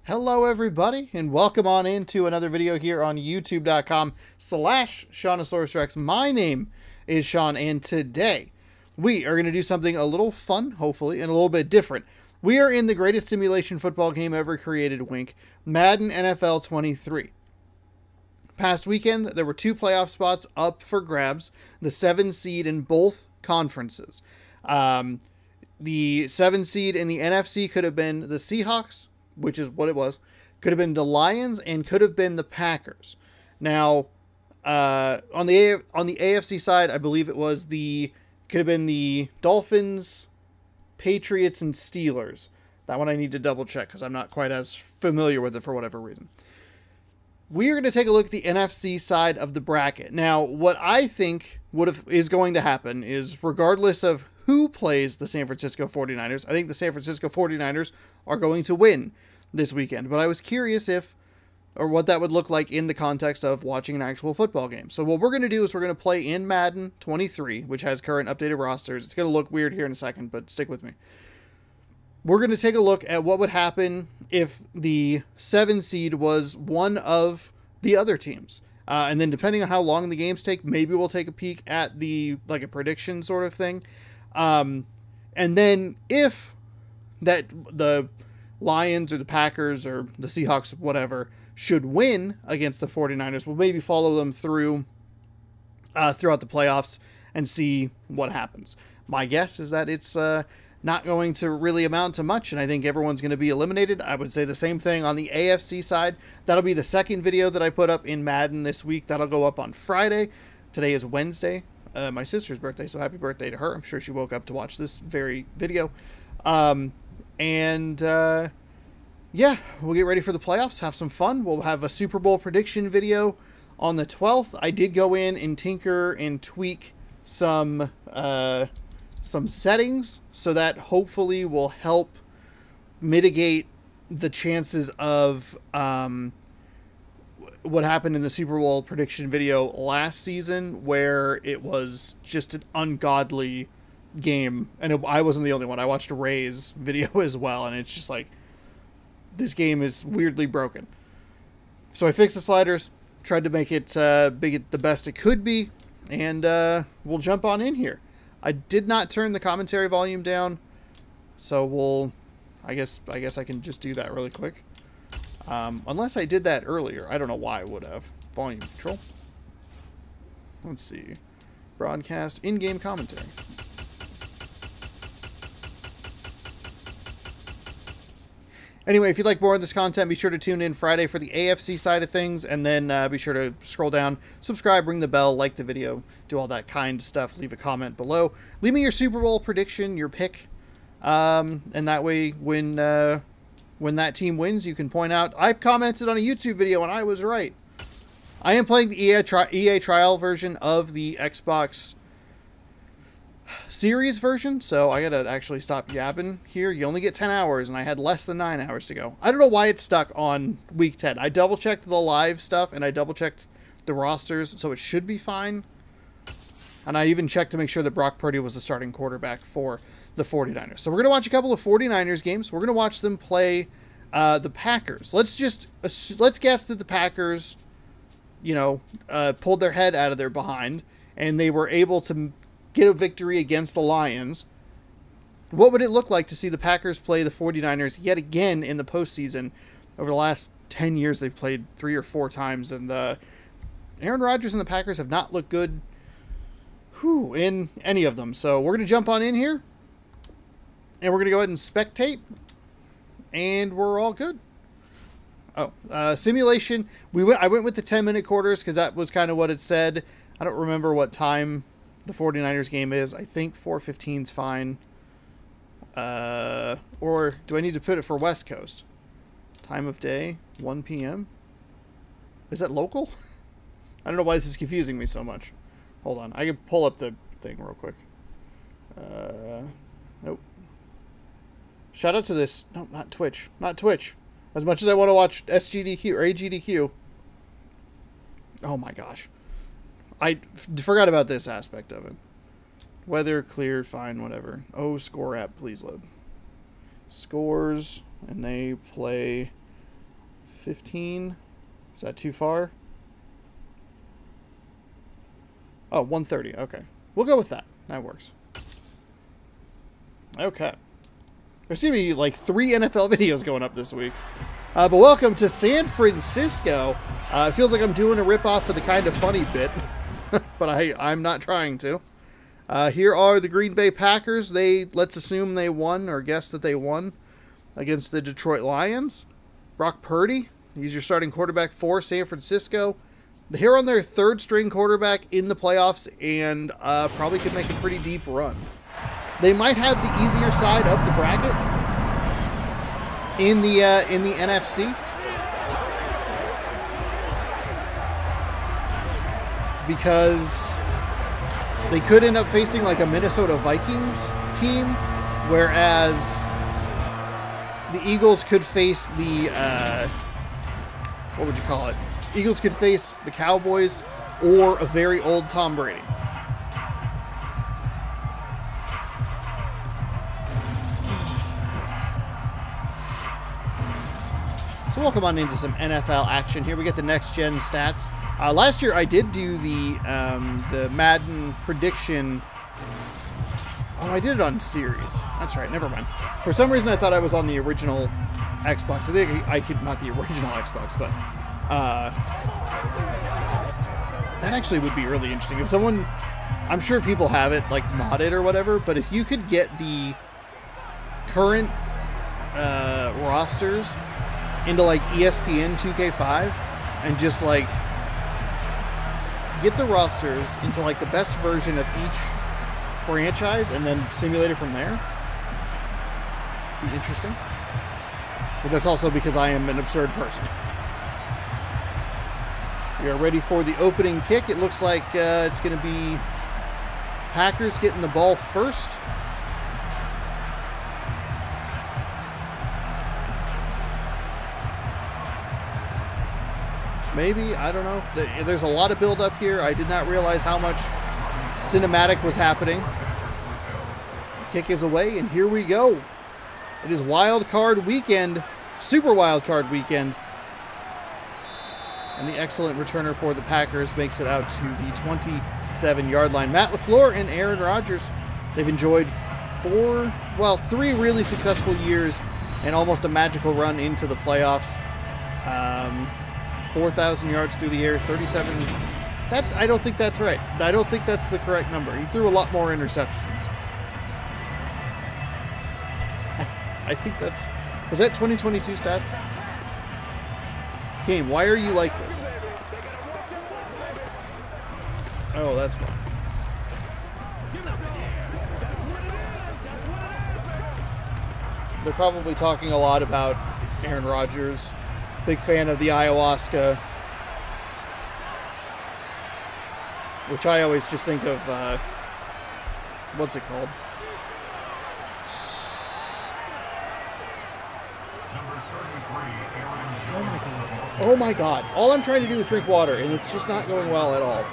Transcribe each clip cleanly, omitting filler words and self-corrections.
Hello everybody, and welcome on into another video here on youtube.com/SeanOsaurusRex. My name is Sean, and today we are going to do something a little fun, hopefully, and a little bit different. We are in the greatest simulation football game ever created, wink, Madden NFL 23. Past weekend, there were two playoff spots up for grabs, the 7 seed in both conferences. The 7 seed in the NFC could have been the Seahawks, which is what it was, could have been the Lions, and could have been the Packers. Now, on the AFC side, I believe it was could have been the Dolphins, Patriots, and Steelers. That one I need to double check because I'm not quite as familiar with it for whatever reason. We are going to take a look at the NFC side of the bracket. Now, what I think is going to happen is, regardless of who plays the San Francisco 49ers, I think the San Francisco 49ers are going to win this weekend. But I was curious what that would look like in the context of watching an actual football game. So what we're going to do is we're going to play in Madden 23, which has current updated rosters. It's going to look weird here in a second, but stick with me. We're going to take a look at what would happen if the 7 seed was one of the other teams. And then depending on how long the games take, maybe we'll take a peek at a prediction sort of thing. And then if the Lions or the Packers or the Seahawks, whatever, should win against the 49ers, we'll maybe follow them throughout the playoffs and see what happens. My guess is that it's not going to really amount to much, and I think everyone's going to be eliminated. I would say the same thing on the AFC side. That'll be the second video that I put up in Madden this week. That'll go up on Friday. Today is Wednesday. My sister's birthday, so happy birthday to her. I'm sure she woke up to watch this very video. Yeah, we'll get ready for the playoffs, have some fun. We'll have a Super Bowl prediction video on the 12th. I did go in and tinker and tweak some settings, so that hopefully will help mitigate the chances of what happened in the Super Bowl prediction video last season, where it was just an ungodly game. And I wasn't the only one. I watched Ray's video as well, and it's just like, this game is weirdly broken. So I fixed the sliders, tried to make it the best it could be, and we'll jump on in here. I did not turn the commentary volume down, so I guess I can just do that really quick. Unless I did that earlier. I don't know why I would have. Volume control. Let's see. Broadcast, in-game commentary. Anyway, if you'd like more of this content, be sure to tune in Friday for the AFC side of things, and then be sure to scroll down, subscribe, ring the bell, like the video, do all that kind of stuff. Leave a comment below. Leave me your Super Bowl prediction, your pick, and that way when that team wins, you can point out, I commented on a YouTube video and I was right. I am playing the EA trial version of the Xbox Series version, so I gotta actually stop yapping here. You only get 10 hours, and I had less than 9 hours to go. I don't know why it's stuck on week 10. I double-checked the live stuff, and I double-checked the rosters, so it should be fine. And I even checked to make sure that Brock Purdy was the starting quarterback for the 49ers. So we're going to watch a couple of 49ers games. We're going to watch them play the Packers. Let's guess that the Packers, pulled their head out of their behind, and they were able to get a victory against the Lions. What would it look like to see the Packers play the 49ers yet again in the postseason? Over the last 10 years, they've played 3 or 4 times, and Aaron Rodgers and the Packers have not looked good in any of them. So we're going to jump on in here, and we're going to go ahead and spectate, and we're all good. Simulation. I went with the 10-minute quarters because that was kind of what it said. I don't remember what time the 49ers game is. I think 4:15 is fine. Or do I need to put it for West Coast? Time of day, 1 p.m. Is that local? I don't know why this is confusing me so much. Hold on. I can pull up the thing real quick. Nope. Shout out to this. No, not Twitch. Not Twitch. As much as I want to watch SGDQ or AGDQ. Oh my gosh. I forgot about this aspect of it. Weather, clear, fine, whatever. Oh, score app, please load. Scores, and they play 115. Is that too far? Oh, 130. Okay. We'll go with that. That works. Okay. There's going to be like 3 NFL videos going up this week. But welcome to San Francisco. It feels like I'm doing a ripoff of the Kind of Funny bit. But I'm not trying to. Here are the Green Bay Packers. Let's assume they won, or guess that they won, against the Detroit Lions. Brock Purdy, he's your starting quarterback for San Francisco. They're on their 3rd string quarterback in the playoffs, and probably could make a pretty deep run. They might have the easier side of the bracket in the NFC, because they could end up facing like a Minnesota Vikings team, whereas the Eagles could face the what would you call it? Eagles could face the Cowboys or a very old Tom Brady. So welcome on into some NFL action here. We get the next gen stats. Last year I did do the Madden prediction. Oh, I did it on series. That's right. Never mind. For some reason I thought I was on the original Xbox. I think I could, not the original Xbox, but that actually would be really interesting. If someone, I'm sure people have it like modded or whatever, but if you could get the current rosters into like ESPN 2K5 and just like get the rosters into like the best version of each franchise and then simulate it from there, be interesting. But that's also because I am an absurd person. We are ready for the opening kick. It looks like it's going to be Packers getting the ball first. Maybe, I don't know. There's a lot of build up here. I did not realize how much cinematic was happening. The kick is away, and here we go. It is wild card weekend, super wild card weekend. And the excellent returner for the Packers makes it out to the 27-yard line. Matt LaFleur and Aaron Rodgers, they've enjoyed 3 really successful years and almost a magical run into the playoffs. 4,000 yards through the air, 37. I don't think that's right. I don't think that's the correct number. He threw a lot more interceptions. I think that's... Was that 2022 stats? Game, why are you like this? Oh, that's why. They're probably talking a lot about Aaron Rodgers. Big fan of the ayahuasca, which I always just think of, what's it called? Oh my God. Oh my God. All I'm trying to do is drink water, and it's just not going well at all.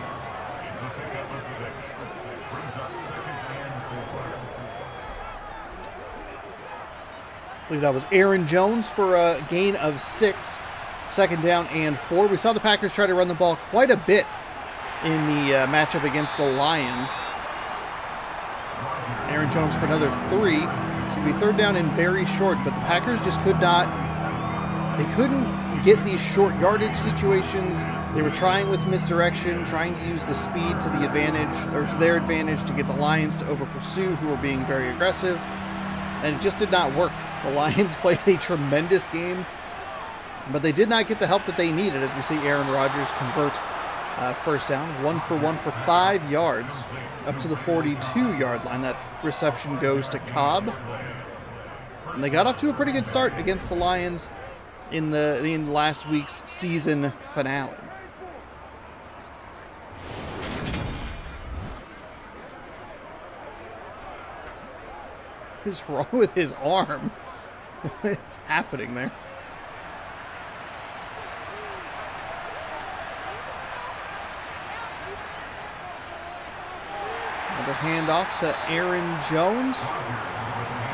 I believe that was Aaron Jones for a gain of 6. 2nd down and 4. We saw the Packers try to run the ball quite a bit in the matchup against the Lions. Aaron Jones for another 3. It's going to be 3rd down and very short, but the Packers just couldn't get these short yardage situations. They were trying with misdirection, trying to use the speed to the advantage, or to their advantage, to get the Lions to over pursue, who were being very aggressive, and it just did not work. The Lions played a tremendous game, but they did not get the help that they needed, as we see Aaron Rodgers convert 1st down. 1 for 1 for 5 yards, up to the 42-yard line. That reception goes to Cobb. And they got off to a pretty good start against the Lions in last week's season finale. What is wrong with his arm? What's happening there? Another handoff to Aaron Jones.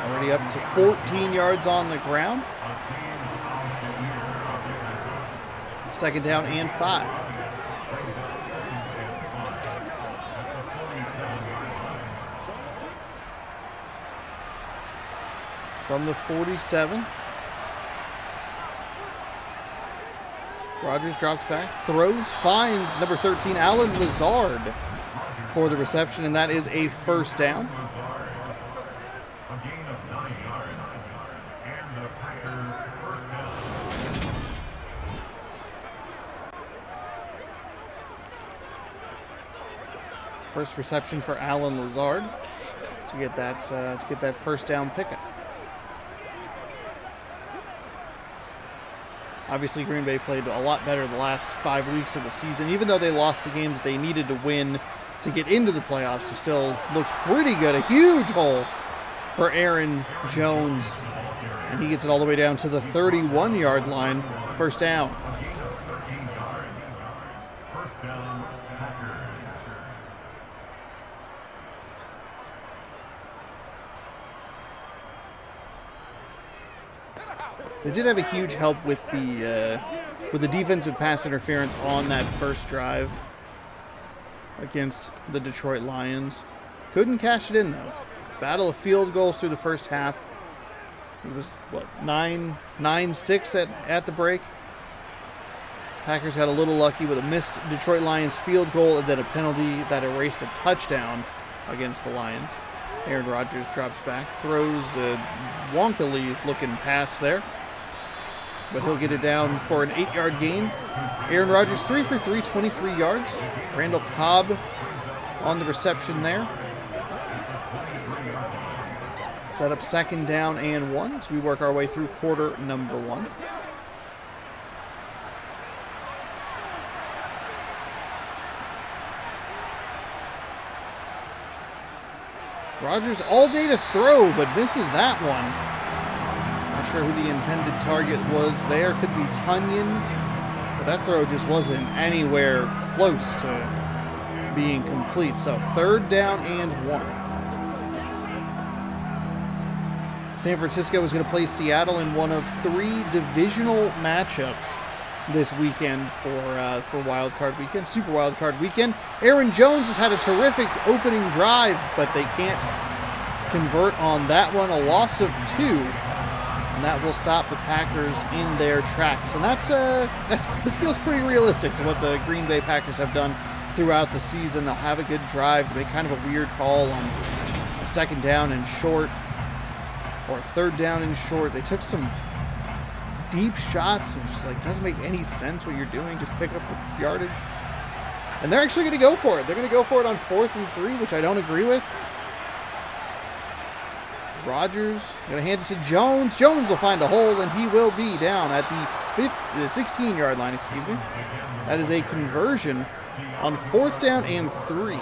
Already up to 14 yards on the ground. 2nd down and 5. From the 47. Rodgers drops back, throws, finds number 13, Alan Lazard, for the reception, and that is a 1st down. First reception for Alan Lazard to get that 1st down pickup. Obviously, Green Bay played a lot better the last 5 weeks of the season. Even though they lost the game that they needed to win to get into the playoffs, they still looked pretty good. A huge hole for Aaron Jones. And he gets it all the way down to the 31-yard line. 1st down. They did have a huge help with the defensive pass interference on that first drive against the Detroit Lions. Couldn't cash it in, though. Battle of field goals through the first half. It was, what, 9-6 at the break. Packers got a little lucky with a missed Detroit Lions field goal and then a penalty that erased a touchdown against the Lions. Aaron Rodgers drops back, throws a wonkily-looking pass there, but he'll get it down for an 8-yard gain. Aaron Rodgers 3 for 3, 23 yards. Randall Cobb on the reception there. Set up 2nd down and 1 as we work our way through quarter number 1. Rodgers all day to throw, but misses that one. Not sure who the intended target was there. Could be Tunyon. But that throw just wasn't anywhere close to being complete. So 3rd down and 1. San Francisco is going to play Seattle in one of 3 divisional matchups this weekend for Wild Card Weekend, Super Wild Card Weekend. Aaron Jones has had a terrific opening drive, but they can't convert on that one. A loss of 2, and that will stop the Packers in their tracks. And that feels pretty realistic to what the Green Bay Packers have done throughout the season. They'll have a good drive to make kind of a weird call on a 2nd down and short, or 3rd down and short. They took some deep shots and just like doesn't make any sense what you're doing. Just pick up the yardage. And they're actually going to go for it. They're going to go for it on 4th and 3, which I don't agree with. Rodgers going to hand it to Jones. Jones will find a hole, and he will be down at the 16-yard line, excuse me. That is a conversion on 4th down and 3.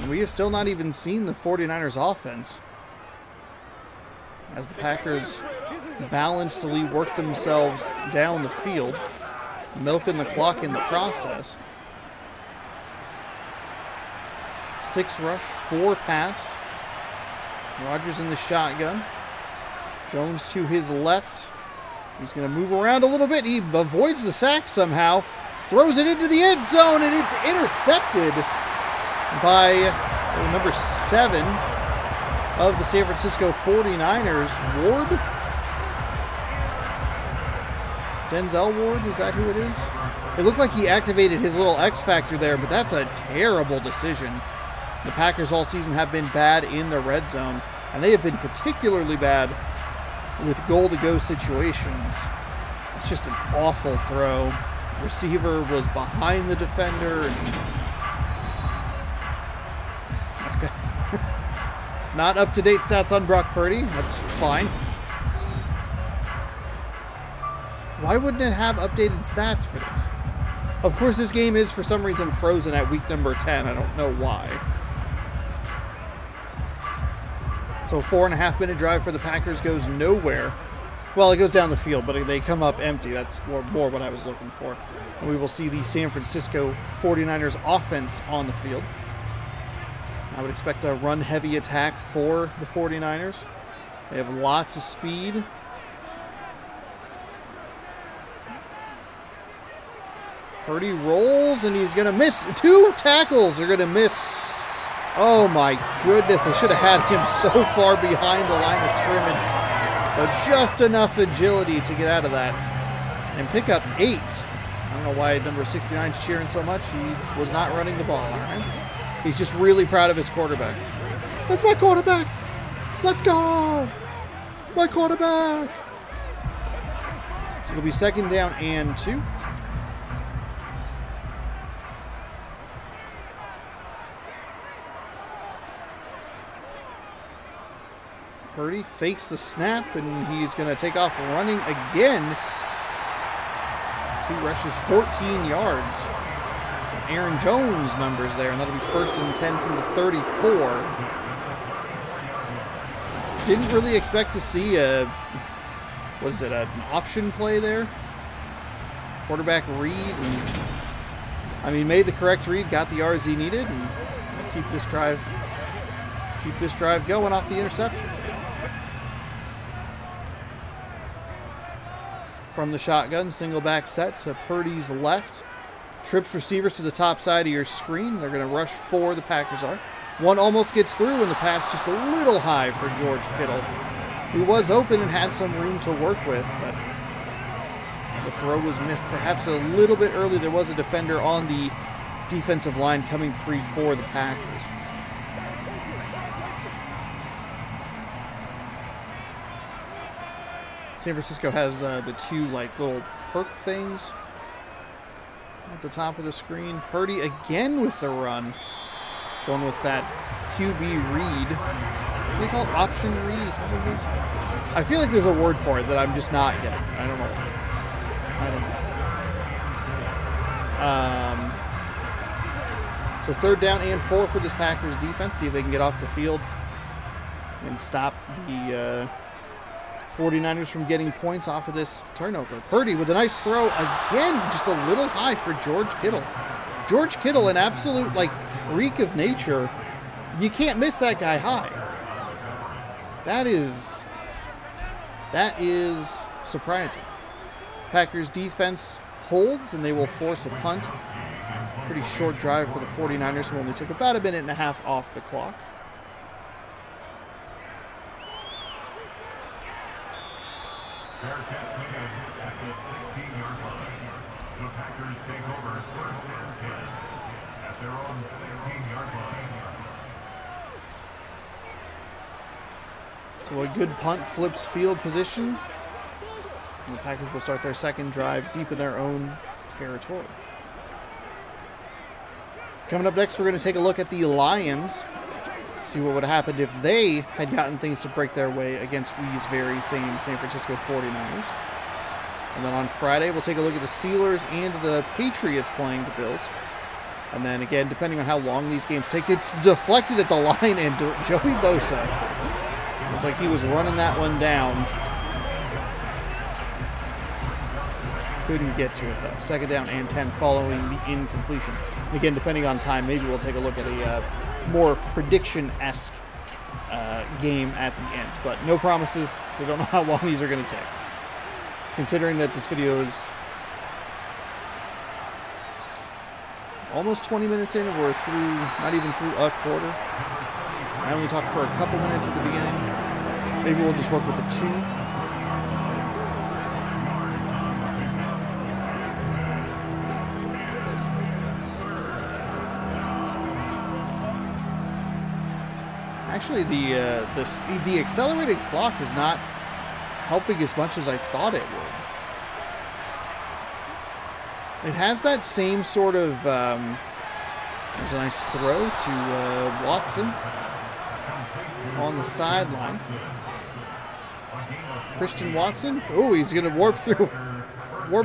We have still not even seen the 49ers offense as the Packers balancedly work themselves down the field, milking the clock in the process. 6 rush, 4 pass. Rodgers in the shotgun. Jones to his left. He's going to move around a little bit. He avoids the sack somehow. Throws it into the end zone, and it's intercepted by number 7 of the San Francisco 49ers, Ward. Denzel Ward, is that who it is? It looked like he activated his little X factor there, but that's a terrible decision. The Packers all season have been bad in the red zone, and they have been particularly bad with goal-to-go situations. It's just an awful throw. Receiver was behind the defender. Okay. Not up-to-date stats on Brock Purdy. That's fine. Why wouldn't it have updated stats for this? Of course, this game is for some reason frozen at week number 10. I don't know why. So 4.5-minute drive for the Packers goes nowhere. Well, it goes down the field, but they come up empty. That's more what I was looking for. And we will see the San Francisco 49ers offense on the field. I would expect a run-heavy attack for the 49ers. They have lots of speed. Purdy rolls, and he's going to miss. 2 tackles are going to miss. Oh, my goodness. I should have had him so far behind the line of scrimmage. But just enough agility to get out of that. And pick up 8. I don't know why number 69 is cheering so much. He was not running the ball. All right? He's just really proud of his quarterback. That's my quarterback. Let's go. My quarterback. So it'll be 2nd down and 2. Purdy fakes the snap, and he's going to take off running again. 2 rushes, 14 yards. Some Aaron Jones numbers there, and that'll be 1st and 10 from the 34. Didn't really expect to see an option play there. Quarterback read, and I mean, made the correct read, got the yards he needed, and keep this drive going off the interception. From the shotgun, single back set to Purdy's left. Trips receivers to the top side of your screen. They're going to rush 4, the Packers are. 1 almost gets through, and the pass just a little high for George Kittle, who was open and had some room to work with, but the throw was missed perhaps a little bit early. There was a defender on the defensive line coming free for the Packers. San Francisco has the 2 little perk things at the top of the screen. Purdy again with the run. Going with that QB read. What do they call it? Option read? Is that what it is? I feel like there's a word for it that I'm just not getting. I don't know. So 3rd down and 4 for this Packers defense. See if they can get off the field and stop the 49ers from getting points off of this turnover. Purdy with a nice throw. Again, just a little high for George Kittle. George Kittle, an absolute, freak of nature. You can't miss that guy high. That is surprising. Packers defense holds, and they will force a punt. Pretty short drive for the 49ers, who only took about 1.5 minutes off the clock. At the 16-yard line, the Packers take over 1st and 10 at their own 16-yard line. So a good punt flips field position. And the Packers will start their 2nd drive deep in their own territory. Coming up next, we're going to take a look at the Lions. See what would have happened if they had gotten things to break their way against these very same San Francisco 49ers. And then on Friday, we'll take a look at the Steelers and the Patriots playing the Bills. And then again, depending on how long these games take, it's deflected at the line, and Joey Bosa looked like he was running that one down. Couldn't get to it, though. 2nd down and 10 following the incompletion. Again, depending on time, maybe we'll take a look at a more prediction-esque game at the end. But no promises, so I don't know how long these are going to take. Considering that this video is almost 20 minutes in, and we're through, not even through a quarter. I only talked for a couple minutes at the beginning. Maybe we'll just work with the 2. Actually, the accelerated clock is not helping as much as I thought it would. It has that same sort of, there's a nice throw to Watson on the sideline. Christian Watson. Oh, he's going to warp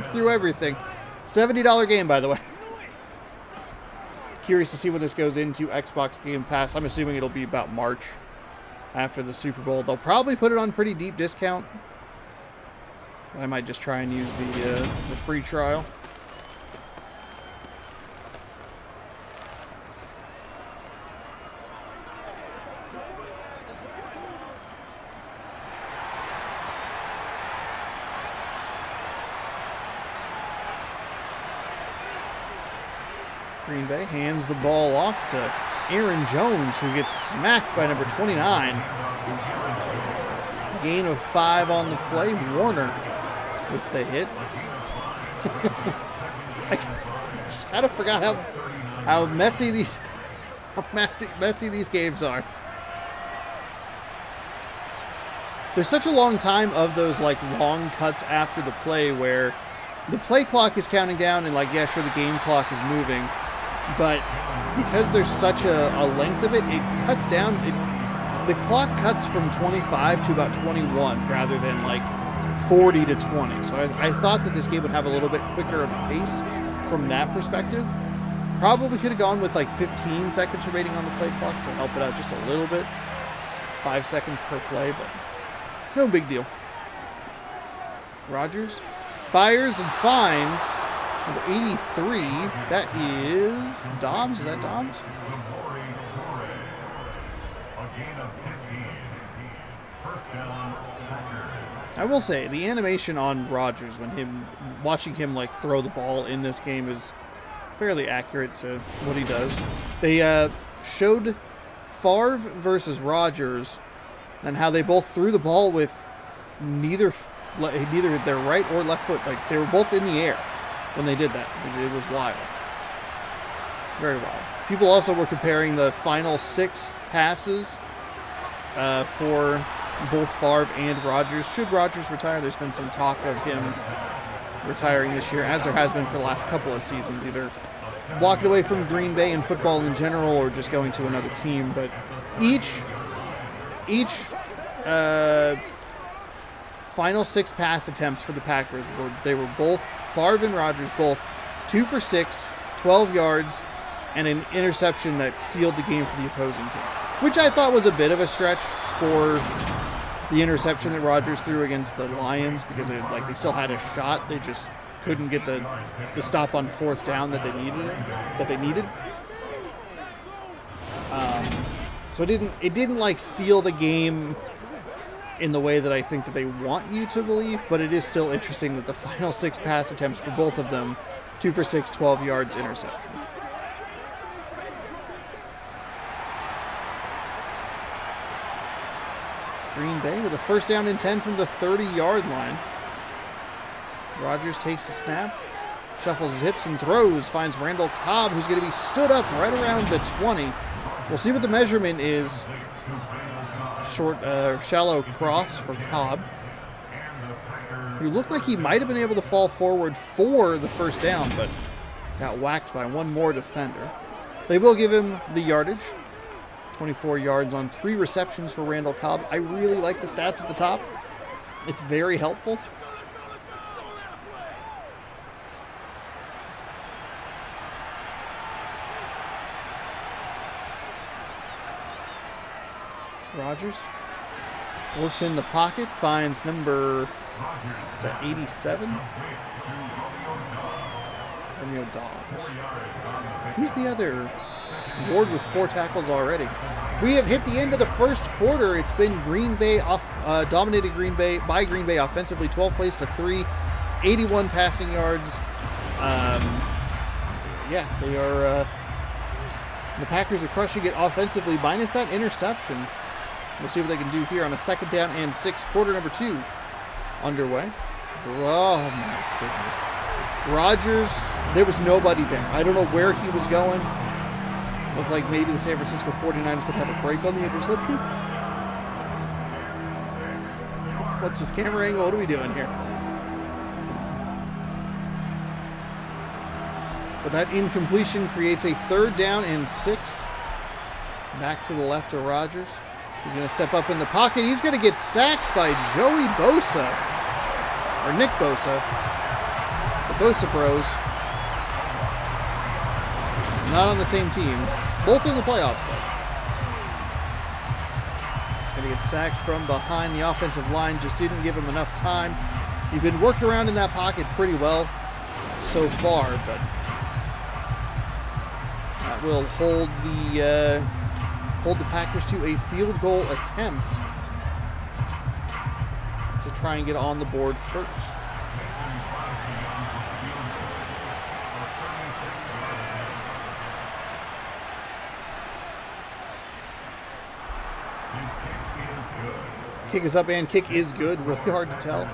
through everything. $70 game, by the way. Curious to see when this goes into Xbox Game Pass. I'm assuming it'll be about March after the Super Bowl. They'll probably put it on pretty deep discount. I might just try and use the free trial. Green Bay hands the ball off to Aaron Jones, who gets smacked by number 29. Gain of 5 on the play. Warner with the hit. I just kind of forgot how messy these messy these games are. There's such a long time of those like long cuts after the play where the play clock is counting down and like, yeah, sure, the game clock is moving. But because there's such a length of it, it cuts down. The clock cuts from 25 to about 21 rather than like 40 to 20. So I thought that this game would have a little bit quicker of a pace from that perspective. Probably could have gone with like 15 seconds remaining on the play clock to help it out just a little bit. 5 seconds per play, but no big deal. Rodgers fires and finds. Number 83, that is Dobbs. Is that Dobbs? I will say the animation on Rodgers when watching him like throw the ball in this game is fairly accurate to what he does. They showed Favre versus Rodgers and how they both threw the ball with neither their right or left foot. Like they were both in the air when they did that. It was wild. Very wild. People also were comparing the final 6 passes for both Favre and Rodgers. Should Rodgers retire? There's been some talk of him retiring this year, as there has been for the last couple of seasons, either walking away from Green Bay and football in general or just going to another team. But each final 6 pass attempts for the Packers were both Favre and Rodgers, both 2 for 6, 12 yards, and an interception that sealed the game for the opposing team, which I thought was a bit of a stretch for the interception that Rodgers threw against the Lions, because they still had a shot. They just couldn't get the stop on 4th down that they needed. So it didn't like seal the game in the way that I think that they want you to believe, but it is still interesting that the final 6 pass attempts for both of them, 2 for 6, 12 yards, interception. Green Bay with a 1st down and 10 from the 30-yard line. Rodgers takes the snap, shuffles his hips and throws, finds Randall Cobb, who's going to be stood up right around the 20. We'll see what the measurement is. Shallow cross for Cobb, who looked like he might have been able to fall forward for the 1st down, but got whacked by one more defender. They will give him the yardage. 24 yards on 3 receptions for Randall Cobb. I really like the stats at the top. It's very helpful. Rodgers works in the pocket, finds number, is that 87? Romeo Dobbs. Who's the other? Ward with 4 tackles already. We have hit the end of the first quarter. It's been Green Bay dominated by Green Bay offensively, 12 plays to 3, 81 passing yards. Yeah, they are. The Packers are crushing it offensively, minus that interception. We'll see what they can do here on a 2nd down and 6, quarter number 2 underway. Oh my goodness. Rodgers, there was nobody there. I don't know where he was going. Looked like maybe the San Francisco 49ers would have a break on the interception. What's this camera angle? What are we doing here? But that incompletion creates a 3rd down and 6. Back to the left of Rodgers. He's going to step up in the pocket. He's going to get sacked by Joey Bosa. Or Nick Bosa. The Bosa Bros. Not on the same team. Both in the playoffs, though. He's going to get sacked from behind. The offensive line just didn't give him enough time. He's been working around in that pocket pretty well so far, but that will hold the Packers to a field goal attempt to try and get on the board first. Kick is up and kick is good. Really hard to tell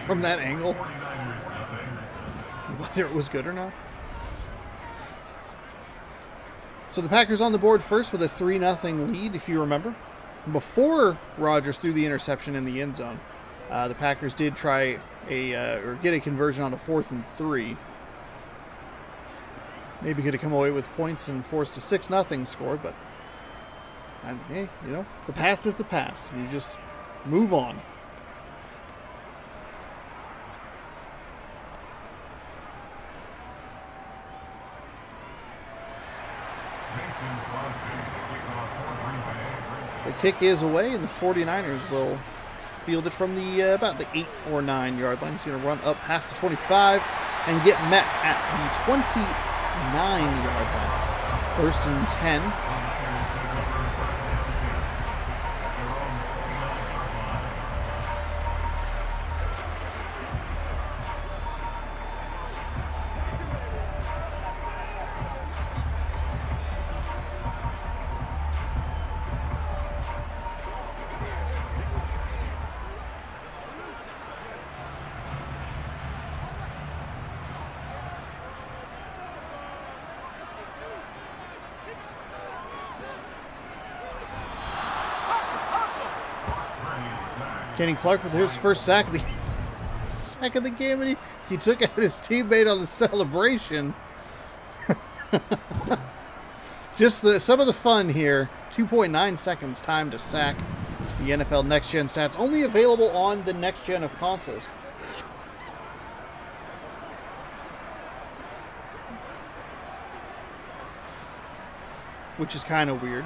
from that angle whether it was good or not. So the Packers on the board first with a 3-0 lead, if you remember. Before Rodgers threw the interception in the end zone, the Packers did try or get a conversion on a 4th and 3. Maybe could have come away with points and forced a 6-0 score, but hey, you know, the past is the past. You just move on. The kick is away, and the 49ers will field it from the about the 8 or 9 yard line. He's going to run up past the 25 and get met at the 29 yard line. 1st and 10. Kenny Clark with his first sack of the game, and he took out his teammate on the celebration. Just some of the fun here. 2.9 seconds time to sack. The NFL Next Gen stats only available on the Next Gen of consoles. Which is kind of weird.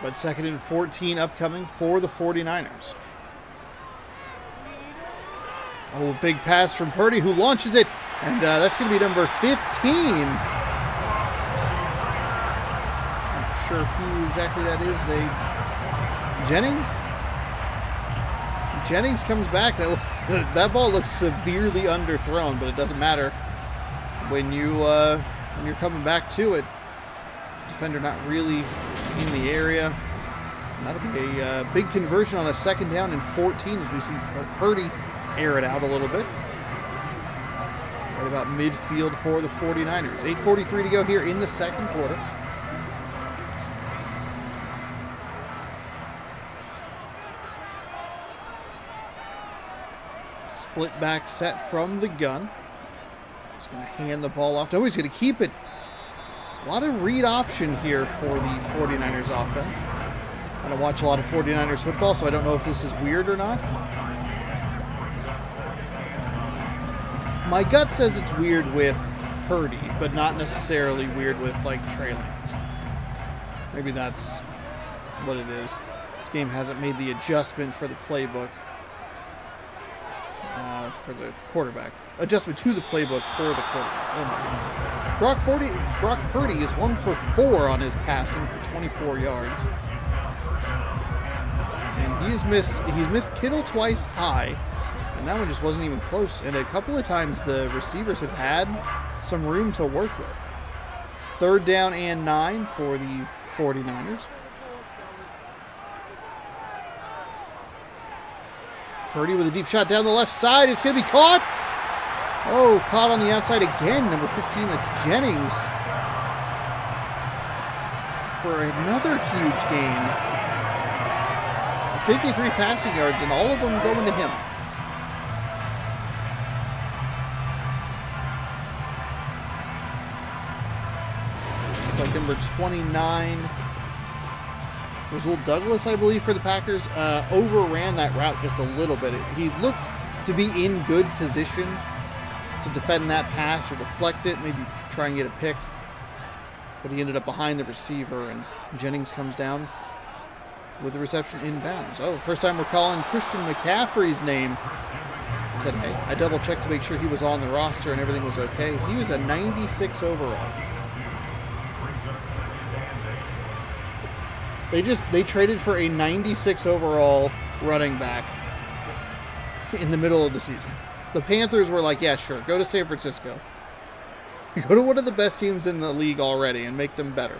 But 2nd and 14 upcoming for the 49ers. Oh, big pass from Purdy, who launches it. And that's going to be number 15. Not sure who exactly that is. Jennings comes back. That ball looks severely underthrown, but it doesn't matter when you're coming back to it. Defender not really in the area. And that'll be a big conversion on a 2nd down and 14 as we see Purdy air it out a little bit. Right about midfield for the 49ers. 8:43 to go here in the 2nd quarter. Split back set from the gun. He's going to hand the ball off. No, he's going to keep it. A lot of read option here for the 49ers offense. I don't watch a lot of 49ers football, so I don't know if this is weird or not. My gut says it's weird with Purdy, but not necessarily weird with, like, Trey Lance. Maybe that's what it is. This game hasn't made the adjustment for the playbook. For the quarterback. Adjustment to the playbook for the quarterback. Oh my goodness. Brock Purdy is 1 for 4 on his passing for 24 yards. And he's missed Kittle twice high. And that one just wasn't even close. And a couple of times the receivers have had some room to work with. 3rd down and 9 for the 49ers. Purdy with a deep shot down the left side. It's going to be caught. Oh, caught on the outside again. Number 15, that's Jennings. For another huge gain. 53 passing yards, and all of them going to him. Like number 29. Rasul Douglas, I believe, for the Packers, overran that route just a little bit. He looked to be in good position to defend that pass or deflect it, maybe try and get a pick. But he ended up behind the receiver, and Jennings comes down with the reception inbounds. Oh, the first time we're calling Christian McCaffrey's name today. I double-checked to make sure he was on the roster and everything was okay. He was a 96 overall. They traded for a 96 overall running back in the middle of the season. The Panthers were like, yeah, sure, go to San Francisco. Go to one of the best teams in the league already and make them better.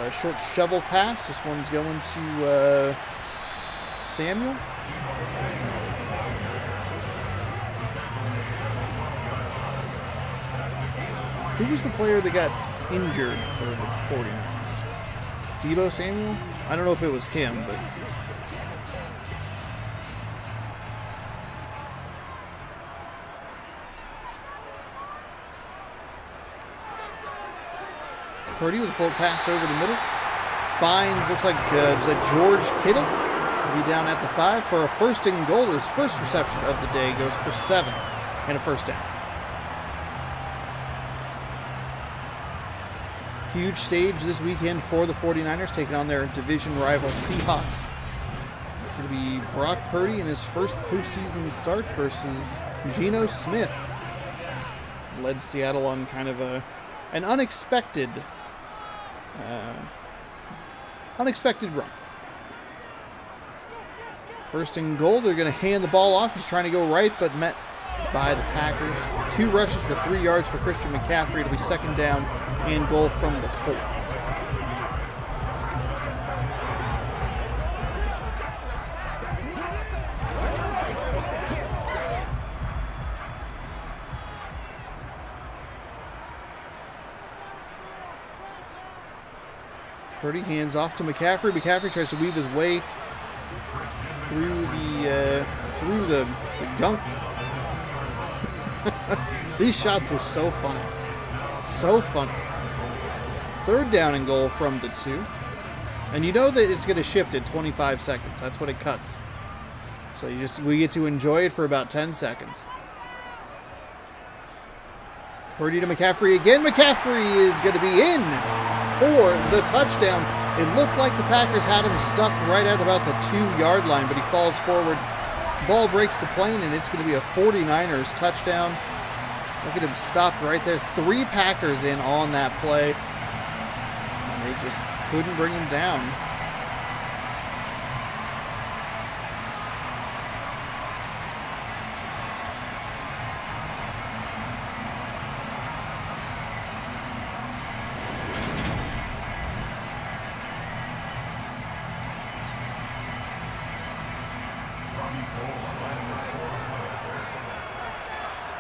A short shovel pass. This one's going to Samuel. Who was the player that got injured for the 49ers? Deebo Samuel? I don't know if it was him, but... Purdy with a full pass over the middle. Finds, looks like George Kittle. Will be down at the 5 for a first and goal. His first reception of the day goes for 7 and a first down. Huge stage this weekend for the 49ers, taking on their division rival Seahawks. It's going to be Brock Purdy in his first postseason start versus Geno Smith. Led Seattle on kind of an unexpected run. First and goal, they're going to hand the ball off. He's trying to go right, but met by the Packers. 2 rushes for 3 yards for Christian McCaffrey. It'll be second down and goal from the 4. Purdy hands off to McCaffrey. McCaffrey tries to weave his way through the gunk. These shots are so funny. So funny. Third down and goal from the 2. And you know that it's going to shift in 25 seconds. That's what it cuts. So we get to enjoy it for about 10 seconds. Purdy to McCaffrey again. McCaffrey is going to be in for the touchdown. It looked like the Packers had him stuffed right at about the 2-yard line, but he falls forward. Ball breaks the plane, and it's going to be a 49ers touchdown. Look at him stopped right there. 3 Packers in on that play, and they just couldn't bring him down.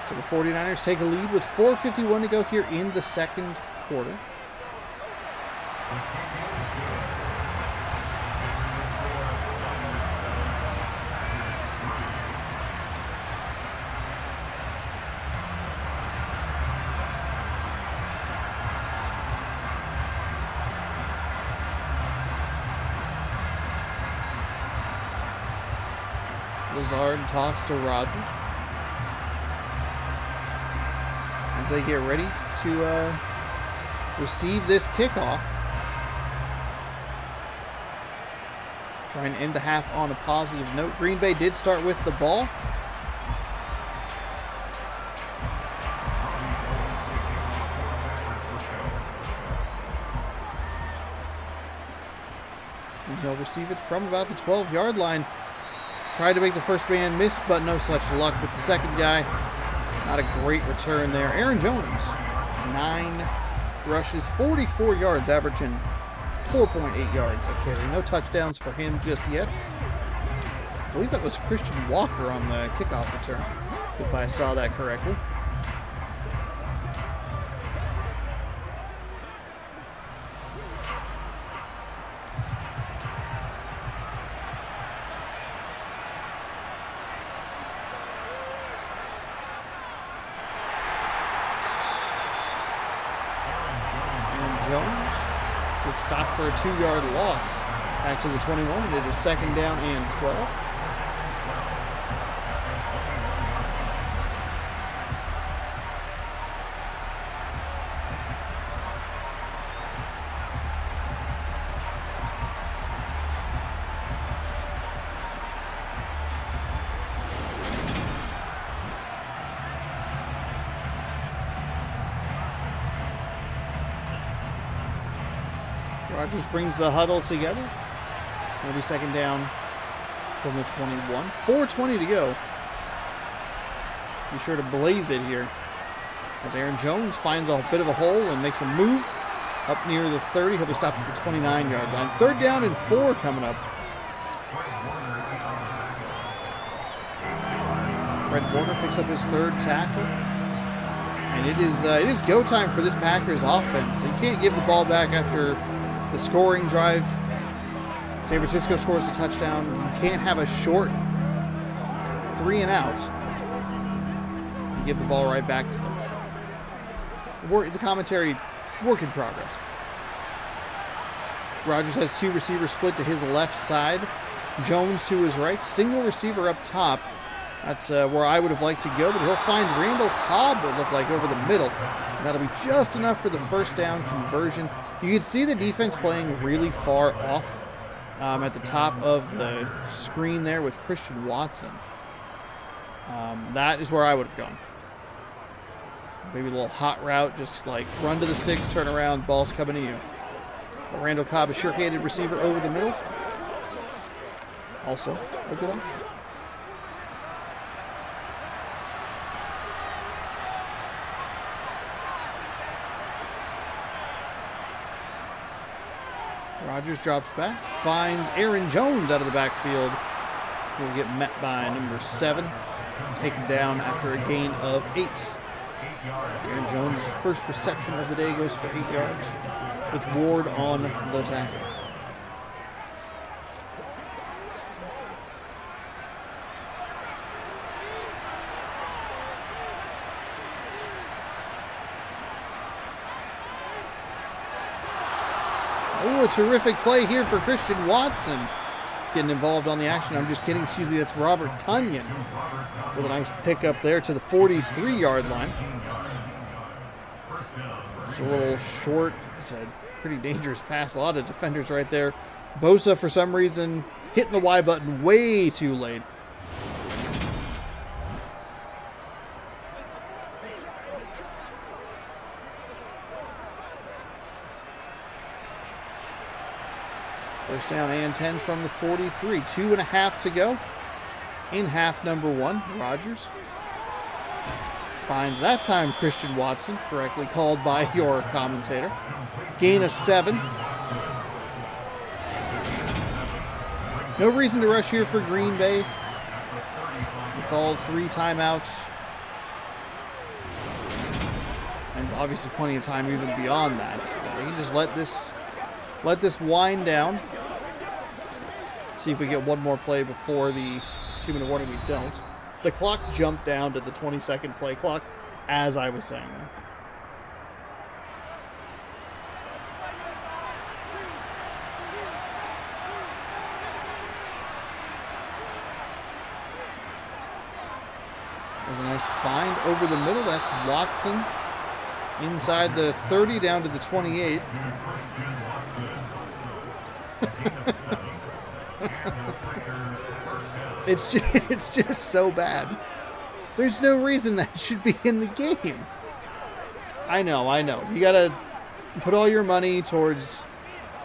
So the 49ers take a lead with 4:51 to go here in the second quarter. Lazard talks to Rodgers as they get ready to receive this kickoff. Try and end the half on a positive note. Green Bay did start with the ball. And he'll receive it from about the 12-yard line. Tried to make the first man miss, but no such luck with the second guy. Not a great return there. Aaron Jones, 9 rushes, 44 yards, averaging 4.8 yards a carry. No touchdowns for him just yet. I believe that was Christian Walker on the kickoff return, if I saw that correctly. Jones gets stopped for a 2-yard loss. Back to the 21, and it is second down and 12. Rodgers brings the huddle together. It'll be second down from the 21. 4:20 to go. Be sure to blaze it here. As Aaron Jones finds a bit of a hole and makes a move up near the 30. He'll be stopped at the 29-yard line. 3rd down and 4 coming up. Fred Warner picks up his 3rd tackle. And it is go time for this Packers offense. You can't give the ball back after the scoring drive. San Francisco scores a touchdown. You can't have a short 3 and out. You give the ball right back to them. The commentary, work in progress. Rodgers has 2 receivers split to his left side. Jones to his right. Single receiver up top. That's where I would have liked to go, but he'll find Randall Cobb, it looked like, over the middle. And that'll be just enough for the 1st down conversion. You can see the defense playing really far off at the top of the screen there with Christian Watson. That is where I would have gone. Maybe a little hot route, just like run to the sticks, turn around, ball's coming to you. But Randall Cobb, a sure-handed receiver over the middle. Also a good option. Rodgers drops back, finds Aaron Jones out of the backfield. He'll get met by number 7, taken down after a gain of 8. Aaron Jones' first reception of the day goes for 8 yards, with Ward on the tackle. Oh, a terrific play here for Christian Watson. Getting involved on the action. I'm just kidding. Excuse me, that's Robert Tonyan with a nice pickup there to the 43-yard line. It's a little short. It's a pretty dangerous pass. A lot of defenders right there. Bosa, for some reason, hitting the Y button way too late. First down and 10 from the 43. 2.5 to go in half number 1. Rodgers finds that time Christian Watson, correctly called by your commentator. Gain of 7. No reason to rush here for Green Bay with all 3 timeouts. And obviously plenty of time even beyond that. So we can just let this wind down. See if we get one more play before the 2-minute warning. We don't. The clock jumped down to the 20-second play clock as I was saying that. There's a nice find over the middle. That's Watson inside the 30 down to the 28. It's just so bad. There's no reason that should be in the game. I know. You gotta put all your money towards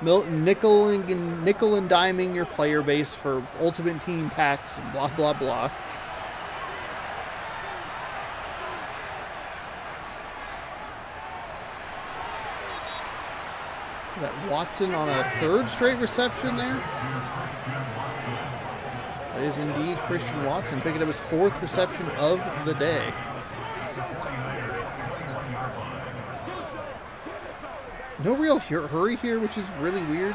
nickel and diming your player base for ultimate team packs and blah blah blah. Is that Watson on a 3rd straight reception there? That is indeed Christian Watson picking up his 4th reception of the day. No real hurry here, which is really weird.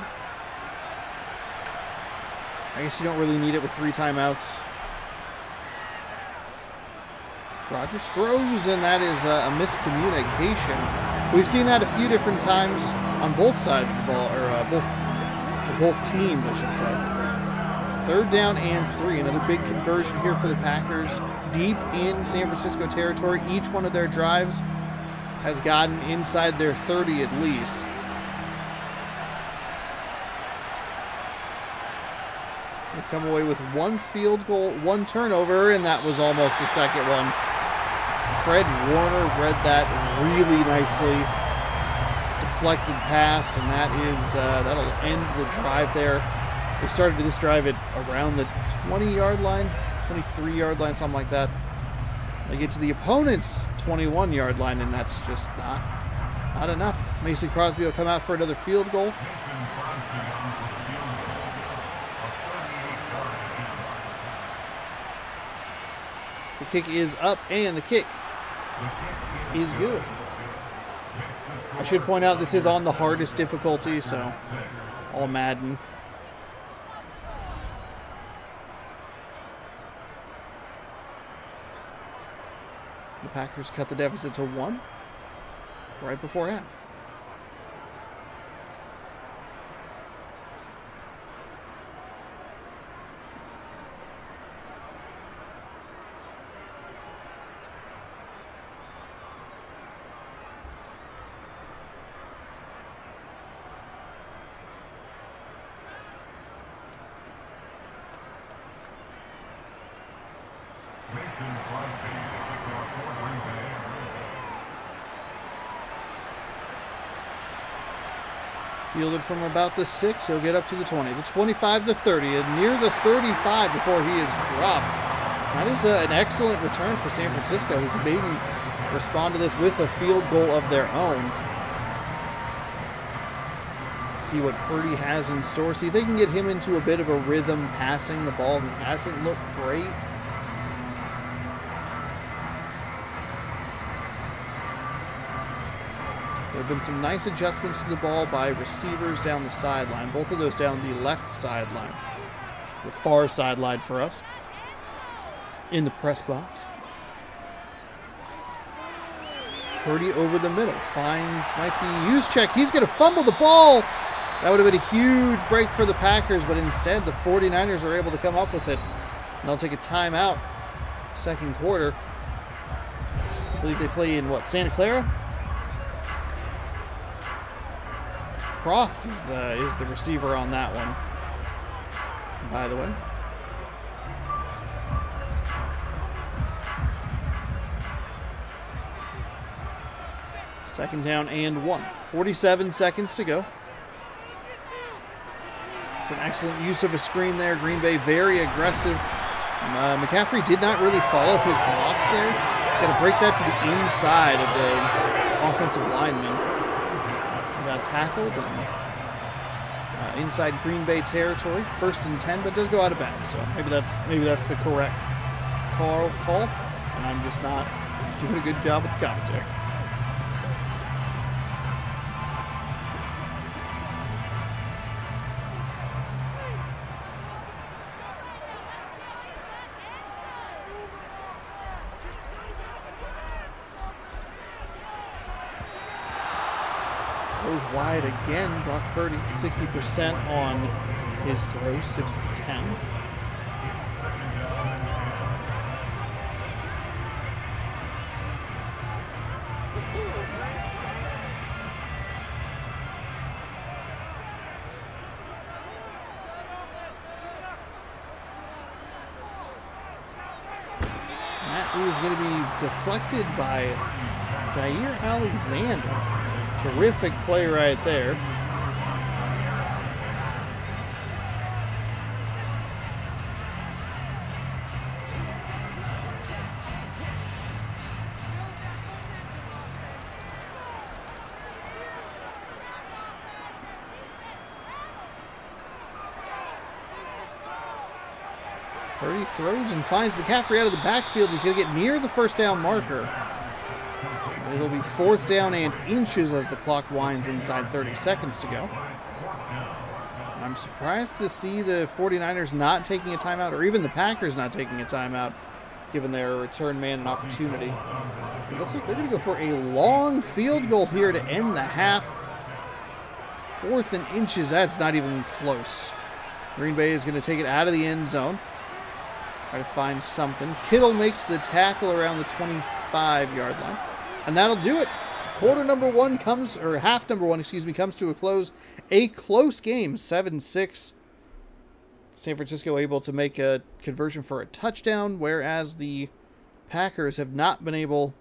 I guess you don't really need it with 3 timeouts. Rodgers throws, and that is a miscommunication. We've seen that a few different times on both sides of the ball, or for both teams, I should say. 3rd down and 3. Another big conversion here for the Packers. Deep in San Francisco territory. Each one of their drives has gotten inside their 30 at least. They've come away with 1 field goal, 1 turnover, and that was almost a second one. Fred Warner read that really nicely. deflected pass, and that'll end the drive there. They started this drive at around the 20-yard line, 23-yard line, something like that. They get to the opponent's 21-yard line, and that's just not enough. Mason Crosby will come out for another field goal. The kick is up, and the kick is good. I should point out this is on the hardest difficulty, so all Madden. The Packers cut the deficit to 1 right before half. Fielded from about the 6, he'll get up to the 20, the 25, the 30, and near the 35 before he is dropped. That is an excellent return for San Francisco, who can maybe respond to this with a field goal of their own. See what Purdy has in store. See if they can get him into a bit of a rhythm passing the ball. He hasn't looked great. There have been some nice adjustments to the ball by receivers down the sideline. Both of those down the left sideline. The far sideline for us. In the press box. Purdy over the middle. Finds, might be Juszczyk. He's going to fumble the ball. That would have been a huge break for the Packers, but instead the 49ers are able to come up with it. And they'll take a timeout. Second quarter. I believe they play in, what, Santa Clara? Croft is the receiver on that one, by the way. Second down and 1. 47 seconds to go. It's an excellent use of a screen there. Green Bay very aggressive. McCaffrey did not really follow his blocks there. Got to break that to the inside of the offensive lineman. Got tackled and inside Green Bay territory. 1st and 10, but does go out of bounds. So maybe that's the correct call. And I'm just not doing a good job with the commentary. Goes wide again. Brock Purdy, 60% on his throws, 6 of 10. That is going to be deflected by Jair Alexander. Terrific play right there. Purdy throws and finds McCaffrey out of the backfield. He's going to get near the first down marker. It'll be 4th down and inches as the clock winds inside 30 seconds to go. I'm surprised to see the 49ers not taking a timeout, or even the Packers not taking a timeout, given their return man an opportunity. It looks like they're going to go for a long field goal here to end the half. 4th and inches, that's not even close. Green Bay is going to take it out of the end zone. Try to find something. Kittle makes the tackle around the 25-yard line. And that'll do it. Half number one, comes to a close. A close game, 7-6. San Francisco able to make a conversion for a touchdown, whereas the Packers have not been able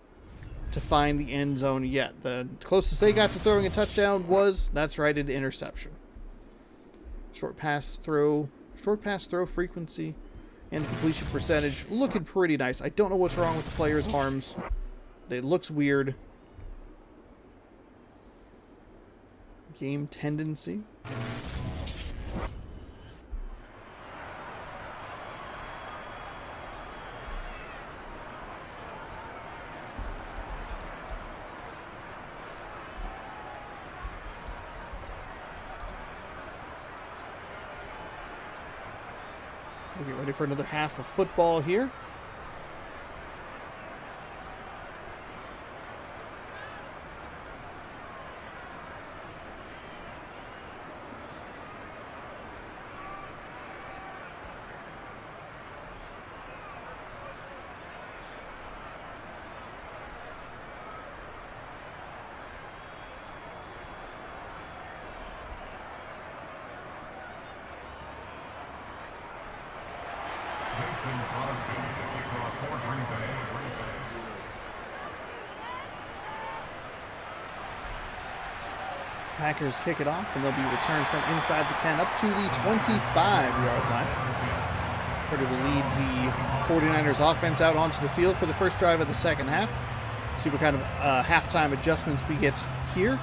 to find the end zone yet. The closest they got to throwing a touchdown was, that's right, an interception. Short pass throw frequency and completion percentage looking pretty nice. I don't know what's wrong with the player's arms. It looks weird. Game tendency. We'll get ready for another half of football here. Packers kick it off, and they'll be returned from inside the 10 up to the 25-yard line. Purdy will lead the 49ers offense out onto the field for the first drive of the second half. See what kind of halftime adjustments we get here.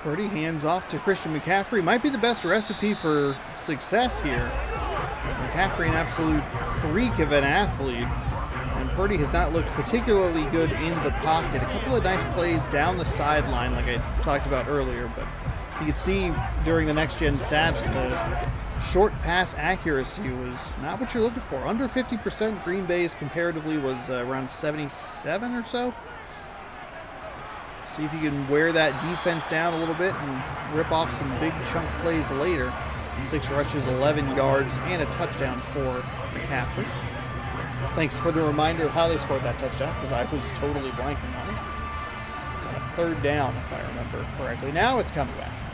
Purdy hands off to Christian McCaffrey. Might be the best recipe for success here. McCaffrey, an absolute freak of an athlete. And Purdy has not looked particularly good in the pocket. A couple of nice plays down the sideline like I talked about earlier. But you could see during the next-gen stats, the short pass accuracy was not what you're looking for. Under 50%. Green Bay's comparatively was around 77 or so. See if you can wear that defense down a little bit and rip off some big chunk plays later. 6 rushes, 11 yards, and a touchdown for McCaffrey. Thanks for the reminder of how they scored that touchdown, because I was totally blanking on it. It's on a 3rd down, if I remember correctly. Now it's coming back to me.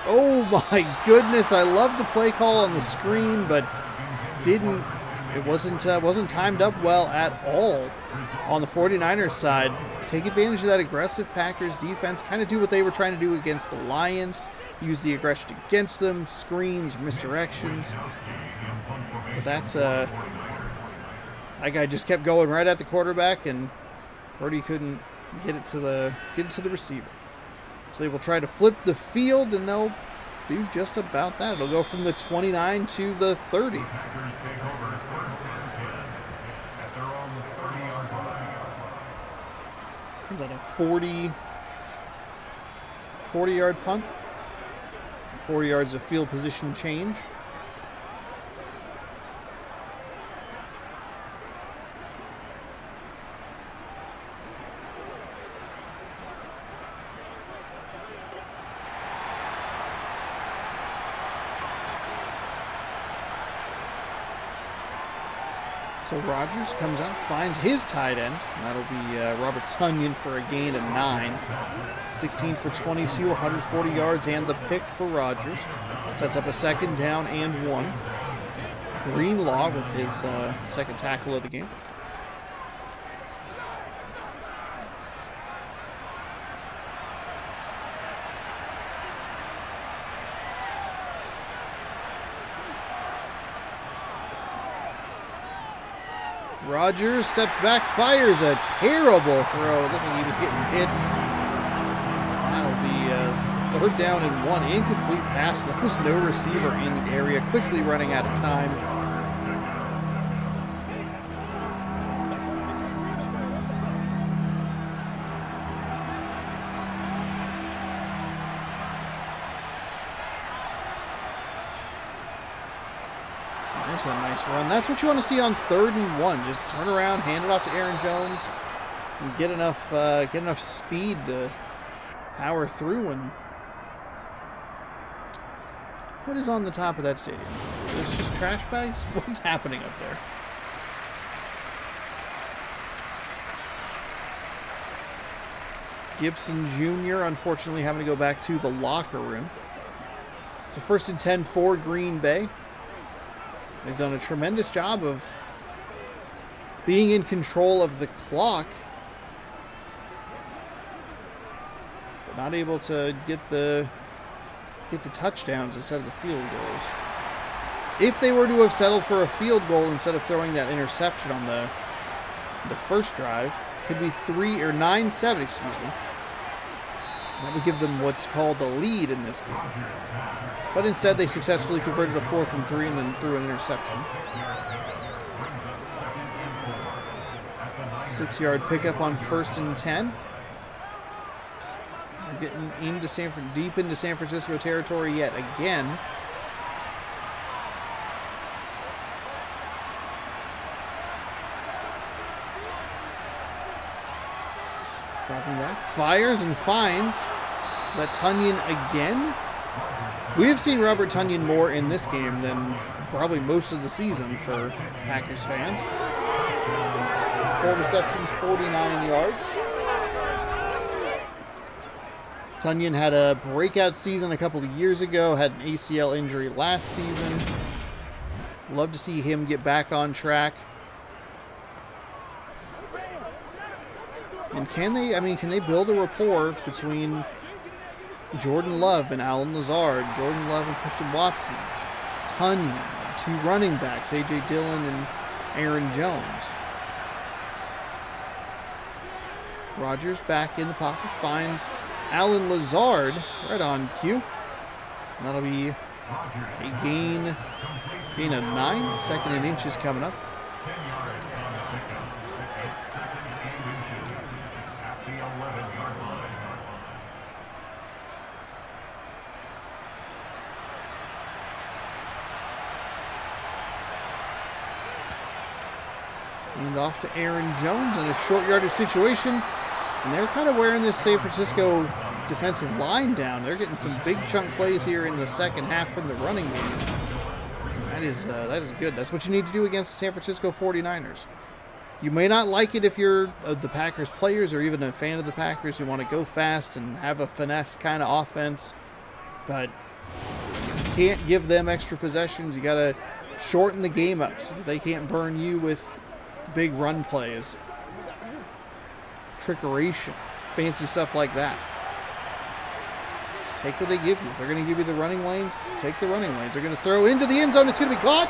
Oh my goodness, I love the play call on the screen, but it wasn't timed up well at all on the 49ers side. Take advantage of that aggressive Packers defense, kind of do what they were trying to do against the Lions, use the aggression against them, screens, misdirections. But that's that guy just kept going right at the quarterback, and Purdy couldn't get it to the receiver. So they will try to flip the field, and they'll do just about that. It'll go from the 29 to the 30. Comes out a 40-yard punt. 40 yards of field position change. So Rodgers comes out, finds his tight end. That'll be Robert Tonyan for a gain of 9. 16 for 22, 140 yards, and the pick for Rodgers. Sets up a 2nd down and 1. Greenlaw with his 2nd tackle of the game. Rodgers steps back, fires a terrible throw. Looked like he was getting hit. That'll be 3rd down and 1. Incomplete pass. There was no receiver in the area. Quickly running out of time. There's a nice run. That's what you want to see on 3rd and 1. Just turn around, hand it off to Aaron Jones, and get enough speed to power through. And what is on the top of that stadium? It's just trash bags? What's happening up there? Gibson Jr. unfortunately having to go back to the locker room. So 1st and 10 for Green Bay. They've done a tremendous job of being in control of the clock, but not able to get the touchdowns instead of the field goals. If they were to have settled for a field goal instead of throwing that interception on the first drive, could be 9-7, excuse me. That would give them what's called the lead in this game. But instead, they successfully converted a 4th and 3 and then threw an interception. 6-yard pickup on 1st and 10. We're getting into deep into San Francisco territory yet again. Dropping back, fires and finds. Is that Tonyan again? We have seen Robert Tonyan more in this game than probably most of the season for Packers fans. 4 receptions, 49 yards. Tonyan had a breakout season a couple of years ago, had an ACL injury last season. Love to see him get back on track. And can they build a rapport between Jordan Love and Alan Lazard, Jordan Love and Christian Watson, Tonyan, 2 running backs, A.J. Dillon and Aaron Jones. Rodgers back in the pocket, finds Alan Lazard right on cue. And that'll be a gain of 9, 2nd and inches coming up. And off to Aaron Jones in a short yardage situation. And they're kind of wearing this San Francisco defensive line down. They're getting some big chunk plays here in the second half from the running game. That is good. That's what you need to do against the San Francisco 49ers. You may not like it if you're the Packers players or even a fan of the Packers who want to go fast and have a finesse kind of offense. But you can't give them extra possessions. You got to shorten the game up so that they can't burn you with big run plays, trickeration, fancy stuff like that. Just take what they give you. If they're going to give you the running lanes, take the running lanes. They're going to throw into the end zone. It's going to be caught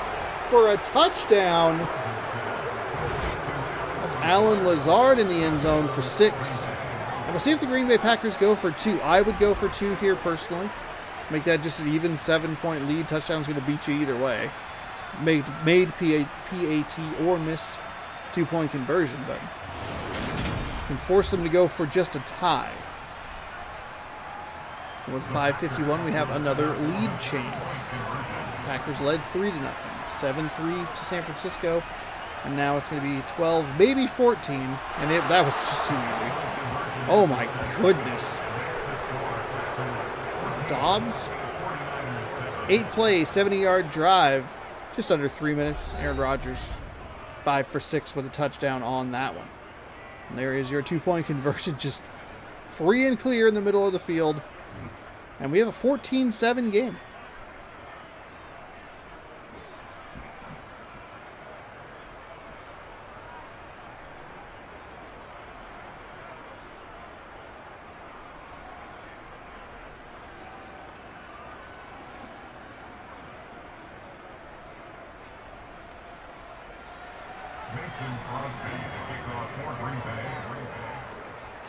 for a touchdown. That's Alan Lazard in the end zone for 6. And we'll see if the Green Bay Packers go for 2. I would go for 2 here personally. Make that just an even 7-point lead. Touchdown's going to beat you either way. Made PAT or missed 2-point conversion, but can force them to go for just a tie. And with 5:51, we have another lead change. Packers led 3-0, 7-3 to San Francisco, and now it's going to be 12, maybe 14, and that was just too easy. Oh my goodness. Dobbs, 8-play, 70-yard drive, just under 3 minutes. Aaron Rodgers, 5 for 6 with a touchdown on that one. And there is your 2-point conversion, just free and clear in the middle of the field. And we have a 14-7 game.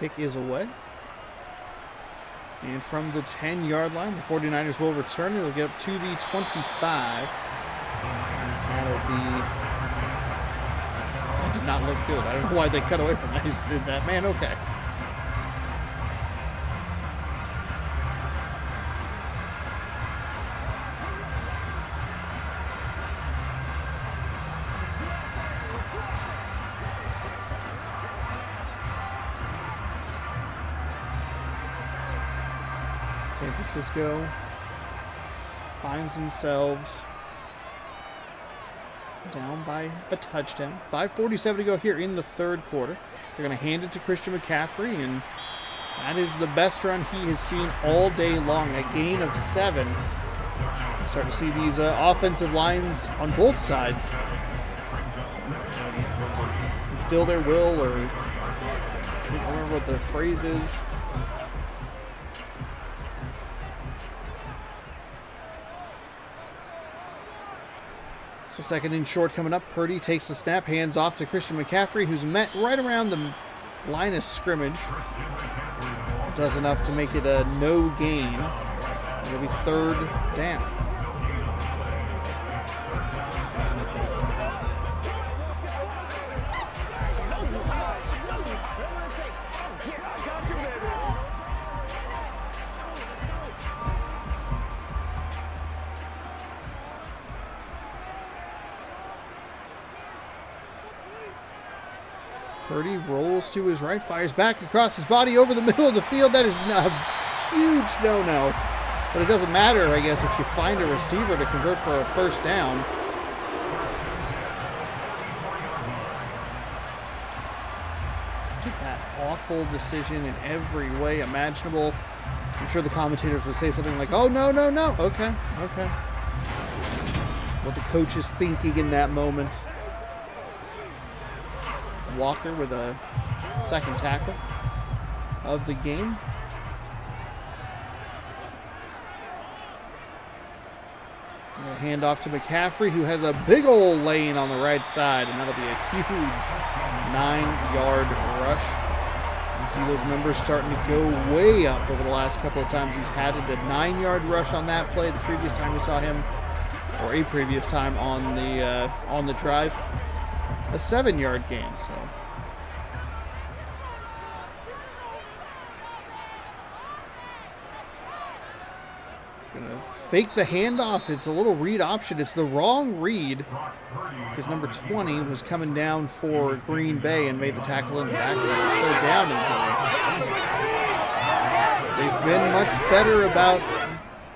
Kick is away. And from the 10-yard line, the 49ers will return. It'll get up to the 25. That'll be... That did not look good. I don't know why they cut away from that. He just did that. Man, okay. San Francisco finds themselves down by a touchdown. 5:47 to go here in the third quarter. They're going to hand it to Christian McCaffrey, and that is the best run he has seen all day long. A gain of 7. Start to see these offensive lines on both sides instill their will, or I can't remember what the phrase is. So second and short coming up. Purdy takes the snap, hands off to Christian McCaffrey, who's met right around the line of scrimmage. Does enough to make it a no gain. It'll be third down. Purdy rolls to his right, fires back across his body over the middle of the field. That is a huge no-no. But it doesn't matter, I guess, if you find a receiver to convert for a first down. Look at that awful decision in every way imaginable. I'm sure the commentators would say something like, oh, no, no, no. Okay, okay. What the coach is thinking in that moment. Walker with a second tackle of the game. Hand off to McCaffrey, who has a big old lane on the right side, and that'll be a huge 9-yard rush. You see those numbers starting to go way up over the last couple of times he's had it. A 9-yard rush on that play the previous time we saw him, or a previous time on the drive. A 7-yard gain, so. Gonna fake the handoff. It's a little read option. It's the wrong read because number 20 was coming down for Green Bay and made the tackle in the back. Third down and they've been much better about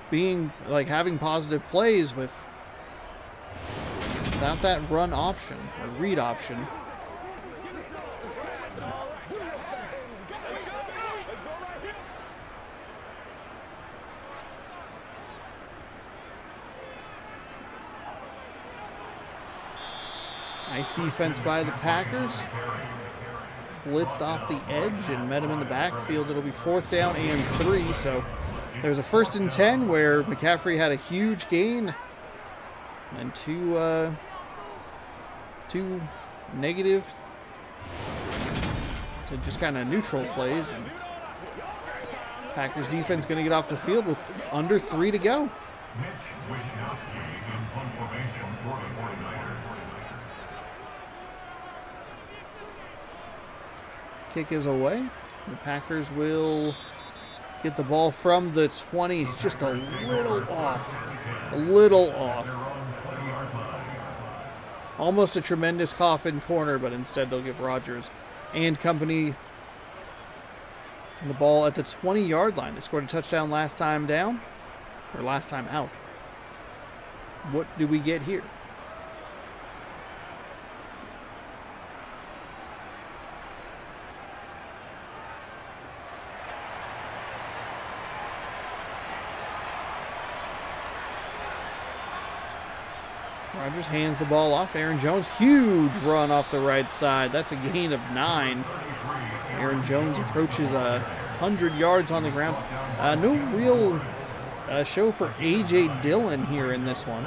being having positive plays without that run option or read option. Nice defense by the Packers. Blitzed off the edge and met him in the backfield. It'll be fourth down and 3. So there's a 1st and 10 where McCaffrey had a huge gain and two negative to just kind of neutral plays. And Packers defense going to get off the field with under 3 to go. Kick is away. The Packers will get the ball from the 20. Just a little off. A little off. Almost a tremendous coffin corner, but instead they'll give Rodgers and company the ball at the 20-yard line. They scored a touchdown last time down, or last time out. What do we get here? Rodgers hands the ball off. Aaron Jones, huge run off the right side. That's a gain of 9. Aaron Jones approaches 100 yards on the ground. No real show for A.J. Dillon here in this one.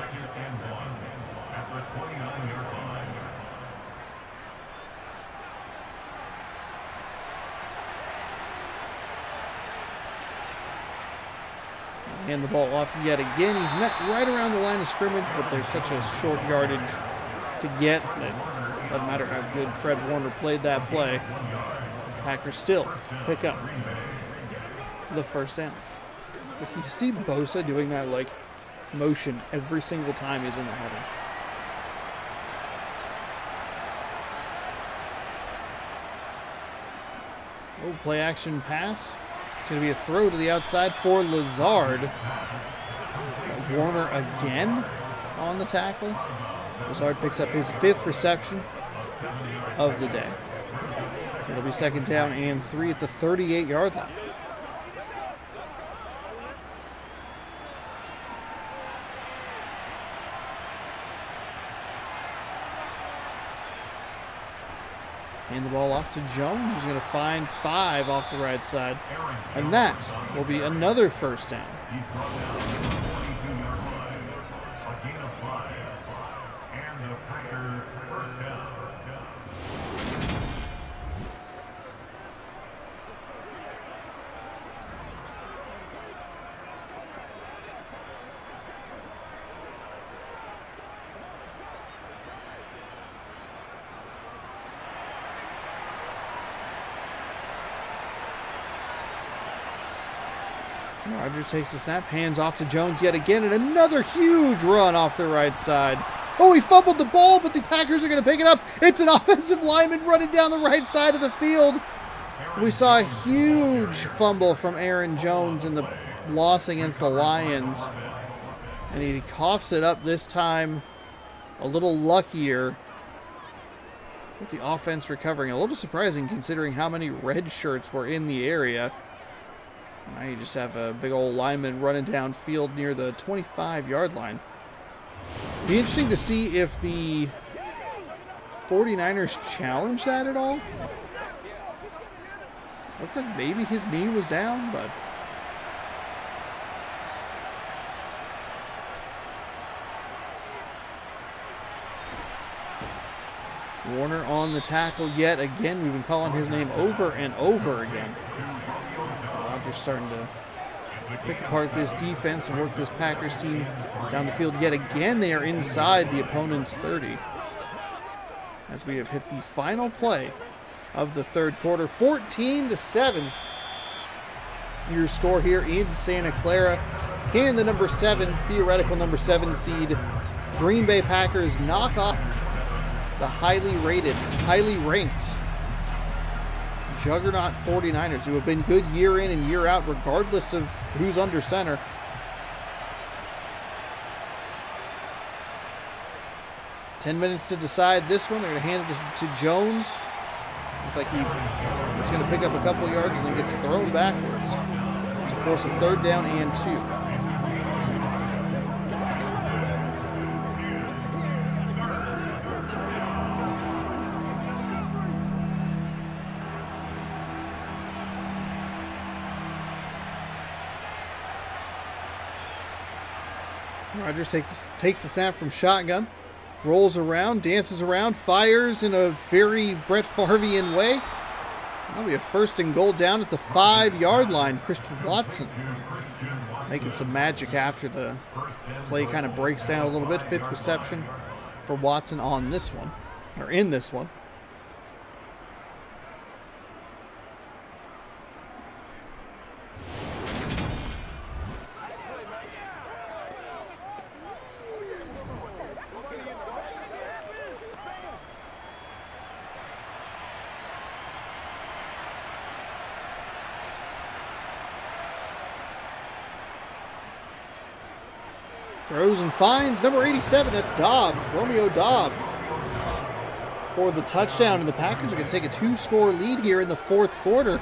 Hand the ball off yet again. He's met right around the line of scrimmage, but there's such a short yardage to get that it doesn't matter how good Fred Warner played that play. Packers still pick up the first down. If you see Bosa doing that motion every single time he's in the huddle. Oh, play action pass. It's going to be a throw to the outside for Lazard. Warner again on the tackle. Lazard picks up his 5th reception of the day. It'll be 2nd down and 3 at the 38-yard line. Hand the ball off to Jones, who's going to find 5 off the right side. And that will be another 1st down. Rodgers takes the snap, hands off to Jones yet again, and another huge run off the right side. Oh, he fumbled the ball, but the Packers are going to pick it up. It's an offensive lineman running down the right side of the field. We saw a huge fumble from Aaron Jones in the loss against the Lions. And he coughs it up this time a little luckier with the offense recovering. A little surprising considering how many red shirts were in the area. Now you just have a big old lineman running downfield near the 25-yard line. Be interesting to see if the 49ers challenge that at all. Looked like maybe his knee was down, but... Warner on the tackle yet again. We've been calling his name over and over again. Rodgers starting to pick apart this defense and work this Packers team down the field yet again. They are inside the opponent's 30. As we have hit the final play of the 3rd quarter, 14-7. Your score here in Santa Clara. Can the number 7, theoretical number 7 seed Green Bay Packers knock off the highly rated, highly ranked juggernaut 49ers, who have been good year in and year out regardless of who's under center? Ten minutes to decide this one. They're going to hand it to Jones. Looks like he was going to pick up a couple yards and then gets thrown backwards to force a 3rd down and 2. Rodgers takes the snap from shotgun, rolls around, dances around, fires in a very Brett Favre-ian way. That'll be a 1st and goal down at the 5-yard line. Christian Watson making some magic after the play kind of breaks down a little bit. 5th reception for Watson on this one, or in this one. Throws and finds number 87. That's Dobbs, Romeo Dobbs, for the touchdown. And the Packers are going to take a 2-score lead here in the 4th quarter.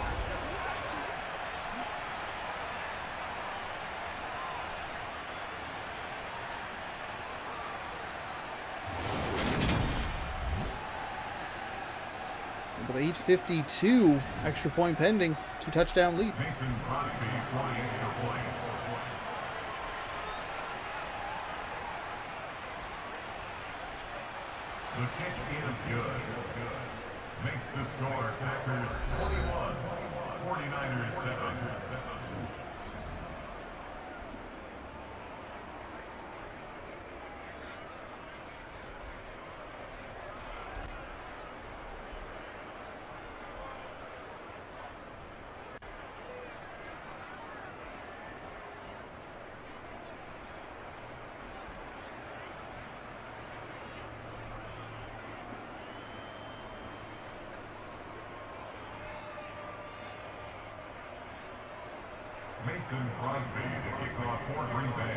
With 8:52 extra point pending, 2-touchdown lead. The kick is good. Makes the score Packers 41, 49ers 7. Mason Crosby to kick off for Green Bay.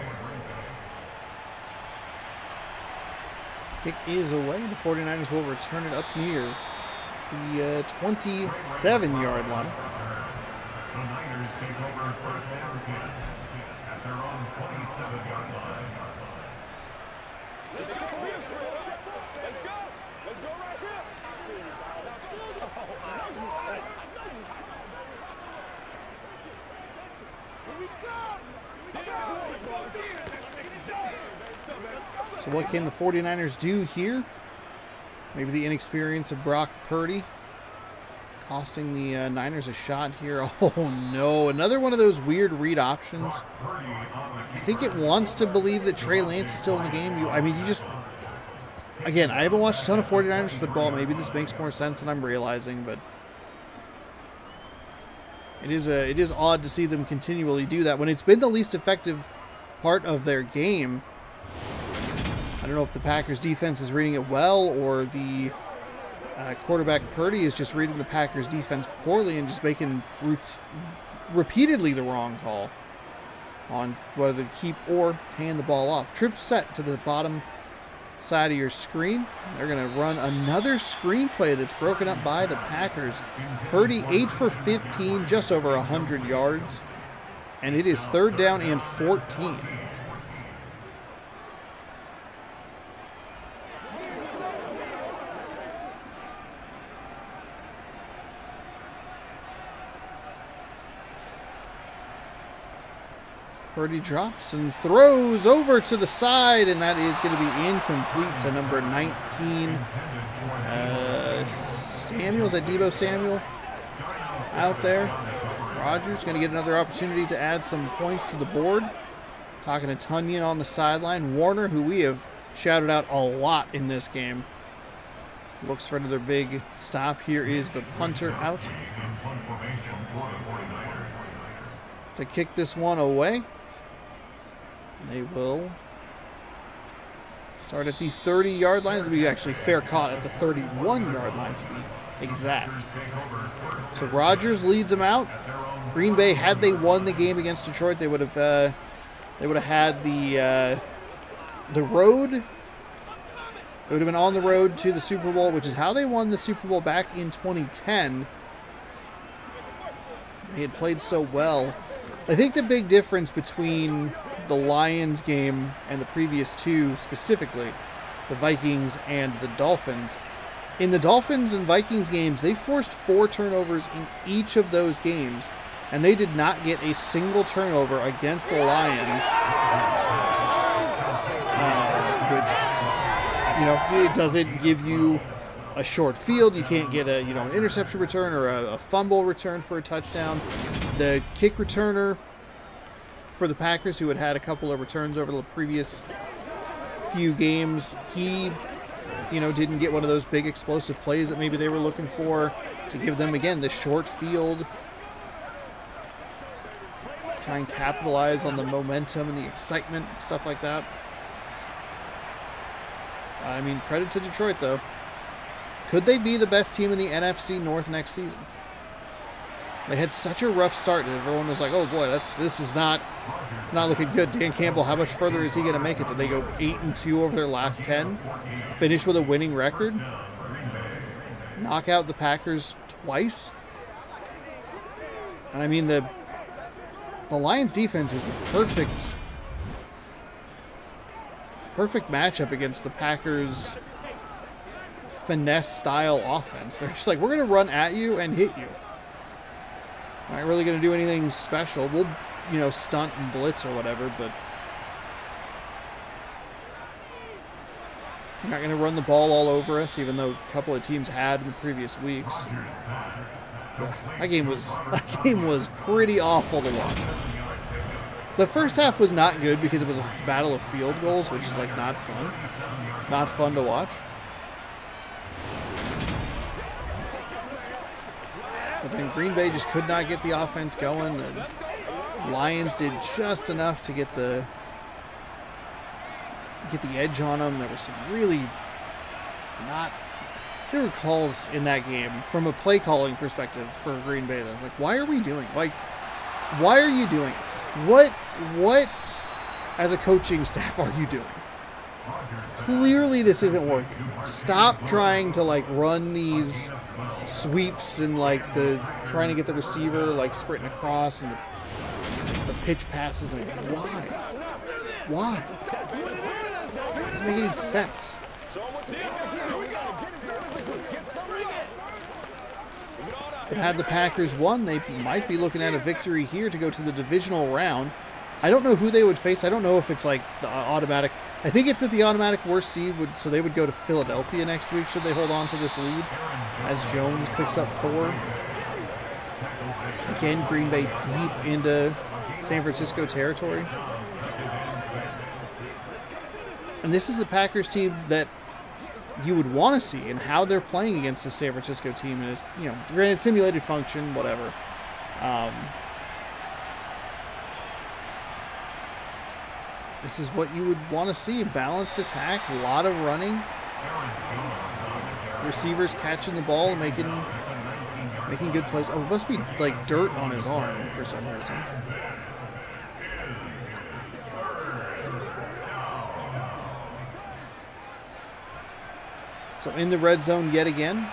Kick is away. The 49ers will return it up near the 27-yard line. The Niners take over first down 10 at their own 27-yard line. Let's go right here. So what can the 49ers do here? Maybe the inexperience of Brock Purdy costing the Niners a shot here. Oh no, another one of those weird read options. I think it wants to believe that Trey Lance is still in the game. Again, I haven't watched a ton of 49ers football. Maybe this makes more sense than I'm realizing, but it is odd to see them continually do that when it's been the least effective part of their game. I don't know if the Packers defense is reading it well, or the quarterback Purdy is just reading the Packers defense poorly and just making repeatedly the wrong call on whether to keep or hand the ball off. Trip set to the bottom side of your screen. They're going to run another screen play that's broken up by the Packers. Purdy 8 for 15, just over 100 yards. And it is 3rd down and 14. Purdy drops and throws over to the side, and that is going to be incomplete to number 19. Samuel, is that Deebo Samuel out there? Rodgers going to get another opportunity to add some points to the board. Talking to Tunyon on the sideline. Warner, who we have shouted out a lot in this game, looks for another big stop. Here is the punter out to kick this one away. They will start at the 30-yard line. It'll be actually fair caught at the 31-yard line to be exact. So Rodgers leads them out. Green Bay, had they won the game against Detroit, they would have had the road. They would have been on the road to the Super Bowl, which is how they won the Super Bowl back in 2010. They had played so well. I think the big difference between the Lions game and the previous two, specifically the Vikings and the Dolphins, in the Dolphins and Vikings games, they forced 4 turnovers in each of those games, and they did not get a single turnover against the Lions, which, it doesn't give you a short field. You can't get an interception return or a fumble return for a touchdown. The kick returner for the Packers, who had had a couple of returns over the previous few games, he, didn't get one of those big explosive plays that maybe they were looking for to give them, again, the short field. Try and capitalize on the momentum and the excitement, stuff like that. I mean, credit to Detroit, though. Could they be the best team in the NFC North next season? They had such a rough start that everyone was like, oh boy, this is not looking good. Dan Campbell, how much further is he going to make it? Did they go 8-2 over their last 10? Finish with a winning record? Knock out the Packers twice? And I mean, the Lions defense is the perfect matchup against the Packers' finesse style offense. They're just like, we're going to run at you and hit you. Not really going to do anything special. We'll, stunt and blitz or whatever, but we're not going to run the ball all over us, even though a couple of teams had in the previous weeks. That game was pretty awful to watch. The first half was not good because it was a battle of field goals, which is like not fun. Not fun to watch. But then Green Bay just could not get the offense going. The Lions did just enough to get the edge on them. There was some really there were calls in that game from a play calling perspective for Green Bay. They're like, why are we doing? Like, Why are you doing this? What as a coaching staff are you doing? Clearly this isn't working. Stop trying to like run these sweeps and like trying to get the receiver like sprinting across and the pitch passes. Like, why? It doesn't make any sense. But had the Packers won, they might be looking at a victory here to go to the divisional round. I don't know who they would face. I don't know if it's like the automatic. I think it's that the automatic worst seed would, so they would go to Philadelphia next week should they hold on to this lead, as Jones picks up 4. Again, Green Bay deep into San Francisco territory. And this is the Packers team that you would want to see and how they're playing against the San Francisco team. And it's, you know, granted, simulated function, whatever. This is what you would want to see. Balanced attack, a lot of running. Receivers catching the ball and making good plays. Oh, it must be like dirt on his arm for some reason. So in the red zone yet again.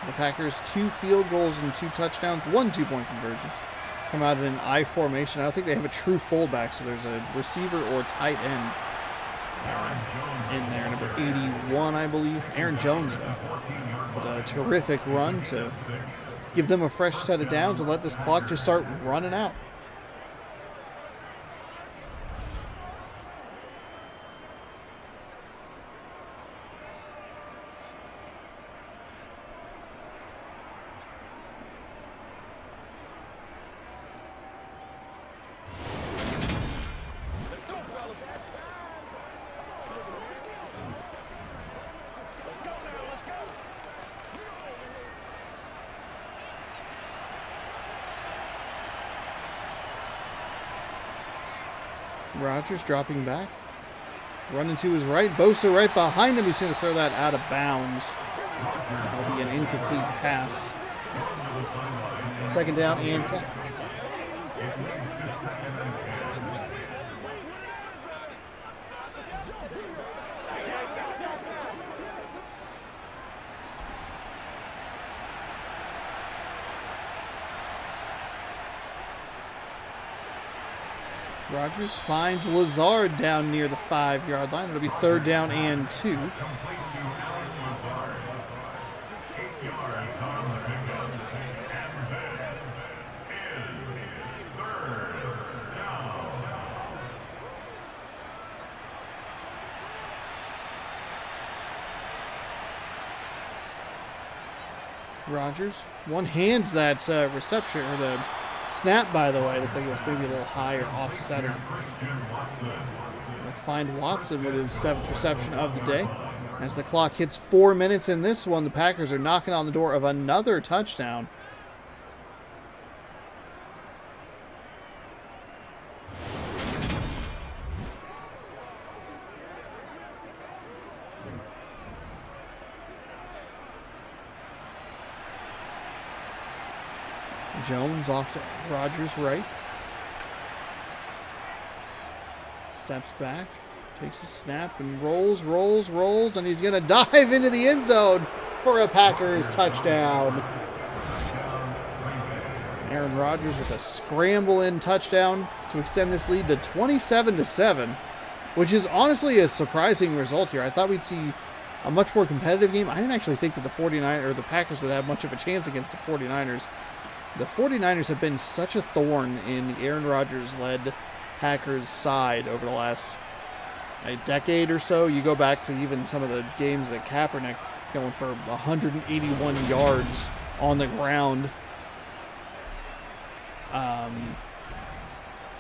The Packers 2 field goals and 2 touchdowns, 1 2-point conversion. Come out in an I formation. I don't think they have a true fullback, so there's a receiver or tight end in there. Number 81, I believe. Aaron Jones, with a terrific run to give them a fresh set of downs and let this clock just start running out. Rodgers dropping back. Running to his right. Bosa right behind him. He's going to throw that out of bounds. That'll be an incomplete pass. 2nd down and 10. Rodgers finds Lazard down near the 5-yard line. It'll be 3rd down and 2. Rodgers one-hands that reception, or the snap, by the way. Looked like it was maybe a little higher off-center. We'll find Watson with his 7th reception of the day. As the clock hits 4 minutes in this one, the Packers are knocking on the door of another touchdown. Jones off to Rodgers' right. Steps back, takes a snap, and rolls, and he's going to dive into the end zone for a Packers touchdown. Aaron Rodgers with a scramble-in touchdown to extend this lead to 27-7, which is honestly a surprising result here. I thought we'd see a much more competitive game. I didn't actually think that the Packers would have much of a chance against the 49ers. The 49ers have been such a thorn in the Aaron Rodgers-led Packers side over the last a decade or so. You go back to even some of the games that Kaepernick going for 181 yards on the ground.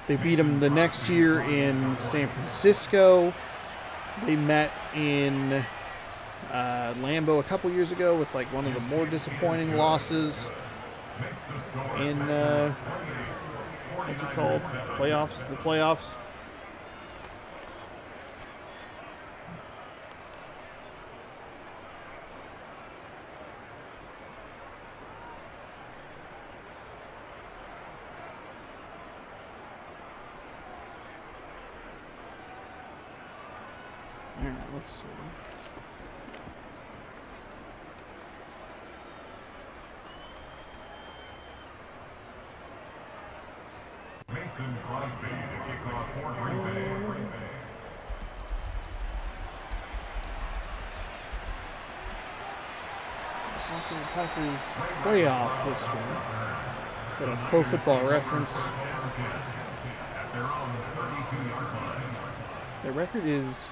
They beat him the next year in San Francisco. They met in Lambeau a couple years ago with like one of the more disappointing losses in what's it called? Playoffs? The playoffs. All right, let's see. Mason Crosby to kick off for Green Bay. Packers playoff history. Got a Pro Football Reference. At their own 32-yard line. Their record is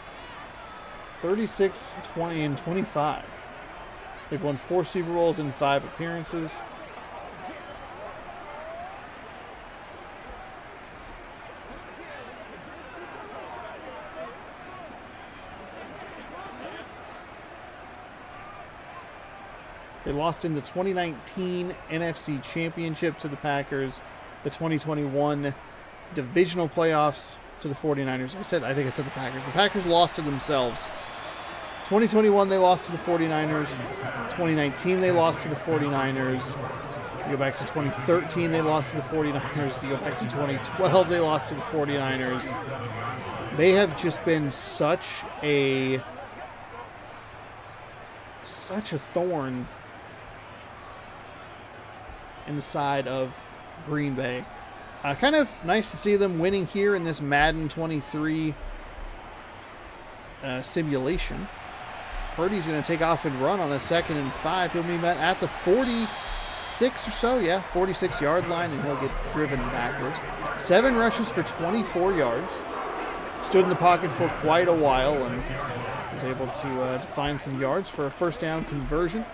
36, 20, and 25. They've won 4 Super Bowls in 5 appearances. They lost in the 2019 NFC Championship to the Packers, the 2021 divisional playoffs to the 49ers. I think I said the Packers. The Packers lost to themselves. 2021, they lost to the 49ers. 2019, they lost to the 49ers. You go back to 2013, they lost to the 49ers. You go back to 2012, they lost to the 49ers. They have just been such a thorn in the side of Green Bay. Kind of nice to see them winning here in this Madden 23 simulation. Purdy's going to take off and run on a 2nd and 5. He'll be met at the 46 or so, 46-yard line, and he'll get driven backwards. 7 rushes for 24 yards. Stood in the pocket for quite a while and was able to find some yards for a first down conversion.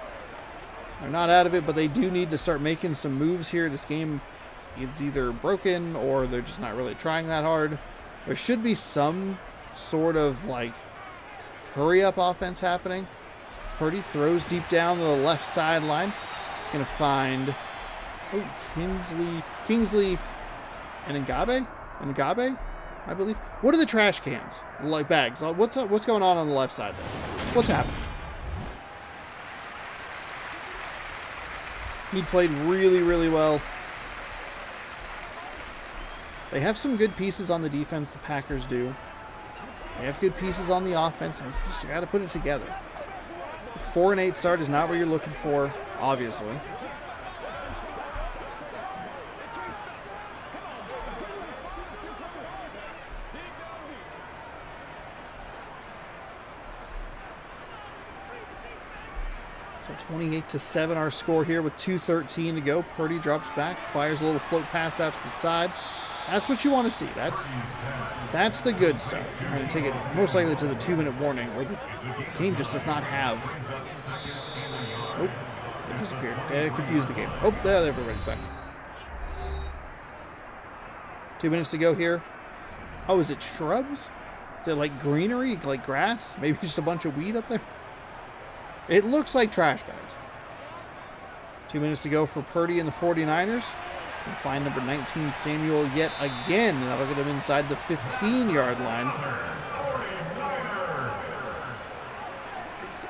They're not out of it, but they do need to start making some moves here. This game is either broken or they're just not really trying that hard. There should be some sort of like hurry-up offense happening. Purdy throws deep down to the left sideline. He's going to find Kingsley and Ngabe, I believe. What are the trash cans? Like bags. What's up? What's going on the left side there? What's happening? He played really, really well. They have some good pieces on the defense, the Packers do. They have good pieces on the offense. I just got to put it together. A 4-8 start is not what you're looking for, obviously. So 28-7 our score here with 2:13 to go. Purdy drops back, fires a little float pass out to the side. That's what you want to see. That's the good stuff. You're going to take it most likely to the 2-minute warning, or the game just does not have. Oh, it disappeared. It confused the game. Oh, there, everybody's back. 2 minutes to go here. Oh, is it shrubs? Is it like greenery, like grass? Maybe just a bunch of weed up there? It looks like trash bags. 2 minutes to go for Purdy and the 49ers. We'll find number 19, Samuel, yet again. That'll get him inside the 15-yard line.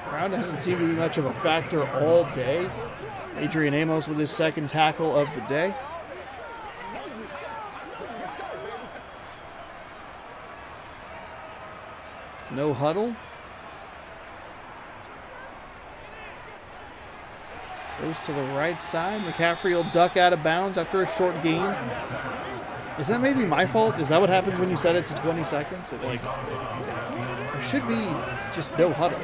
Crowd hasn't seemed to be much of a factor all day. Adrian Amos with his 2nd tackle of the day. No huddle. Goes to the right side. McCaffrey will duck out of bounds after a short gain. Is that maybe my fault? Is that what happens when you set it to 20 seconds? It, like, there should be just no huddle.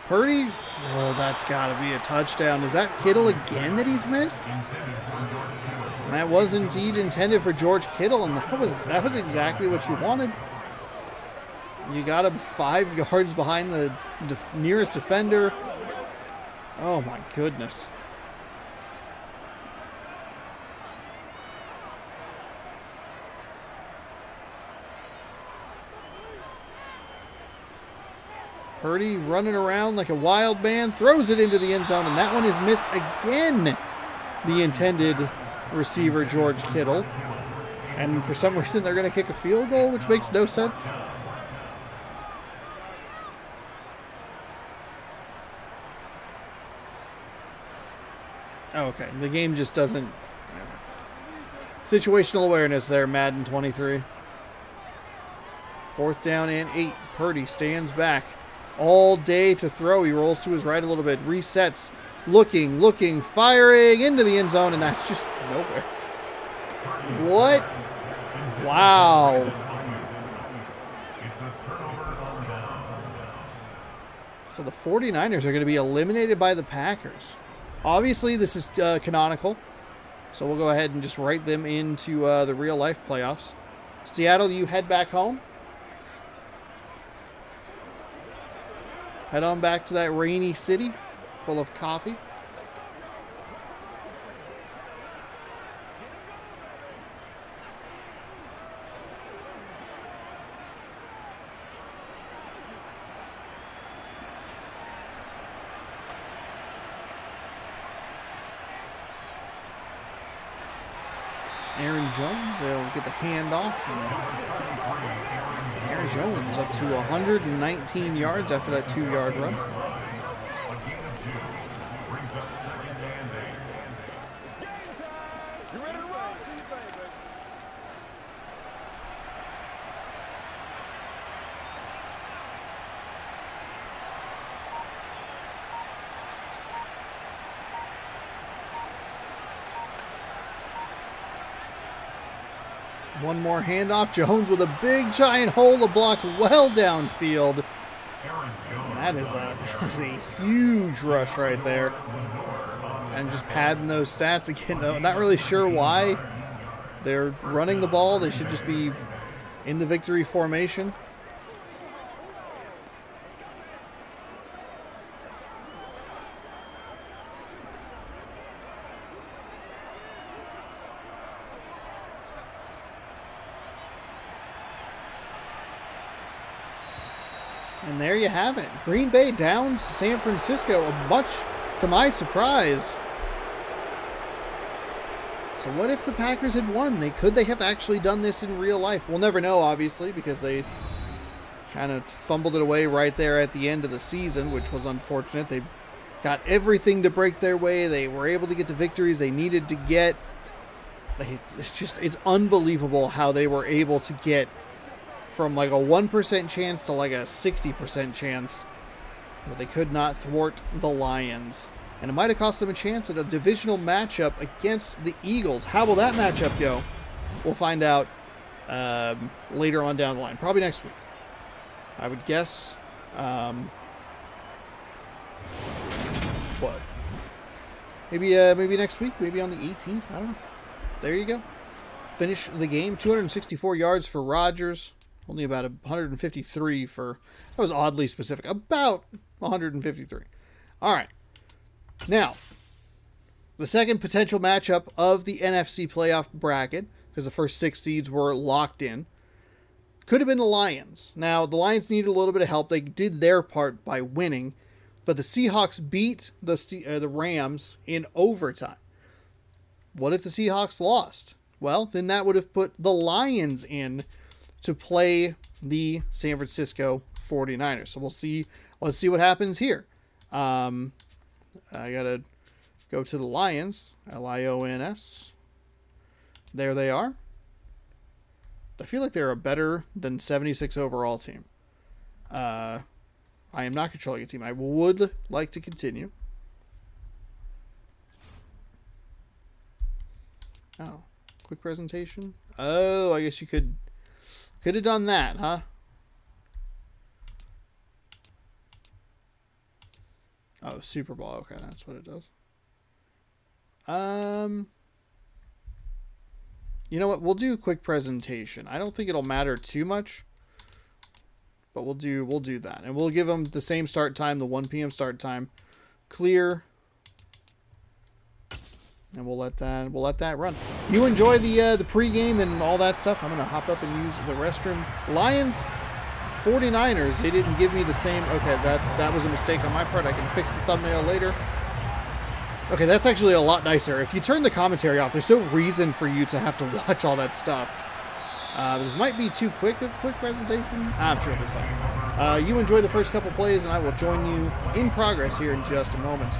Purdy, oh, that's got to be a touchdown. Is that Kittle again that he's missed? And that was indeed intended for George Kittle, and that was exactly what you wanted. You got him 5 yards behind the nearest defender. Oh my goodness. Purdy running around like a wild man, throws it into the end zone, and that one is missed again. The intended receiver, George Kittle. And for some reason, they're going to kick a field goal, which makes no sense. Oh, okay. The game just doesn't... Situational awareness there, Madden 23. 4th down and 8. Purdy stands back. All day to throw. He rolls to his right a little bit. Resets. Looking, firing into the end zone, and that's just nowhere. What? Wow. So the 49ers are going to be eliminated by the Packers. Obviously, this is canonical, so we'll go ahead and just write them into the real-life playoffs. Seattle, you head back home. Head on back to that rainy city full of coffee. Aaron Jones, they'll get the handoff. Aaron Jones up to 119 yards after that 2-yard run. One more handoff. Jones with a big giant hole to block well downfield. And that is a huge rush right there. And just padding those stats again. I'm not really sure why they're running the ball. They should just be in the victory formation. And there you have it. Green Bay downs San Francisco, much to my surprise. So what if the Packers had won? Could they have actually done this in real life? We'll never know, obviously, because they kind of fumbled it away right there at the end of the season, which was unfortunate. They got everything to break their way. They were able to get the victories they needed to get. It's unbelievable how they were able to get from like a 1% chance to like a 60% chance. But they could not thwart the Lions. And it might have cost them a chance at a divisional matchup against the Eagles. How will that matchup go? We'll find out later on down the line. Probably next week, I would guess. What? Maybe next week. Maybe on the 18th. I don't know. There you go. Finish the game. 264 yards for Rodgers. Only about 153 for... That was oddly specific. About 153. All right. Now, the second potential matchup of the NFC playoff bracket, because the first 6 seeds were locked in, could have been the Lions. Now, the Lions needed a little bit of help. They did their part by winning, but the Seahawks beat the Rams in overtime. What if the Seahawks lost? Well, then that would have put the Lions in to play the San Francisco 49ers. So we'll see. Let's see what happens here. I gotta go to the Lions. Lions. There they are. I feel like they're a better than 76 overall team. I am not controlling a team. I would like to continue. Oh, quick presentation. Oh, I guess you could have done that, huh? Oh, Super Bowl. Okay, that's what it does. You know what? We'll do a quick presentation. I don't think it'll matter too much, but we'll do that, and we'll give them the same start time, the 1 p.m. start time. Clear. And we'll let that run. You enjoy the pregame and all that stuff. I'm gonna hop up and use the restroom. Lions, 49ers. They didn't give me the same. Okay, that was a mistake on my part. I can fix the thumbnail later. Okay, that's actually a lot nicer. If you turn the commentary off, there's no reason for you to have to watch all that stuff. This might be too quick of a quick presentation. I'm sure it'll be fun. You enjoy the first couple plays, and I will join you in progress here in just a moment.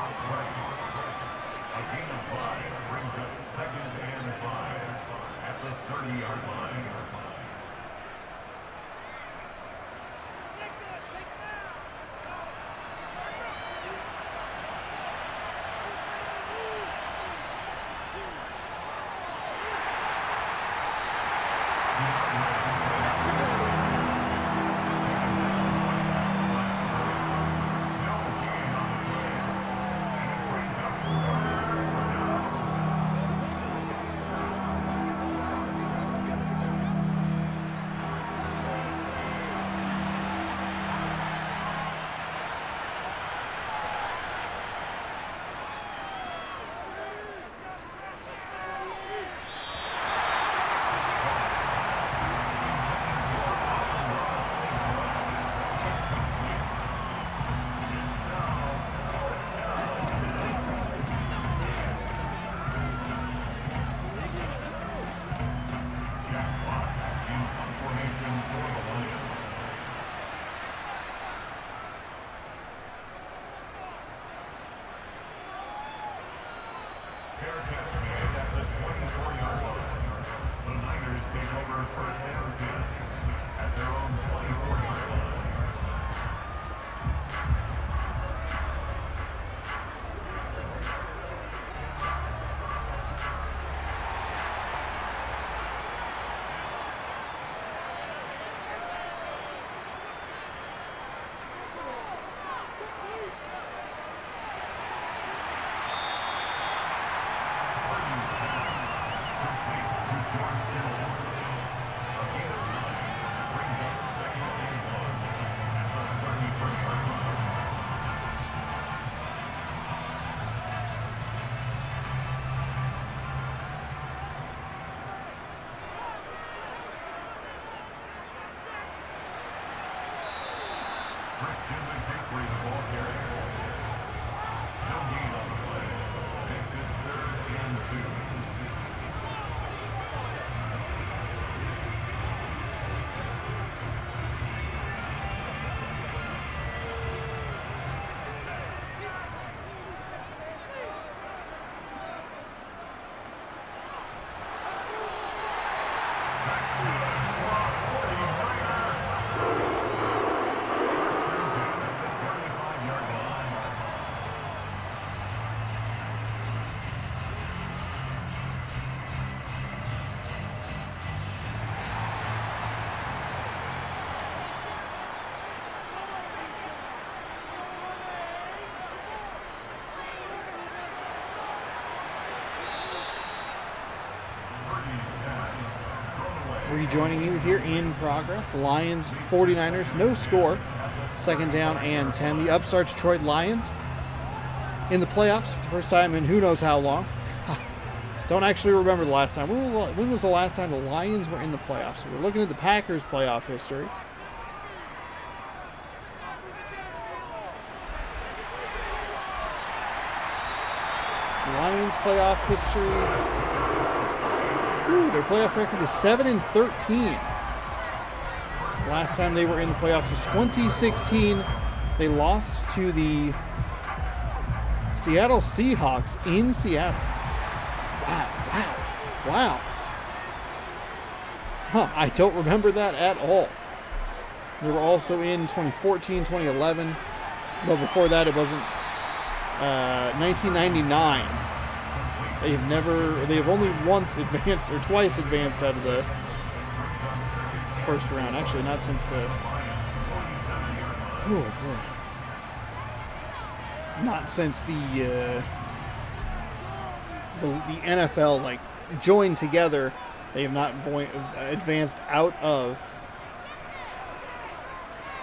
A gain of 5 brings up 2nd and 5 at the 30-yard line. Rejoining you here in progress. Lions, 49ers, no score. 2nd down and 10. The upstart Detroit Lions in the playoffs for the first time in who knows how long. Don't actually remember the last time. When was the last time the Lions were in the playoffs? So we're looking at the Packers' playoff history. Lions playoff history. Ooh, their playoff record is 7-13. Last time they were in the playoffs was 2016. They lost to the Seattle Seahawks in Seattle. Wow. Huh, I don't remember that at all. They were also in 2014, 2011. But before that, it wasn't 1999. They have only once advanced, or twice advanced out of the first round. Actually, not since not since the NFL, like, joined together. They have not advanced out of...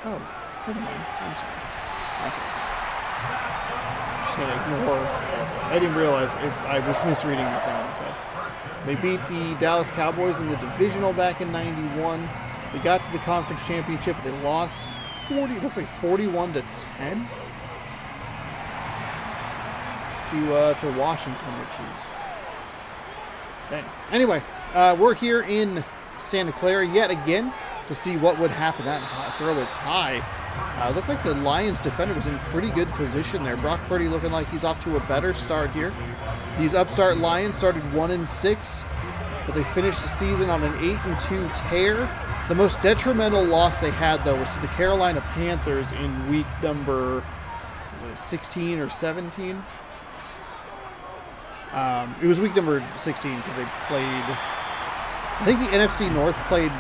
Oh, never mind. I'm sorry. Okay. Just going to ignore... I didn't realize I was misreading the thing on the side. They beat the Dallas Cowboys in the divisional back in '91. They got to the conference championship. They lost 41-10 to Washington, which is... Dang. Anyway, we're here in Santa Clara yet again to see what would happen. That throw is high. Looked like the Lions defender was in pretty good position there. Brock Purdy looking like he's off to a better start here. These upstart Lions started 1-6, but they finished the season on an 8-2 tear. The most detrimental loss they had, though, was to the Carolina Panthers in week number 16 or 17. It was week number 16 because they played. I think the NFC North played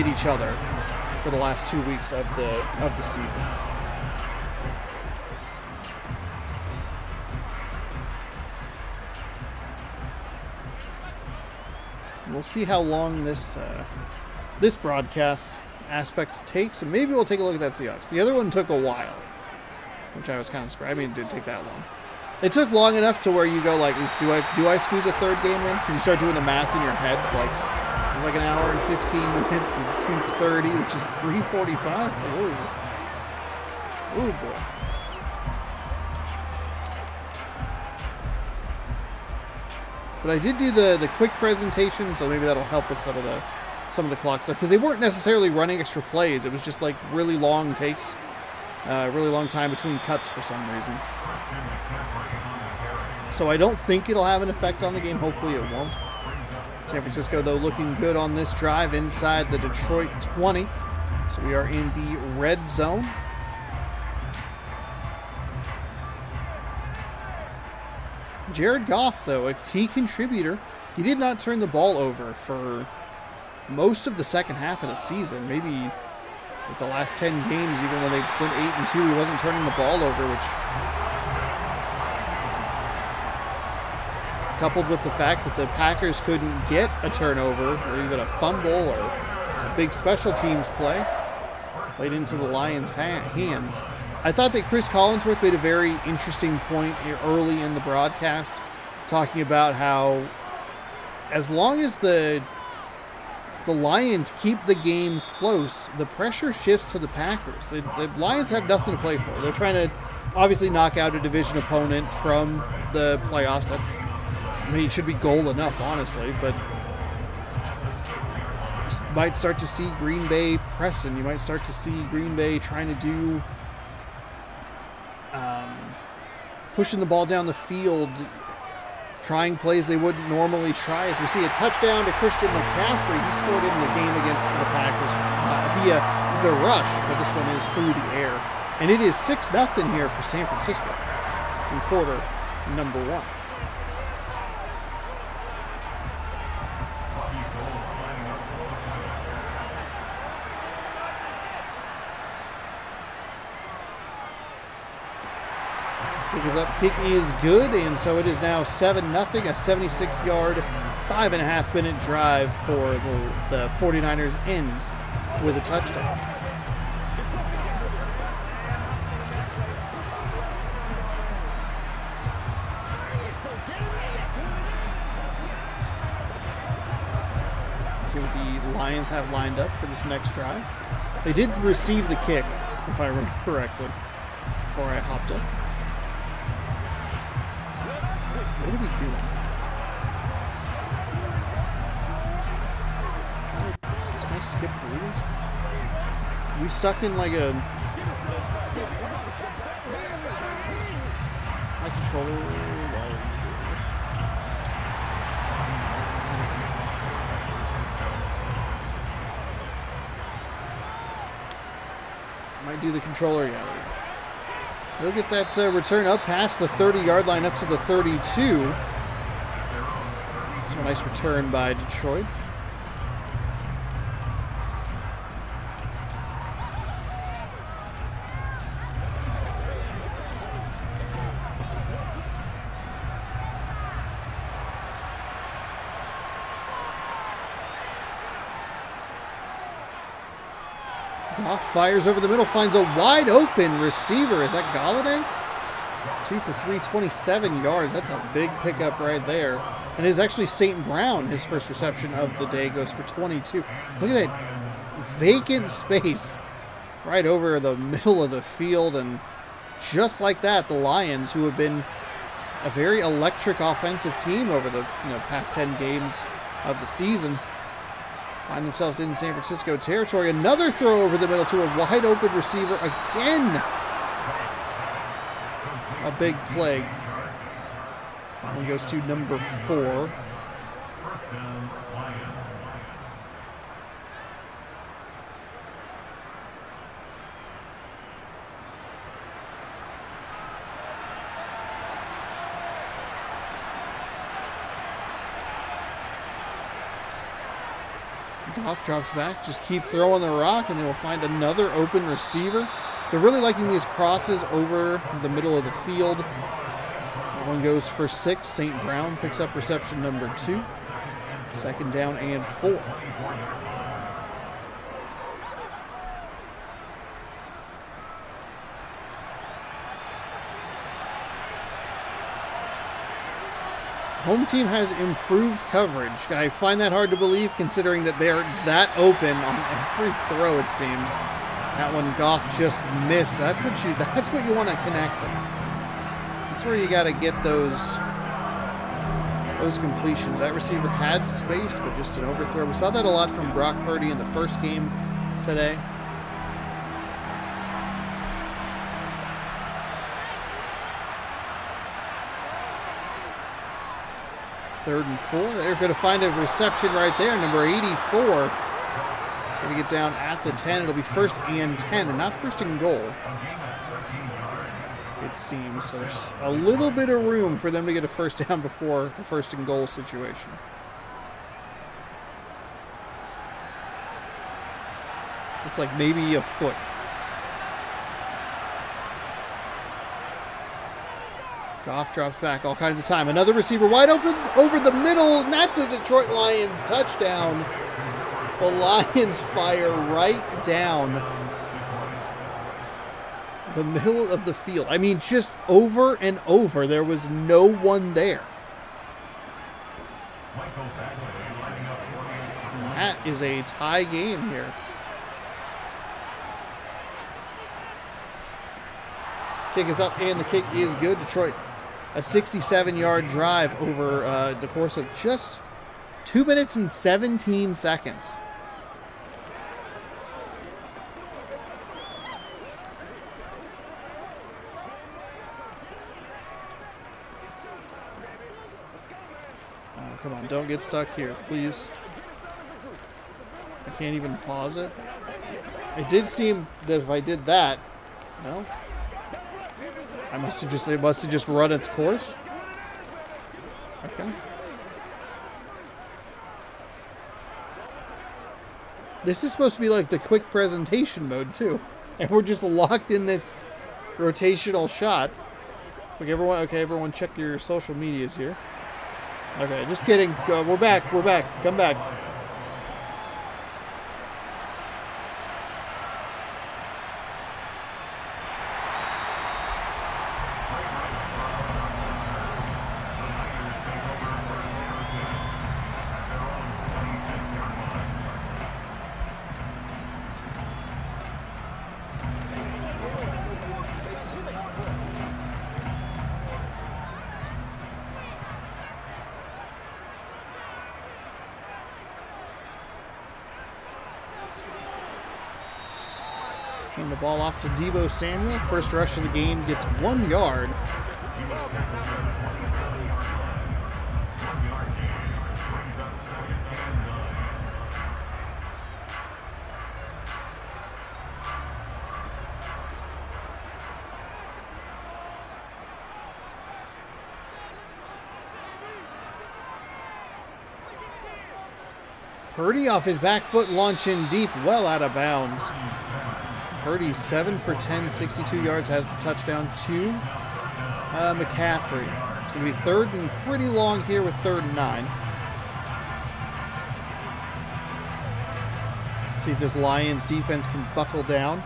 each other for the last 2 weeks of the season. We'll see how long this broadcast aspect takes, and maybe we'll take a look at that Seahawks. The other one took a while, which I was kind of surprised. I mean, it didn't take that long. It took long enough to where you go like, do I squeeze a third game in? Because you start doing the math in your head. Like, it's like an hour and 15 minutes. It's 2:30, which is 3:45. Oh boy. But I did do the quick presentation, so maybe that'll help with some of the clock stuff, because they weren't necessarily running extra plays. It was just like really long takes, really long time between cuts for some reason. So I don't think it'll have an effect on the game. Hopefully it won't. San Francisco, though, looking good on this drive inside the Detroit 20. So we are in the red zone. Jared Goff, though, a key contributor. He did not turn the ball over for most of the second half of the season. Maybe like the last 10 games, even when they went 8-2, he wasn't turning the ball over, which, coupled with the fact that the Packers couldn't get a turnover or even a fumble or a big special teams play, played into the Lions' hands. I thought that Chris Collinsworth made a very interesting point early in the broadcast, talking about how as long as the Lions keep the game close, the pressure shifts to the Packers. The Lions have nothing to play for. They're trying to obviously knock out a division opponent from the playoffs. I mean, it should be goal enough, honestly, but you might start to see Green Bay pressing. You might start to see Green Bay trying to do pushing the ball down the field, trying plays they wouldn't normally try. As we see a touchdown to Christian McCaffrey. He scored in the game against the Packers via the rush, but this one is through the air. And it is 6-0 here for San Francisco in quarter number 1. Kick is up, kick is good, and so it is now 7-0, a 76-yard, 5.5-minute drive for the 49ers ends with a touchdown. See what the Lions have lined up for this next drive. They did receive the kick, if I remember correctly, before I hopped up. What are we doing? Can I skip through this? Are we stuck in like a... My controller... Might do the controller gallery. We'll get that return up past the 30-yard line up to the 32. So a nice return by Detroit. Goff fires over the middle, finds a wide open receiver. Is that Galladay? 2 for 3, 27 yards. That's a big pickup right there. And it is actually St. Brown. His first reception of the day goes for 22. Look at that vacant space right over the middle of the field. And just like that, the Lions, who have been a very electric offensive team over the past 10 games of the season, Find themselves in San Francisco territory. Another throw over the middle to a wide open receiver again. A big play. That one goes to number 4. Goff drops back. Just keep throwing the rock, and they will find another open receiver. They're really liking these crosses over the middle of the field. That one goes for 6. St. Brown picks up reception number 2. Second down and 4. Home team has improved coverage. I find that hard to believe considering that they're that open on every throw, it seems. That one Goff just missed. That's what you want to connect them. That's where you got to get those completions. That receiver had space, but just an overthrow. We saw that a lot from Brock Purdy in the first game today. Third and 4. They're going to find a reception right there. Number 84. It's going to get down at the 10. It'll be 1st and 10, and not 1st and goal, it seems. So there's a little bit of room for them to get a 1st down before the 1st and goal situation. Looks like maybe a foot. Goff drops back all kinds of time. Another receiver wide open over the middle. And that's a Detroit Lions touchdown. The Lions fire right down the middle of the field. I mean, just over and over. There was no one there. And that is a tie game here. Kick is up and the kick is good. Detroit, a 67-yard drive over the course of just 2 minutes and 17 seconds. Oh, come on, don't get stuck here, please. I can't even pause it. It did seem that if I did that, no? It must have just run its course. Okay. This is supposed to be like the quick presentation mode too, and we're just locked in this rotational shot. Like everyone check your social medias here. Okay, just kidding. We're back. Come back. Hand the ball off to Deebo Samuel. First rush of the game gets 1 yard. Purdy off his back foot, launching deep, well out of bounds. Purdy 7 for 10, 62 yards, has the touchdown to McCaffrey. It's going to be 3rd and pretty long here with 3rd and 9. See if this Lions defense can buckle down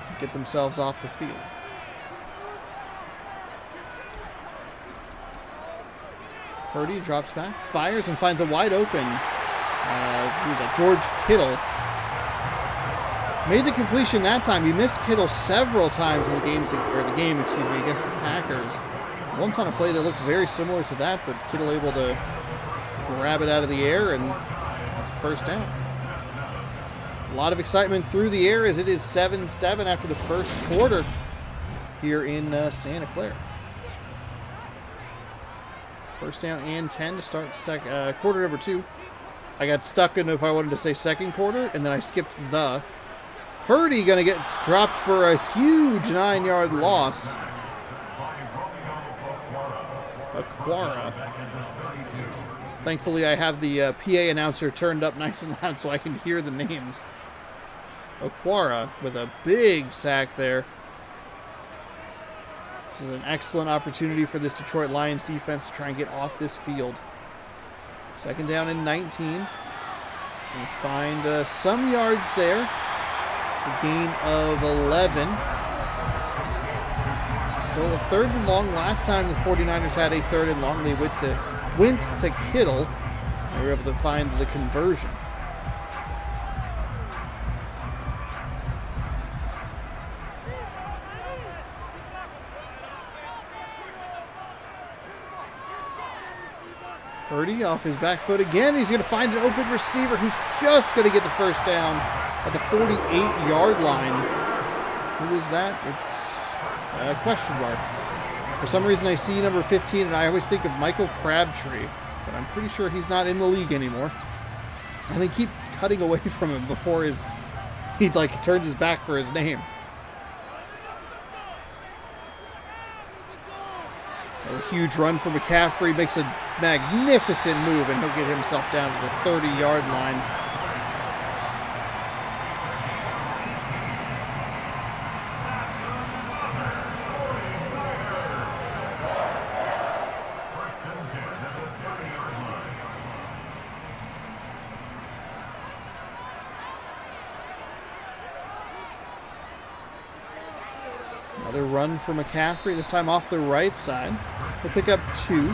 and get themselves off the field. Purdy drops back, fires, and finds a wide open. Who's that? George Kittle. Made the completion that time. He missed Kittle several times in the game against the Packers. Once on a play that looked very similar to that, but Kittle able to grab it out of the air and That's a first down. A lot of excitement through the air as it is 7-7 after the first quarter here in Santa Clara. First down and 10 to start quarter number 2. I got stuck in if I wanted to say second quarter, and then I skipped the. Purdy going to get dropped for a huge 9-yard loss. Aquara. Thankfully, I have the PA announcer turned up nice and loud so I can hear the names. Aquara with a big sack there. This is an excellent opportunity for this Detroit Lions defense to try and get off this field. Second down and 19. And find some yards there. It's a gain of 11. Still a third and long. Last time the 49ers had a third and long, they went to Kittle. They were able to find the conversion. Purdy off his back foot again. He's going to find an open receiver who's just going to get the first down at the 48-yard line. Who is that? It's a question mark. For some reason, I see number 15, and I always think of Michael Crabtree, but I'm pretty sure he's not in the league anymore. And they keep cutting away from him before he turns his back for his name. A huge run for McCaffrey, makes a magnificent move, and he'll get himself down to the 30-yard line. Another run for McCaffrey, this time off the right side. He'll pick up 2.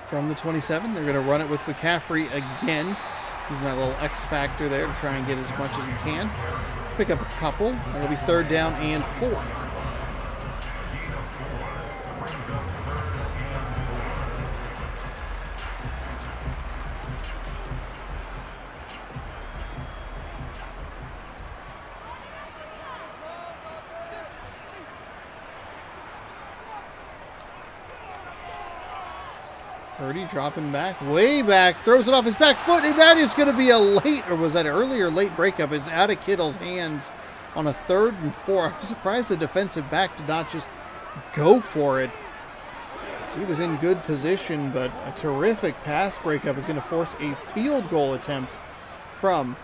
From the 27, they're going to run it with McCaffrey again. Using that little X factor there to try and get as much as he can. Pick up a couple. It'll be third down and 4. Purdy dropping back, way back, throws it off his back foot, and that is going to be a late, or was that early or late breakup? It's out of Kittle's hands on a 3rd and 4. I'm surprised the defensive back did not just go for it. He was in good position, but a terrific pass breakup is going to force a field goal attempt from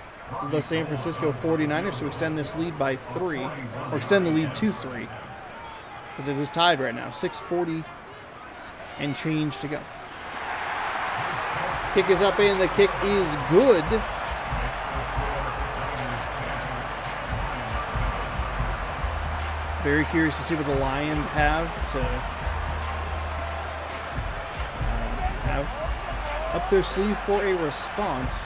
the San Francisco 49ers to extend this lead by 3, or extend the lead to 3, because it is tied right now. 6:40 and change to go. Kick is up and the kick is good. Very curious to see what the Lions have to have up their sleeve for a response.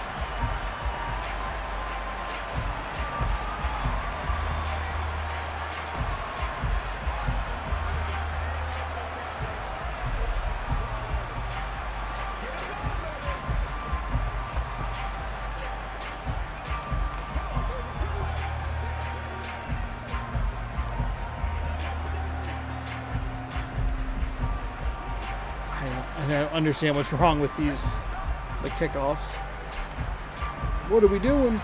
I don't understand what's wrong with the kickoffs. What are we doing?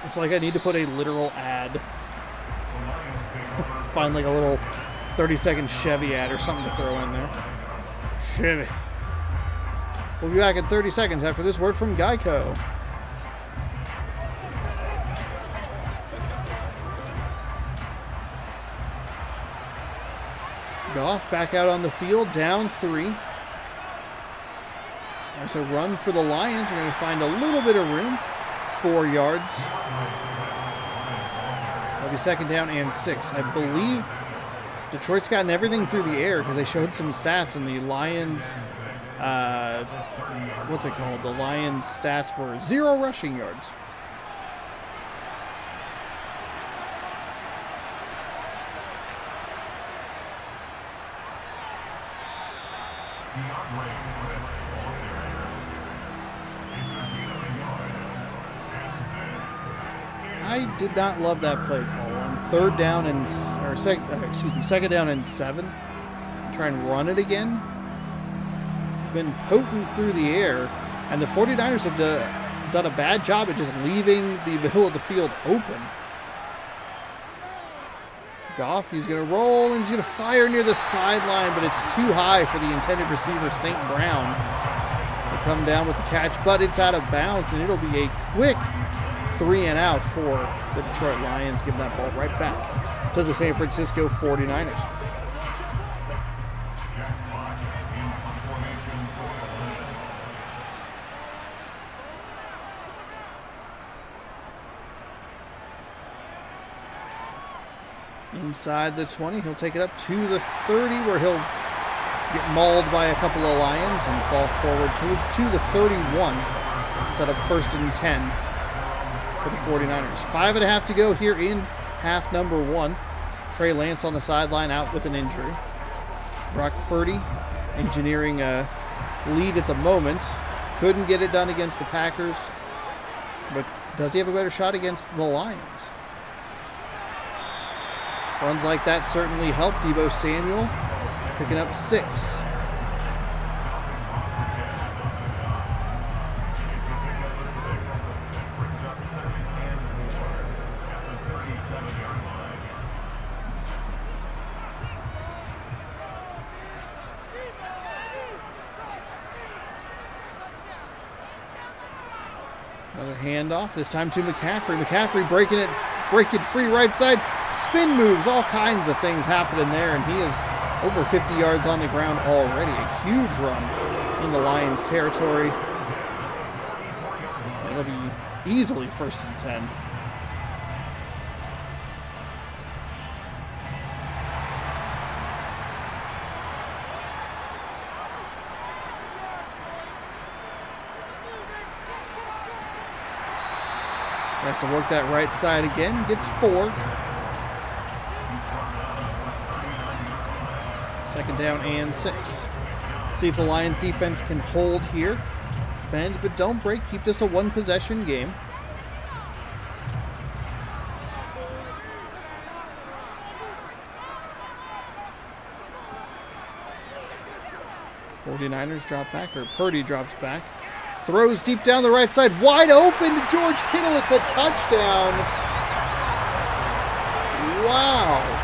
It's like I need to put a literal ad. Find like a little 30-second Chevy ad or something to throw in there. Chevy. We'll be back in 30 seconds after this word from Geico. Goff back out on the field, down 3. There's a run for the Lions. We're going to find a little bit of room. 4 yards. It'll be 2nd down and 6. I believe Detroit's gotten everything through the air because they showed some stats, and the Lions, what's it called? The Lions' stats were 0 rushing yards. I did not love that play call on 3rd down and 2nd down and 7. Try and run it again. Been potent through the air, and the 49ers have done a bad job at just leaving the middle of the field open. Goff, he's going to roll, and he's going to fire near the sideline, but it's too high for the intended receiver, St. Brown. He'll come down with the catch, but it's out of bounds, and it'll be a quick 3 and out for the Detroit Lions, giving that ball right back to the San Francisco 49ers. Inside the 20, he'll take it up to the 30, where he'll get mauled by a couple of Lions and fall forward to the 31, set up 1st and 10 for the 49ers. 5.5 to go here in half number 1. Trey Lance on the sideline out with an injury. Brock Purdy engineering a lead at the moment. Couldn't get it done against the Packers, but does he have a better shot against the Lions? Runs like that certainly help. Deebo Samuel picking up 6. Another handoff, this time to McCaffrey. McCaffrey breaking it free right side. Spin moves, all kinds of things happening there, and he is over 50 yards on the ground already. A huge run in the Lions' territory. It'll be easily 1st and 10. Tries to work that right side again, gets 4. 2nd down and 6. See if the Lions defense can hold here. Bend, but don't break. Keep this a 1-possession game. '49ers drop back, or Purdy drops back. Throws deep down the right side, wide open to George Kittle. It's a touchdown. Wow.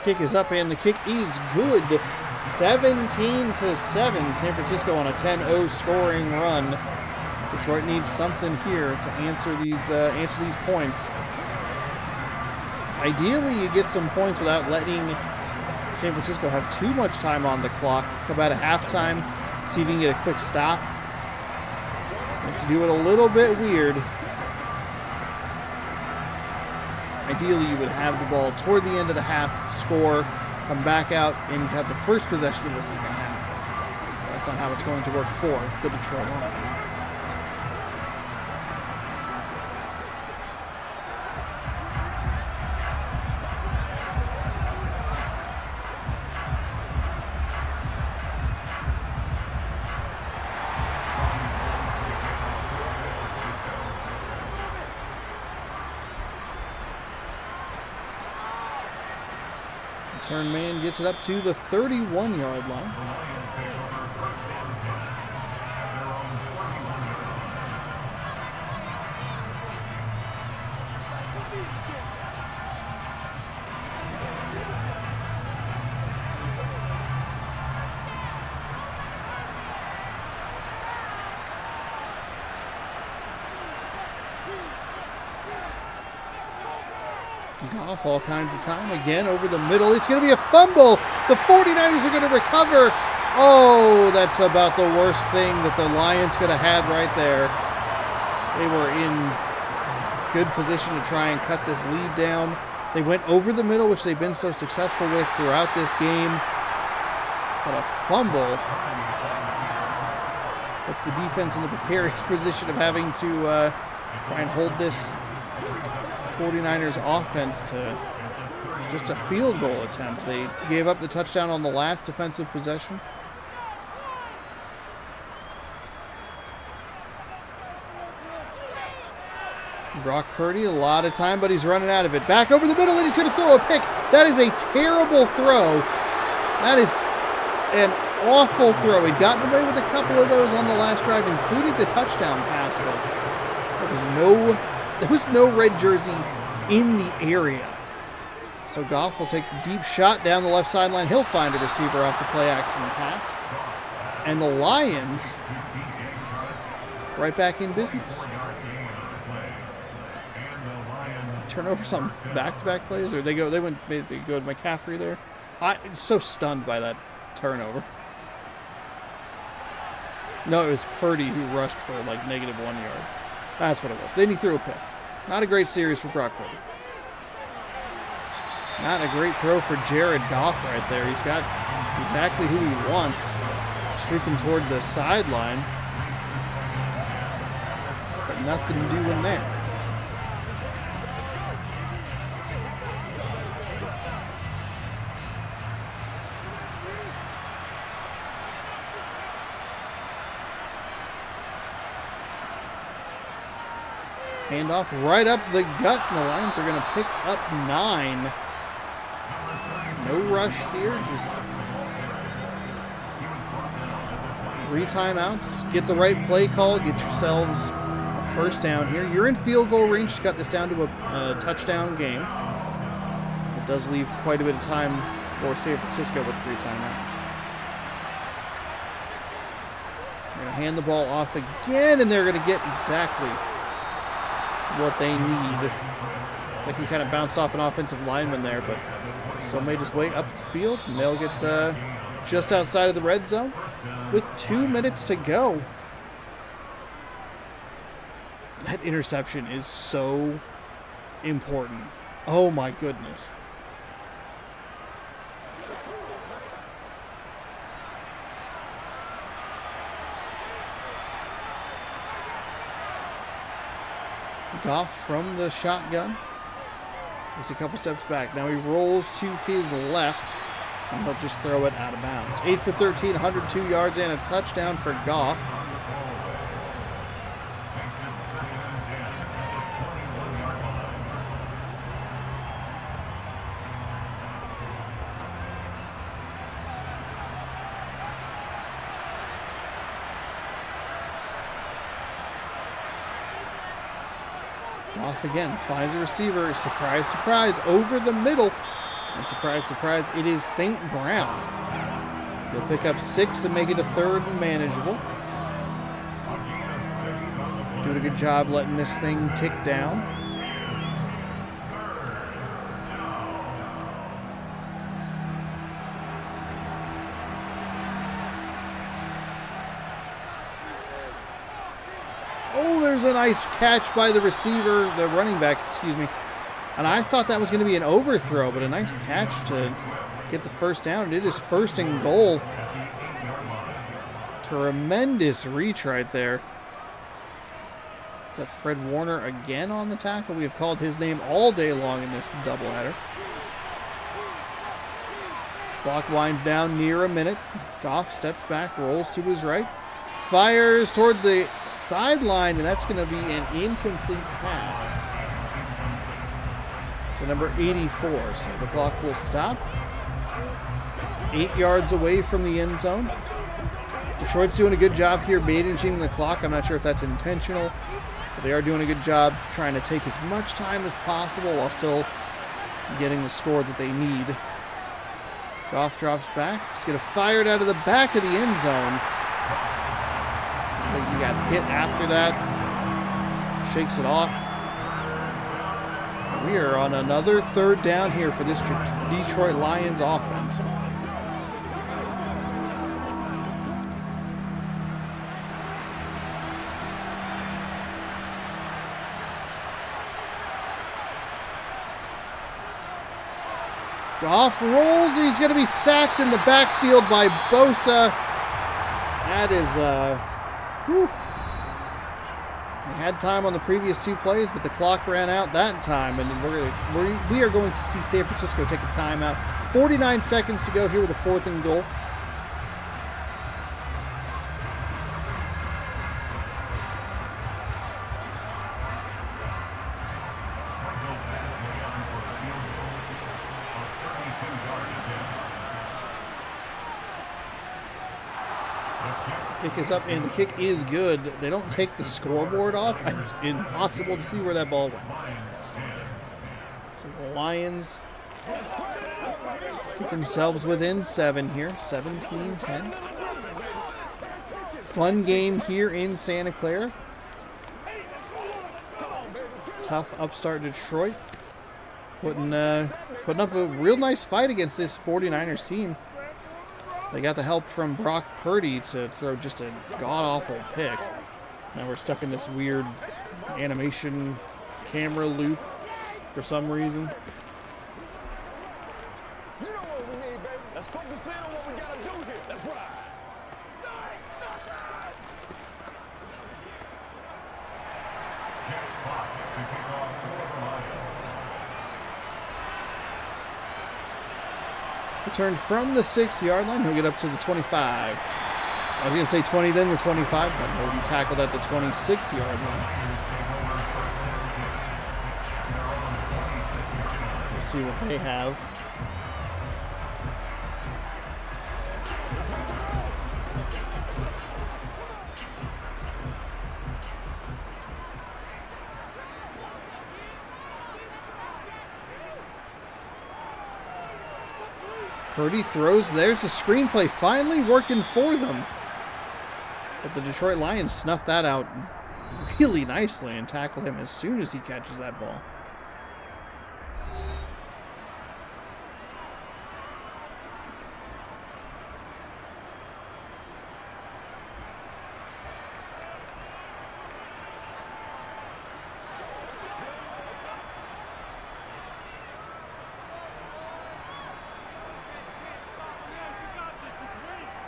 Kick is up, and the kick is good. 17-7. San Francisco on a 10-0 scoring run. Detroit needs something here to answer these points. Ideally, you get some points without letting San Francisco have too much time on the clock. Come out of halftime, see if you can get a quick stop. Have to do it a little bit weird. Ideally, you would have the ball toward the end of the half, score, come back out, and have the first possession of the 2nd half. That's not how it's going to work for the Detroit Lions. Return man gets it up to the 31-yard line. Goff all kinds of time. Again, over the middle. It's going to be a fumble. The 49ers are going to recover. Oh, that's about the worst thing that the Lions could have had right there. They were in good position to try and cut this lead down. They went over the middle, which they've been so successful with throughout this game. But a fumble. Puts the defense in the precarious position of having to try and hold this 49ers offense to just a field goal attempt. They gave up the touchdown on the last defensive possession. Brock Purdy, a lot of time, but he's running out of it. Back over the middle, and he's going to throw a pick. That is a terrible throw. That is an awful throw. He'd gotten away with a couple of those on the last drive, including the touchdown pass, but there was no red jersey in the area. So Goff will take the deep shot down the left sideline. He'll find a receiver off the play-action pass. And the Lions right back in business. Turnovers on back-to-back plays, or they go to McCaffrey there. I'm so stunned by that turnover. No, it was Purdy who rushed for like -1 yard. That's what it was. Then he threw a pick. Not a great series for Brock Purdy. Not a great throw for Jared Goff right there. He's got exactly who he wants, streaking toward the sideline, but nothing doing there. Handoff right up the gut, and the Lions are going to pick up 9. No rush here, just 3 timeouts. Get the right play call, get yourselves a first down here. You're in field goal range to cut this down to a touchdown game. It does leave quite a bit of time for San Francisco with 3 timeouts. They're going to hand the ball off again, and they're going to get exactly what they need. Like he kind of bounced off an offensive lineman there, but still made his way up the field, and they'll get just outside of the red zone with 2 minutes to go. That interception is so important. Oh my goodness. Goff from the shotgun. Takes a couple steps back. Now he rolls to his left, and he'll just throw it out of bounds. 8 for 13, 102 yards, and a touchdown for Goff. Goff again finds a receiver. Surprise, surprise, over the middle. And surprise, surprise, it is St. Brown. He'll pick up 6 and make it a 3rd and manageable. Doing a good job letting this thing tick down. Oh, there's a nice catch by the receiver, the running back, excuse me. And I thought that was going to be an overthrow, but a nice catch to get the first down. And it is 1st and goal. Tremendous reach right there. Is that Fred Warner again on the tackle? We have called his name all day long in this doubleheader. Clock winds down near a minute. Goff steps back, rolls to his right. Fires toward the sideline, and that's going to be an incomplete pass to number 84. So the clock will stop. 8 yards away from the end zone. Detroit's doing a good job here managing the clock. I'm not sure if that's intentional, but they are doing a good job trying to take as much time as possible while still getting the score that they need. Goff drops back. He's going to fire it out of the back of the end zone. He got hit after that. Shakes it off. We are on another third down here for this Detroit Lions offense. Goff rolls, and he's going to be sacked in the backfield by Bosa. That is, whew. He had time on the previous 2 plays, but the clock ran out that time, and we are going to see San Francisco take a timeout. 49 seconds to go here with a 4th and goal. Kick is up, and the kick is good. They don't take the scoreboard off. It's impossible to see where that ball went. So the Lions keep themselves within 7 here, 17-10. Fun game here in Santa Clara. Tough upstart Detroit. Putting up a real nice fight against this 49ers team. They got the help from Brock Purdy to throw just a god-awful pick. Now we're stuck in this weird animation camera loop for some reason. You know what we need, baby. Let's focus in on what we gotta do here. That's right. Returned from the 6-yard line. He'll get up to the 25. I was going to say 20 then, the 25, but he'll be tackled at the 26-yard line. We'll see what they have. Purdy throws. There's the screenplay finally working for them. But the Detroit Lions snuff that out really nicely and tackle him as soon as he catches that ball.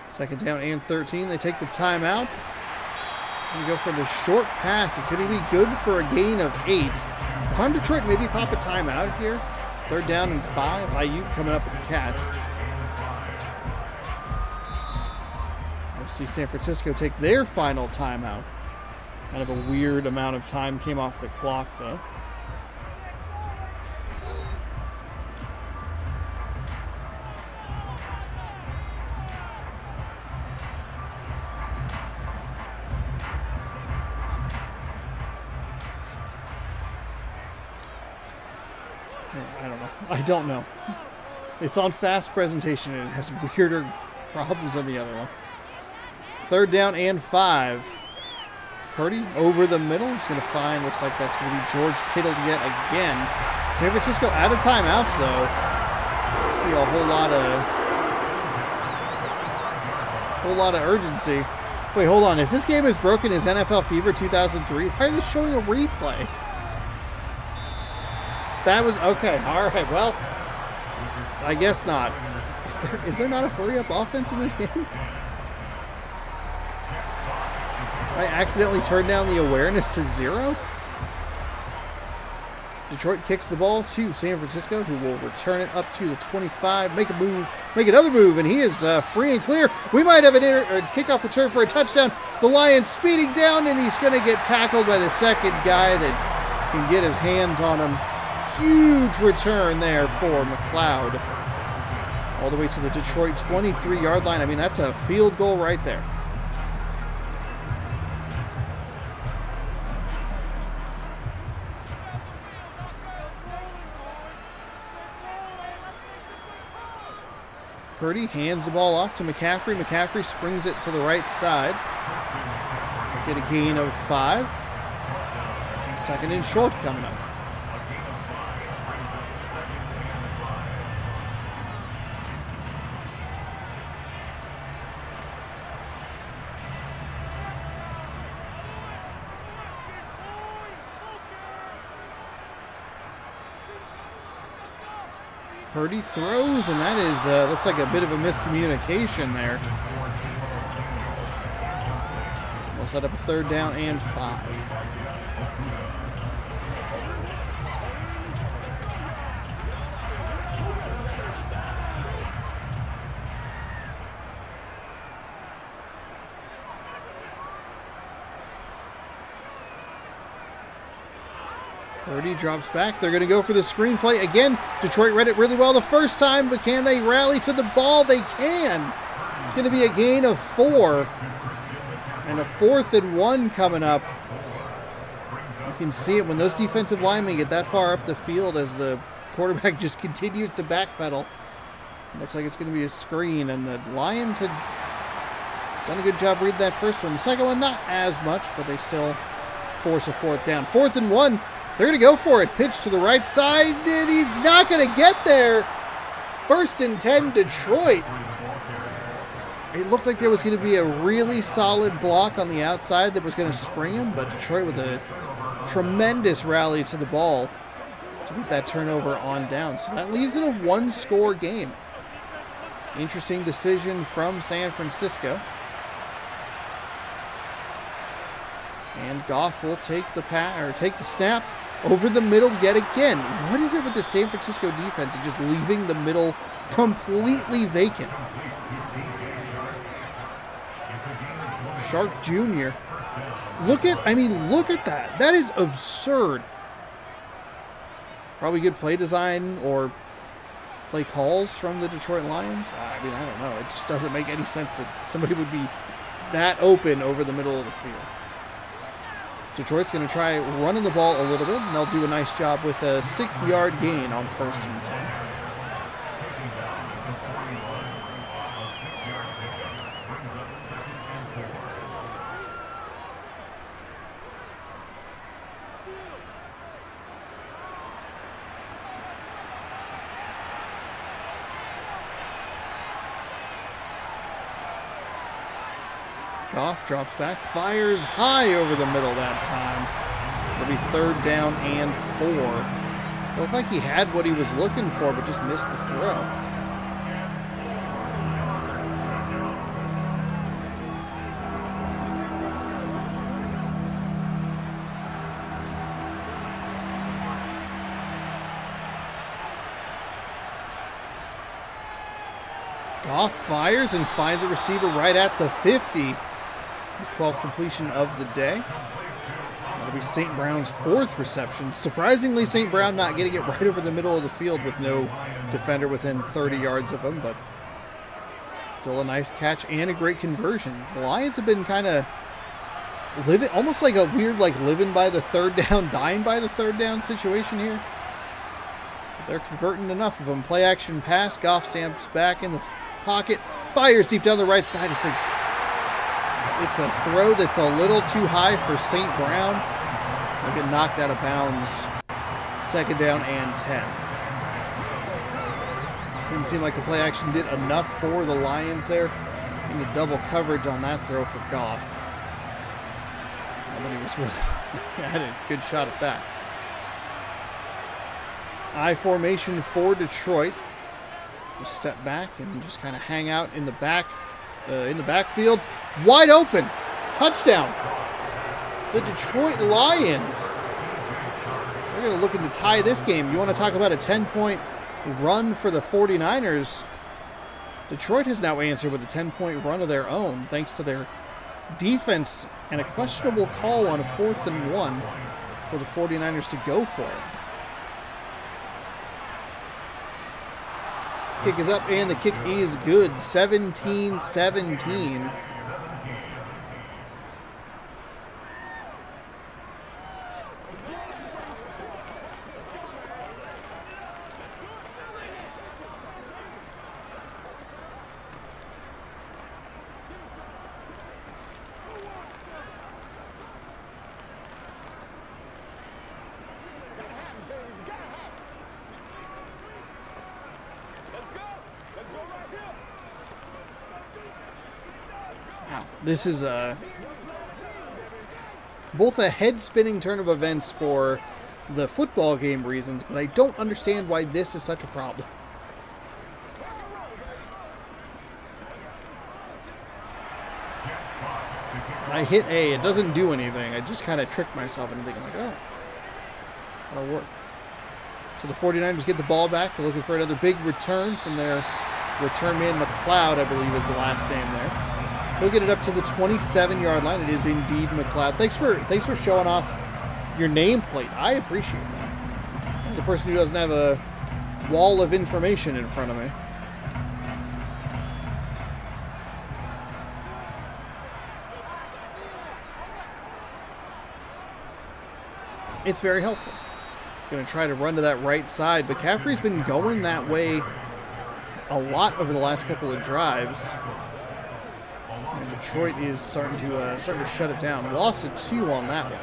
Second down and 13. They take the timeout. And go for the short pass. It's going to be good for a gain of 8. If I'm Detroit, maybe pop a timeout here. 3rd down and 5. Ayuk coming up with the catch. We'll see San Francisco take their final timeout. Kind of a weird amount of time came off the clock, though. I don't know. It's on fast presentation and it has weirder problems than the other one. 3rd down and 5. Purdy over the middle. He's going to find, looks like that's going to be George Kittle yet again. San Francisco out of timeouts, though. I see a whole lot of urgency. Wait, hold on. Is this game as broken as NFL Fever 2003? Why are they showing a replay? That was okay. All right. Well, I guess not. Is there not a hurry-up offense in this game? I accidentally turned down the awareness to 0. Detroit kicks the ball to San Francisco, who will return it up to the 25. Make a move. Make another move, and he is free and clear. We might have a kickoff return for a touchdown. The Lions speeding down, and he's going to get tackled by the second guy that can get his hands on him. Huge return there for McLeod. All the way to the Detroit 23-yard line. I mean, that's a field goal right there. Purdy hands the ball off to McCaffrey. McCaffrey springs it to the right side. Get a gain of 5. 2nd and short coming up. Purdy throws, and that is looks like a bit of a miscommunication there. We'll set up a 3rd down and 5. Purdy drops back. They're going to go for the screenplay. Again, Detroit read it really well the first time, but can they rally to the ball? They can. It's going to be a gain of 4. And a 4th and 1 coming up. You can see it when those defensive linemen get that far up the field as the quarterback just continues to backpedal. Looks like it's going to be a screen, and the Lions had done a good job reading that first one. The second one, not as much, but they still force a 4th down. 4th and 1. They're going to go for it. Pitch to the right side, and he's not going to get there. 1st and 10, Detroit. It looked like there was going to be a really solid block on the outside that was going to spring him, but Detroit with a tremendous rally to the ball to get that turnover on down. So that leaves it a 1-score game. Interesting decision from San Francisco. And Goff will take the snap over the middle yet again. What is it with the San Francisco defense and just leaving the middle completely vacant? Shark Jr. Look at that. That is absurd. Probably good play design or play calls from the Detroit Lions. I mean, I don't know. It just doesn't make any sense that somebody would be that open over the middle of the field. Detroit's going to try running the ball a little bit, and they'll do a nice job with a 6-yard gain on 1st and 10. Goff drops back, fires high over the middle that time. It'll be 3rd down and 4. Looked like he had what he was looking for, but just missed the throw. Goff fires and finds a receiver right at the 50. His 12th completion of the day. That'll be St. Brown's 4th reception. Surprisingly, St. Brown not getting it right over the middle of the field with no defender within 30 yards of him, but still a nice catch and a great conversion. The Lions have been kind of living, almost like a weird, like living by the 3rd down, dying by the 3rd down situation here. But they're converting enough of them. Play action pass. Goff stamps back in the pocket, fires deep down the right side. It's a throw that's a little too high for St. Brown. They'll get knocked out of bounds. 2nd down and 10. Didn't seem like the play action did enough for the Lions there. Into double coverage on that throw for Goff. Nobody was really had a good shot at that. I formation for Detroit. Just step back and just kind of hang out in the backfield. Wide open. Touchdown. The Detroit Lions. They're going to look to tie this game. You want to talk about a 10-point run for the 49ers. Detroit has now answered with a 10-point run of their own, thanks to their defense and a questionable call on a 4th and 1 for the 49ers to go for it. Kick is up, and the kick is good. 17-17. This is both a head-spinning turn of events for the football game reasons, but I don't understand why this is such a problem. I hit A, it doesn't do anything. I just kind of tricked myself into thinking like, oh, that'll work. So the 49ers get the ball back. They're looking for another big return from their return man, McLeod, I believe is the last name there. He'll get it up to the 27-yard line. It is indeed McLeod. Thanks for showing off your nameplate. I appreciate that. As a person who doesn't have a wall of information in front of me. It's very helpful. Going to try to run to that right side. McCaffrey's been going that way a lot over the last couple of drives. And Detroit is starting to shut it down. Loss of 2 on that one.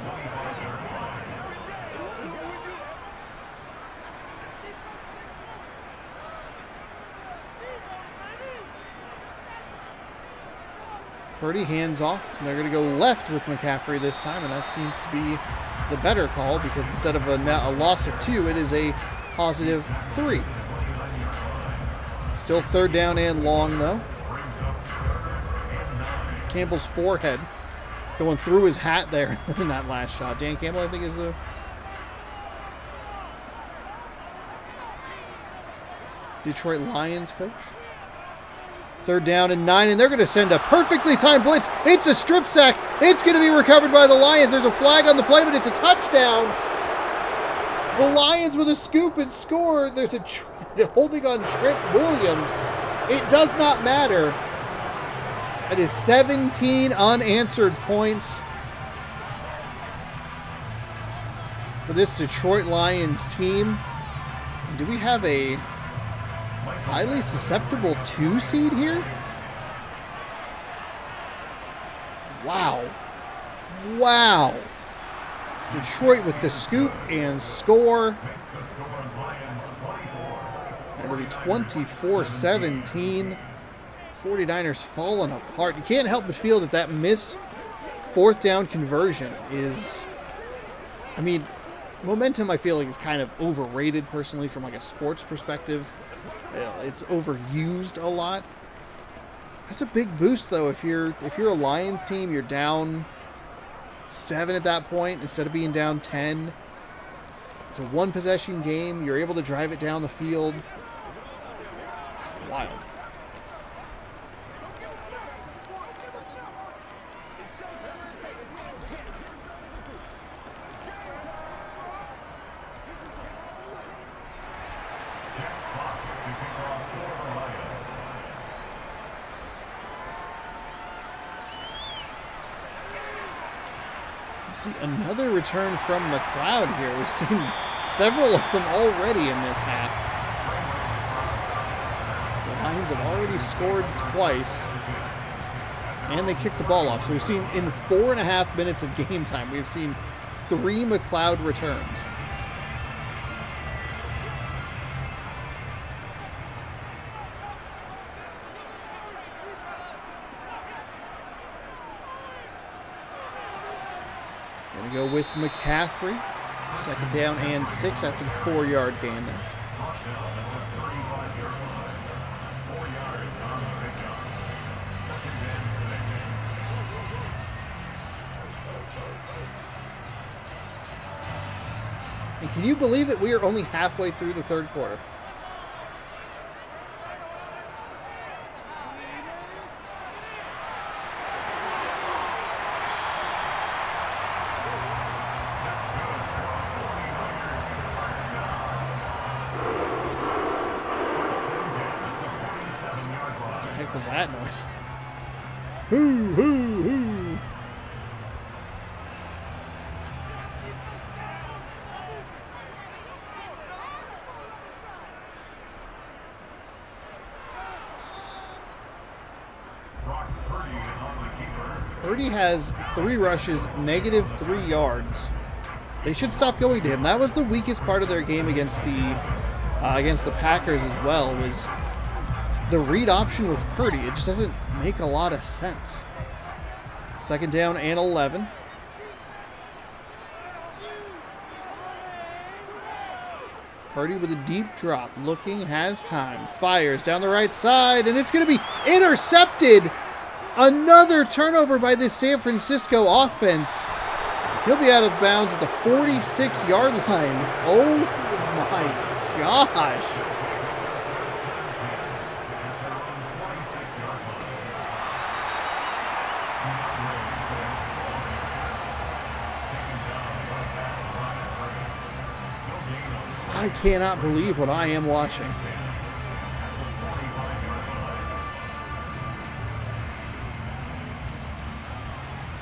Purdy hands off. And they're going to go left with McCaffrey this time, and that seems to be the better call because instead of a loss of 2, it is a positive 3. Still 3rd down and long, though. Campbell's forehead going through his hat there in that last shot. Dan Campbell, I think, is the Detroit Lions coach. 3rd down and 9, and they're going to send a perfectly timed blitz. It's a strip sack. It's going to be recovered by the Lions. There's a flag on the play, but it's a touchdown. The Lions with a scoop and score. There's a holding on Trent Williams. It does not matter. It is 17 unanswered points for this Detroit Lions team. Do we have a highly susceptible 2 seed here? Wow. Wow. Detroit with the scoop and score. It'll be 24-17. 49ers falling apart. You can't help but feel that missed 4th down conversion is, I mean, momentum I feel like is kind of overrated personally from like a sports perspective. It's overused a lot. That's a big boost though. If you're a Lions team, you're down 7 at that point instead of being down 10. It's a 1 possession game. You're able to drive it down the field. Wild. See another return from McLeod here. We've seen several of them already in this half. The Lions have already scored twice, and they kicked the ball off. So we've seen in 4.5 minutes of game time, we've seen 3 McLeod returns. Going to go with McCaffrey. 2nd down and 6 after the 4-yard gain there. And can you believe it? We are only halfway through the 3rd quarter. What was that noise? Hoo, hoo, hoo. Purdy has 3 rushes, -3 yards. They should stop going to him. That was the weakest part of their game against the Packers as well, was the read option with Purdy. It just doesn't make a lot of sense. 2nd down and 11. Purdy with a deep drop, looking, has time, fires down the right side, and it's going to be intercepted Another turnover by this San Francisco offense. He'll be out of bounds at the 46-yard line. Oh my gosh. I cannot believe what I am watching.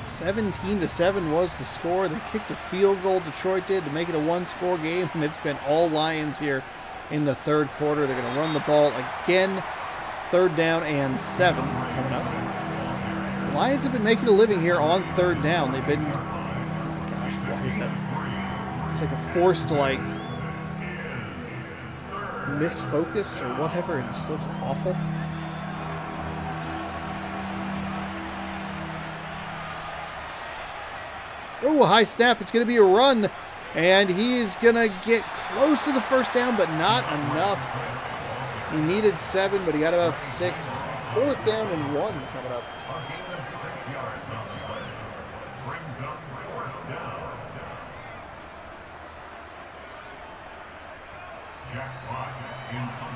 (17-7) was the score. They kicked a field goal, Detroit did, to make it a one-score game, and it's been all Lions here in the third quarter. They're going to run the ball again. 3rd down and 7 coming up. The Lions have been making a living here on 3rd down. They've been, gosh, why is that? It's like a forced, like, misfocus or whatever. It just looks awful. Oh, a high snap. It's going to be a run. And he's going to get close to the 1st down, but not enough. He needed 7, but he got about 6. 4th down and 1 coming up.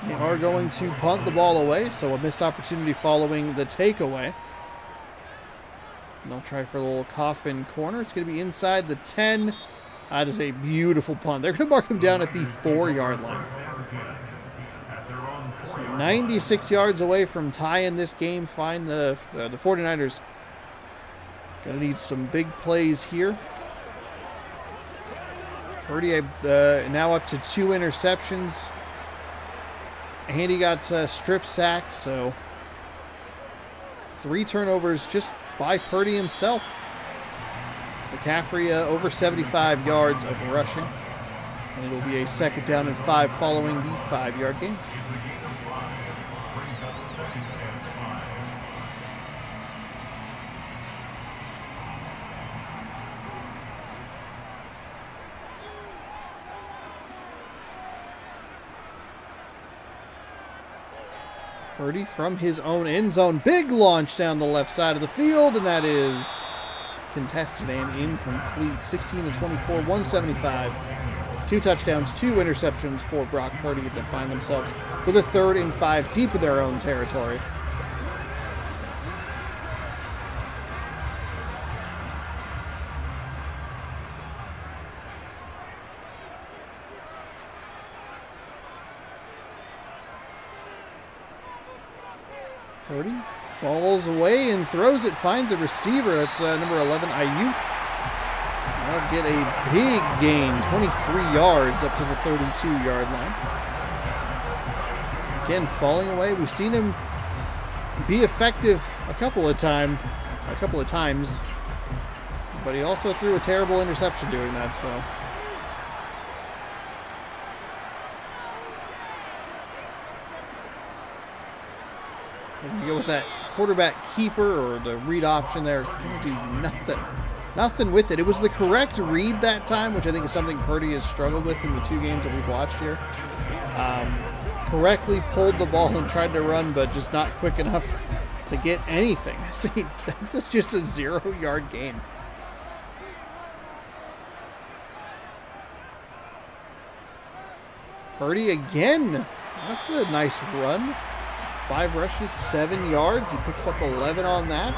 They are going to punt the ball away, so a missed opportunity following the takeaway. And they'll try for a little coffin corner. It's going to be inside the 10. That is a beautiful punt. They're going to mark him down at the 4-yard line. So 96 yards away from tying this game. Find the 49ers. Going to need some big plays here. Purdy now up to 2 interceptions. And he got strip sacked, so 3 turnovers just by Purdy himself. McCaffrey over 75 yards of rushing. And it will be a 2nd down and 5 following the 5-yard gain. Purdy from his own end zone. Big launch down the left side of the field, and that is contested and incomplete. 16-24, 175. 2 touchdowns, 2 interceptions for Brock Purdy to find themselves with a 3rd and 5 deep in their own territory. Purdy falls away and throws it, finds a receiver. That's number 11, Ayuk. That'll get a big gain, 23 yards up to the 32-yard line. Again, falling away. We've seen him be effective a couple of times, but he also threw a terrible interception doing that, so. You go with that quarterback keeper or the read option there, going to do nothing. Nothing with it. It was the correct read that time, which I think is something Purdy has struggled with in the 2 games that we've watched here. Correctly pulled the ball and tried to run, but just not quick enough to get anything. That's just a 0-yard gain. Purdy again. That's a nice run. 5 rushes, 7 yards. He picks up 11 on that.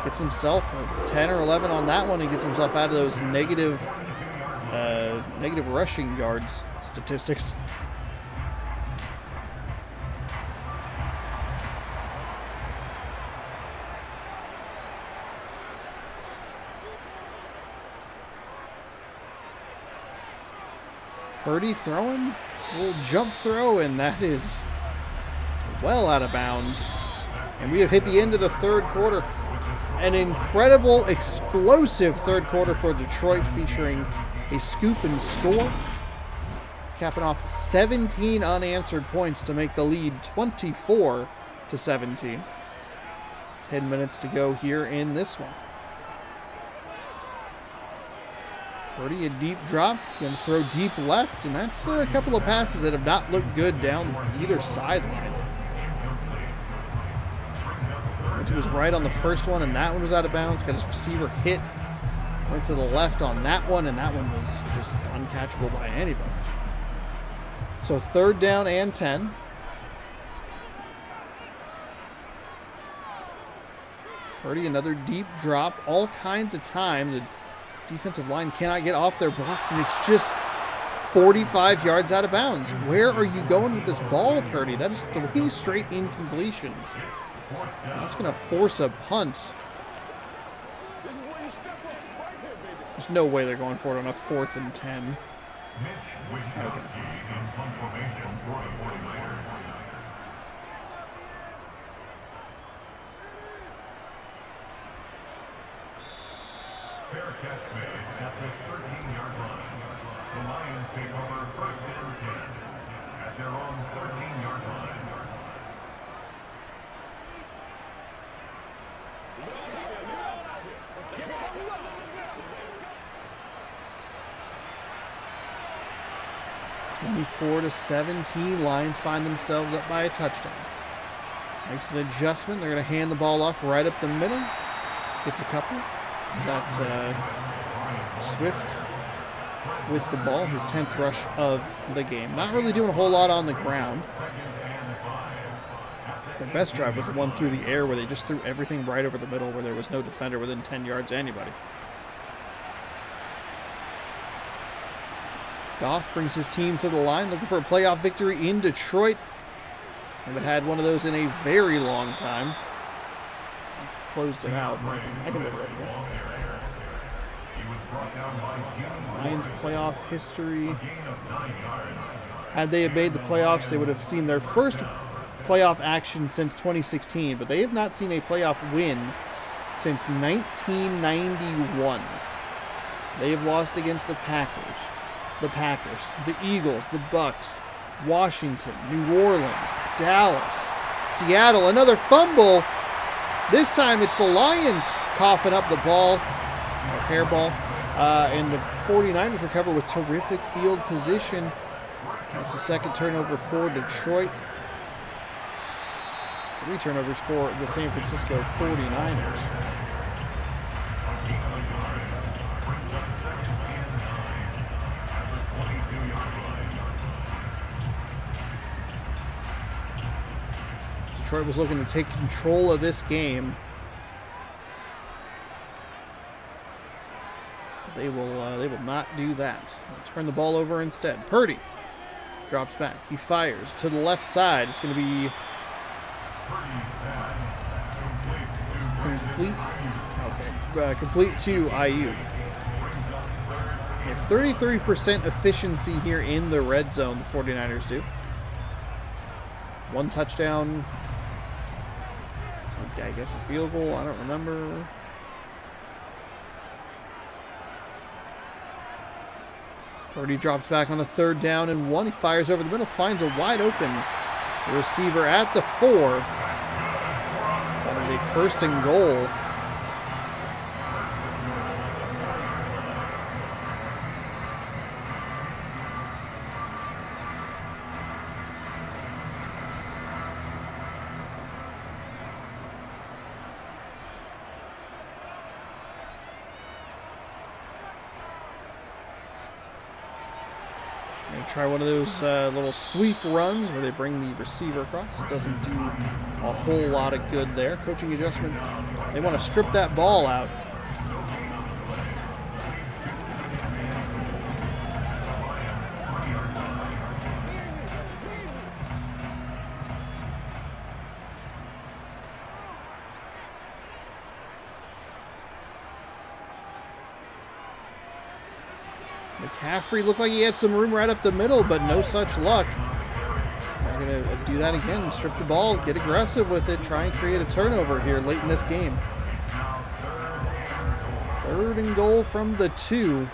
Gets himself 10 or 11 on that one and gets himself out of those negative rushing yards statistics. Purdy throwing, a little jump throw, and that is well out of bounds. And we have hit the end of the 3rd quarter. An incredible, explosive 3rd quarter for Detroit, featuring a scoop and score. Capping off 17 unanswered points to make the lead 24-17. 10 minutes to go here in this one. Purdy, a deep drop, going to throw deep left, and that's a couple of passes that have not looked good down either sideline. He was right on the first one, and that one was out of bounds. Got his receiver hit. Went to the left on that one, and that one was just uncatchable by anybody. So 3rd down and 10. Purdy, another deep drop. All kinds of time. The defensive line cannot get off their blocks, and it's just 45 yards out of bounds. Where are you going with this ball, Purdy? That is 3 straight incompletions. That's going to force a punt. There's no way they're going for it on a 4th and 10. Okay. Fair catch made at the 13-yard line. The Lions take over 1st and 10 at their own 13-yard line. Twenty-4 to 17. Lions find themselves up by a touchdown. Makes an adjustment. They're going to hand the ball off right up the middle. Gets a couple. Is that Swift with the ball, his 10th rush of the game. Not really doing a whole lot on the ground. Their best drive was the one through the air where they just threw everything right over the middle where there was no defender within 10 yards of anybody. Goff brings his team to the line, looking for a playoff victory in Detroit. Haven't had one of those in a very long time. Closed it out. I can look at it again. Lions playoff history. Had they made the playoffs, they would have seen their first playoff action since 2016, but they have not seen a playoff win since 1991. They have lost against the Packers, the Eagles, the Bucks, Washington, New Orleans, Dallas, Seattle. Another fumble. This time it's the Lions coughing up the ball, or hairball, and the 49ers recover with terrific field position. That's the 2nd turnover for Detroit. 3 turnovers for the San Francisco 49ers. Detroit was looking to take control of this game. They will not do that. They'll turn the ball over instead. Purdy drops back. He fires to the left side. It's going to be complete. Okay, complete to Ayuk. They have 33% efficiency here in the red zone. The 49ers do. 1 touchdown. I guess a field goal. I don't remember. Purdy drops back on a 3rd down and 1. He fires over the middle, finds a wide open receiver at the 4. That is a 1st and goal. Try one of those little sweep runs where they bring the receiver across. It doesn't do a whole lot of good there. Coaching adjustment. They want to strip that ball out. McCaffrey looked like he had some room right up the middle, but no such luck. They're going to do that again, strip the ball, get aggressive with it, try and create a turnover here late in this game. 3rd and goal from the 2.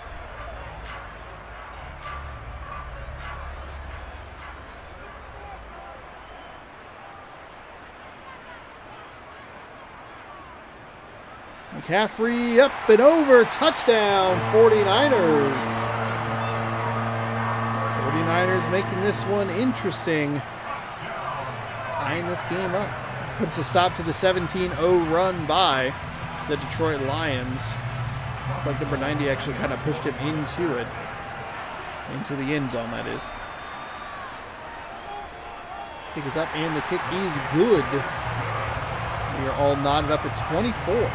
McCaffrey up and over, touchdown, 49ers. 49ers making this one interesting, tying this game up. puts a stop to the 17-0 run by the Detroit Lions. Like number 90 actually kind of pushed him into it. Into the end zone, that is. Kick is up, and the kick is good. We are all knotted up at 24.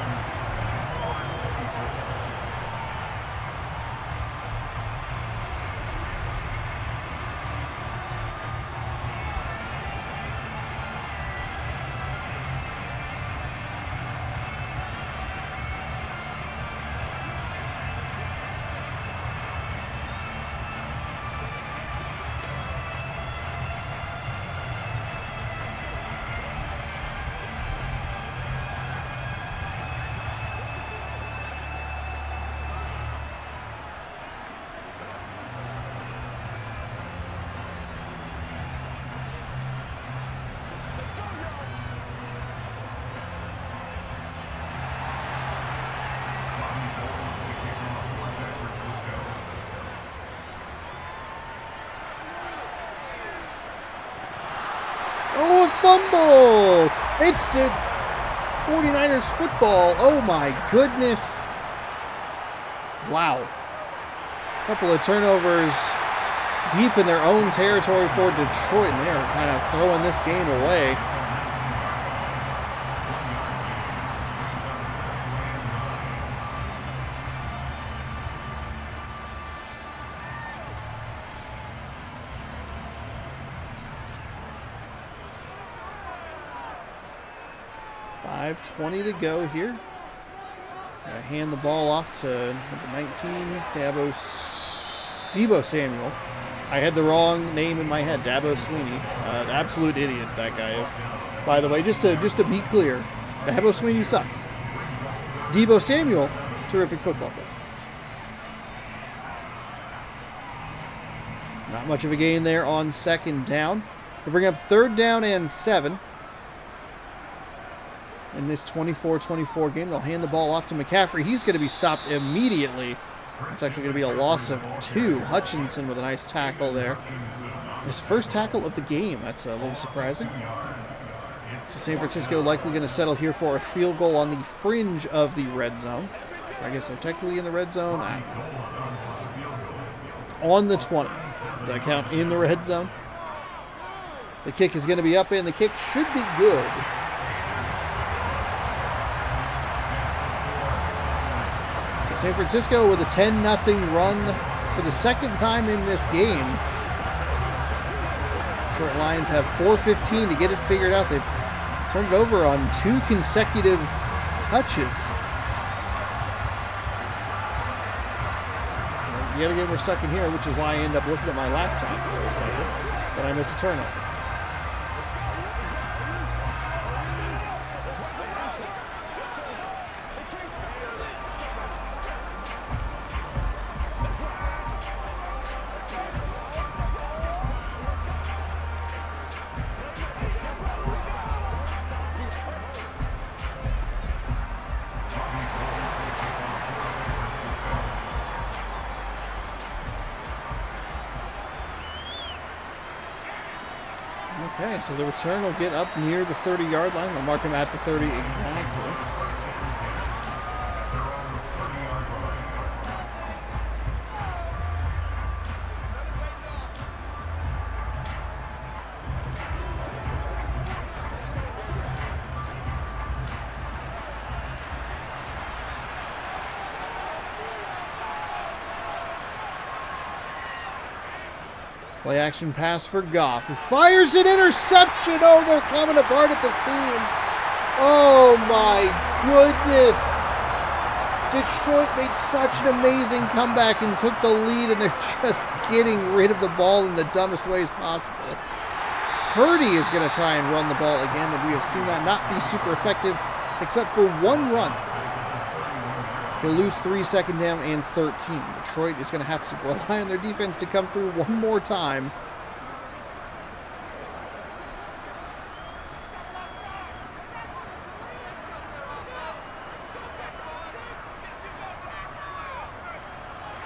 Oh, a fumble! It's the 49ers football. Oh my goodness. Wow. Couple of turnovers deep in their own territory for Detroit, and they are kind of throwing this game away. .20 to go here. Gonna hand the ball off to number 19, Deebo Samuel. I had the wrong name in my head, Dabo Sweeney. Absolute idiot that guy is. By the way, just to be clear, Dabo Sweeney sucks. Deebo Samuel, terrific football player. Not much of a gain there on second down. We'll bring up 3rd down and 7. In this 24-24 game, they'll hand the ball off to McCaffrey. He's going to be stopped immediately. It's actually going to be a loss of 2. Hutchinson with a nice tackle there. His first tackle of the game. That's a little surprising. So San Francisco likely going to settle here for a field goal on the fringe of the red zone. I guess they're technically in the red zone. I don't know. On the 20. Did I count in the red zone? The kick is going to be up, and the kick should be good. San Francisco with a 10-0 run for the second time in this game. Detroit Lions have 4:15 to get it figured out. They've turned it over on 2 consecutive touches. Yet again, we're stuck in here, which is why I end up looking at my laptop for a second, but I miss a turnover. Okay, so the return will get up near the 30-yard line. We'll mark him at the 30 exactly. Play action pass for Goff, who fires an interception. Oh, they're coming apart at the seams. Oh my goodness. Detroit made such an amazing comeback and took the lead, and they're just getting rid of the ball in the dumbest ways possible. Purdy is going to try and run the ball again, and we have seen that not be super effective except for 1 run. He'll lose 3 second down and 13. Detroit is going to have to rely on their defense to come through one more time.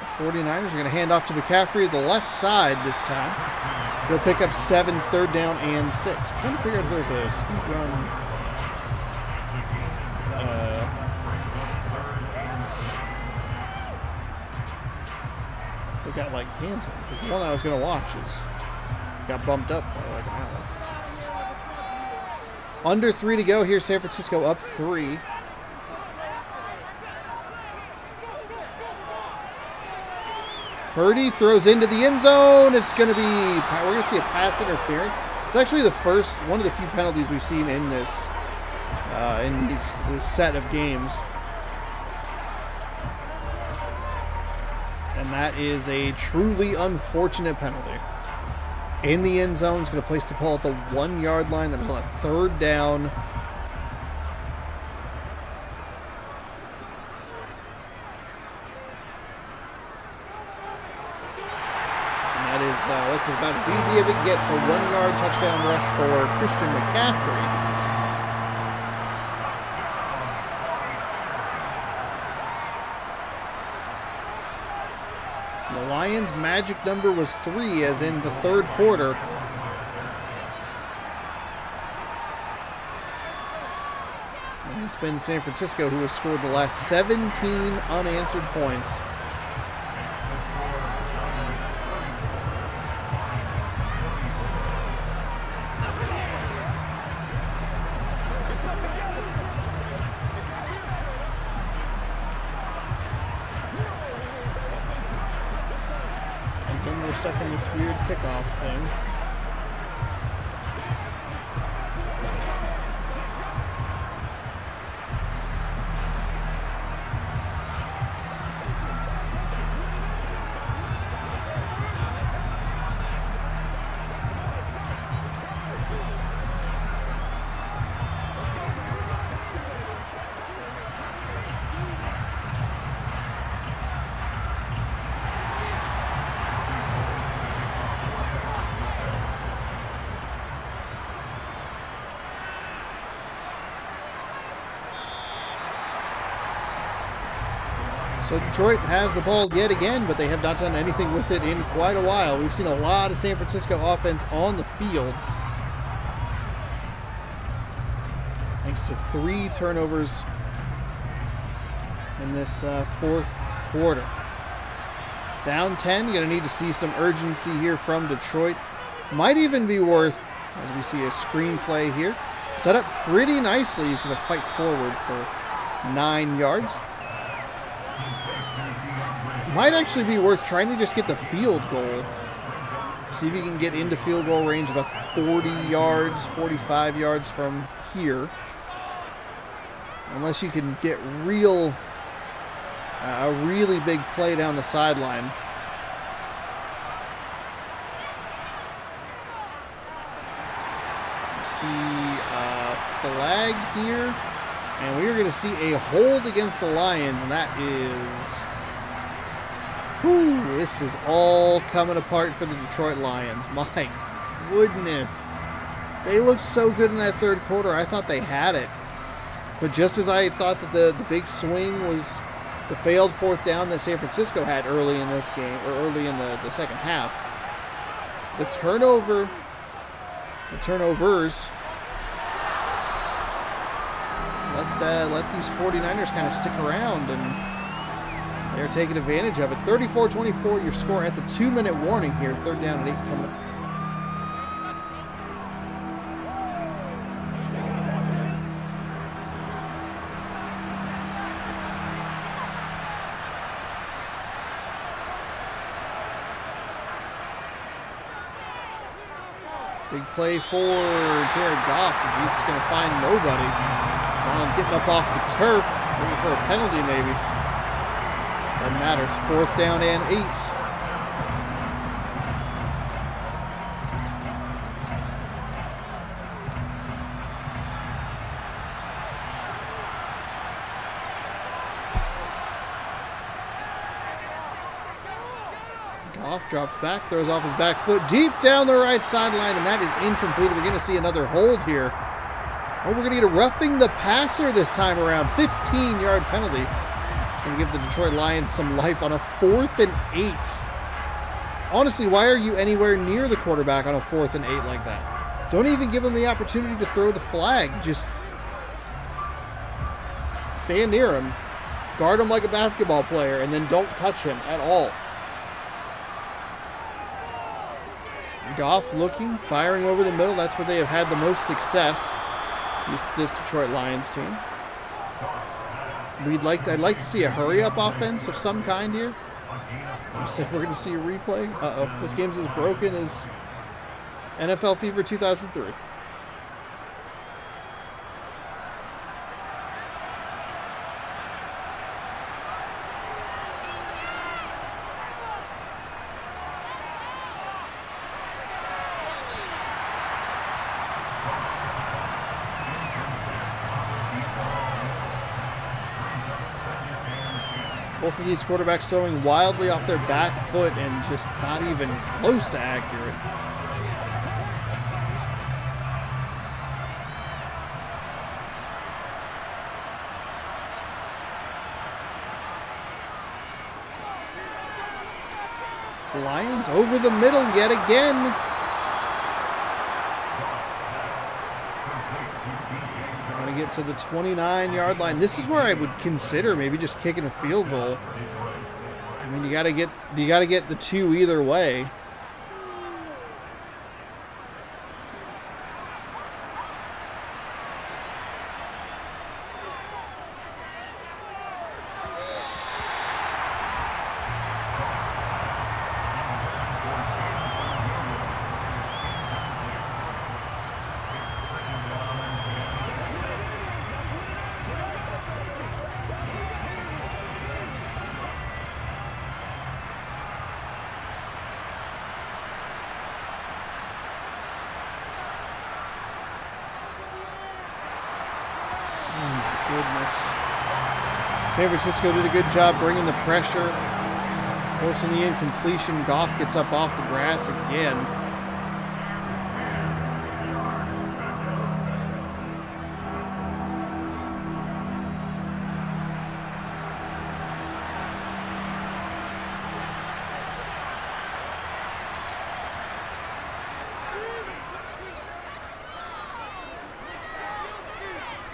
The 49ers are going to hand off to McCaffrey at the left side this time. He'll pick up 7, 3rd down and 6. I'm trying to figure out if there's a speed run got like canceled because the one I was gonna watch got bumped up by like an hour. Under 3 to go here. San Francisco up 3. Purdy throws into the end zone. It's going to be, we're going to see a pass interference. It's actually one of the few penalties we've seen in this set of games. And that is a truly unfortunate penalty. In the end zone, it's going to place the ball at the 1 yard line. That was on a 3rd down. That's about as easy as it gets. A 1 yard touchdown rush for Christian McCaffrey. The Lions' magic number was 3, as in the 3rd quarter. And it's been San Francisco who has scored the last 17 unanswered points. Stuck in this weird kickoff thing. So Detroit has the ball yet again, but they have not done anything with it in quite a while. We've seen a lot of San Francisco offense on the field, thanks to 3 turnovers in this 4th quarter. Down 10, you're going to need to see some urgency here from Detroit. Might even be worth, as we see a screenplay here, set up pretty nicely. He's going to fight forward for 9 yards. Might actually be worth trying to just get the field goal. See if you can get into field goal range about 40 yards, 45 yards from here. Unless you can get a really big play down the sideline. See a flag here. And we are going to see a hold against the Lions, and that is... Whew, this is all coming apart for the Detroit Lions. My goodness. They looked so good in that 3rd quarter. I thought they had it. But just as I thought that the big swing was the failed 4th down that San Francisco had early in this game, or early in the second half, the turnovers let these 49ers kind of stick around, and they're taking advantage of it. 34-24, your score at the 2-minute warning here. 3rd down and 8 coming up. Big play for Jared Goff as he's just going to find nobody. So I'm getting up off the turf, looking for a penalty maybe. Doesn't matter, it's 4th down and 8. Goff drops back, throws off his back foot deep down the right sideline, and that is incomplete. We're going to see another hold here. Oh, we're going to get a roughing the passer this time around. 15-yard penalty. Going to give the Detroit Lions some life on a 4th and 8. Honestly, why are you anywhere near the quarterback on a 4th and 8 like that? Don't even give him the opportunity to throw the flag. Just stand near him, guard him like a basketball player, and then don't touch him at all. Goff looking, firing over the middle. That's where they have had the most success, this Detroit Lions team. I'd like to see a hurry-up offense of some kind here. Looks like we're going to see a replay. Uh-oh. This game's as broken as NFL Fever 2003. Both of these quarterbacks throwing wildly off their back foot and just not even close to accurate. Lions over the middle yet again. Get to the 29-yard line. This is where I would consider maybe just kicking a field goal. I mean, you got to get the two either way. San Francisco did a good job bringing the pressure, forcing the incompletion. Goff gets up off the grass again.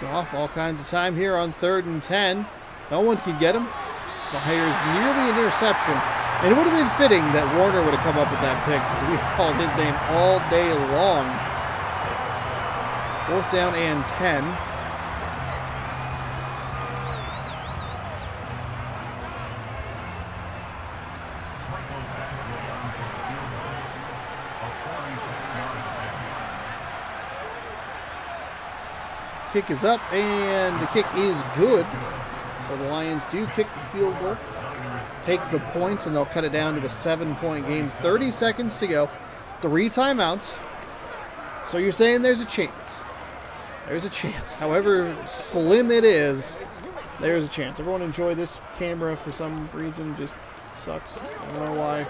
Goff all kinds of time here on 3rd and 10. No one could get him. Fires nearly an interception. And it would have been fitting that Warner would have come up with that pick because we called his name all day long. 4th down and 10. Kick is up, and the kick is good. So the Lions do kick the field goal, take the points, and they'll cut it down to a 7-point game. 30 seconds to go. 3 timeouts. So you're saying there's a chance. There's a chance. However slim it is, there's a chance. Everyone enjoy this camera for some reason. Just sucks. I don't know why.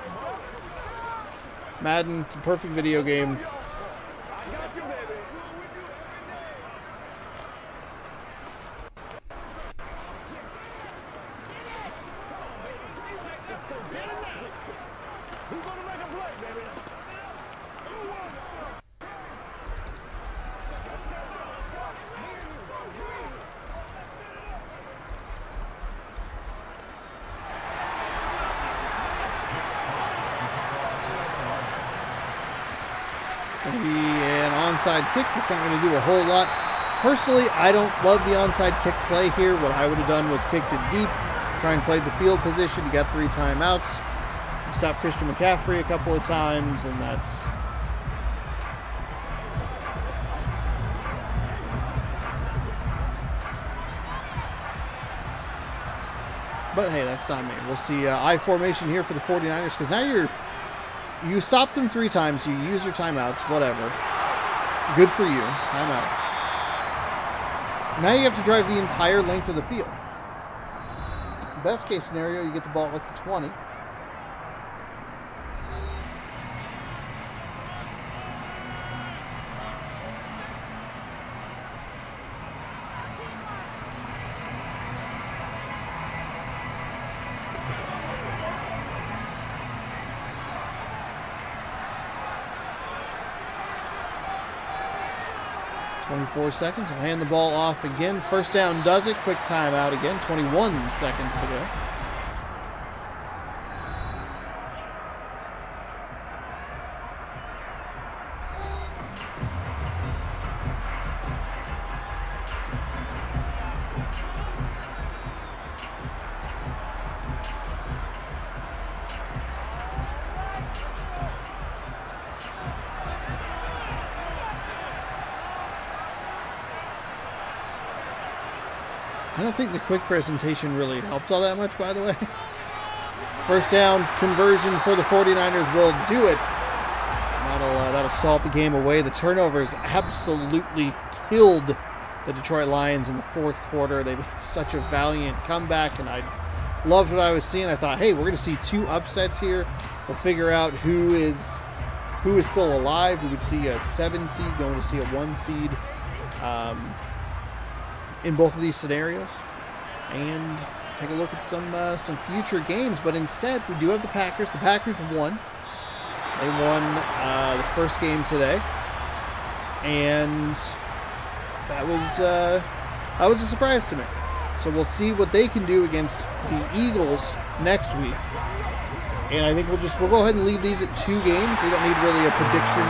Madden, it's a perfect video game. An onside kick. That's not going to do a whole lot. Personally, I don't love the onside kick play here. What I would have done was kicked it deep, try and play the field position. You got 3 timeouts. You stop Christian McCaffrey a couple of times, and that's... But hey, that's not me. We'll see I formation here for the 49ers, because now you stop them 3 times, you use your timeouts, whatever. Good for you. Timeout. Now you have to drive the entire length of the field. Best case scenario, you get the ball at the 20. .4 seconds. We'll hand the ball off again. First down does it. Quick timeout again. 21 seconds to go. I don't think the quick presentation really helped all that much, by the way. First down conversion for the 49ers will do it. That'll solve the game away. The turnovers absolutely killed the Detroit Lions in the fourth quarter. They made such a valiant comeback, and I loved what I was seeing. I thought, hey, we're going to see 2 upsets here. We'll figure out who is still alive. We would see a 7 seed going to see a 1 seed in both of these scenarios, and take a look at some future games. But instead, we do have the Packers. The Packers won. They won the first game today, and that was a surprise to me. So we'll see what they can do against the Eagles next week. And I think we'll go ahead and leave these at 2 games. We don't need really a prediction.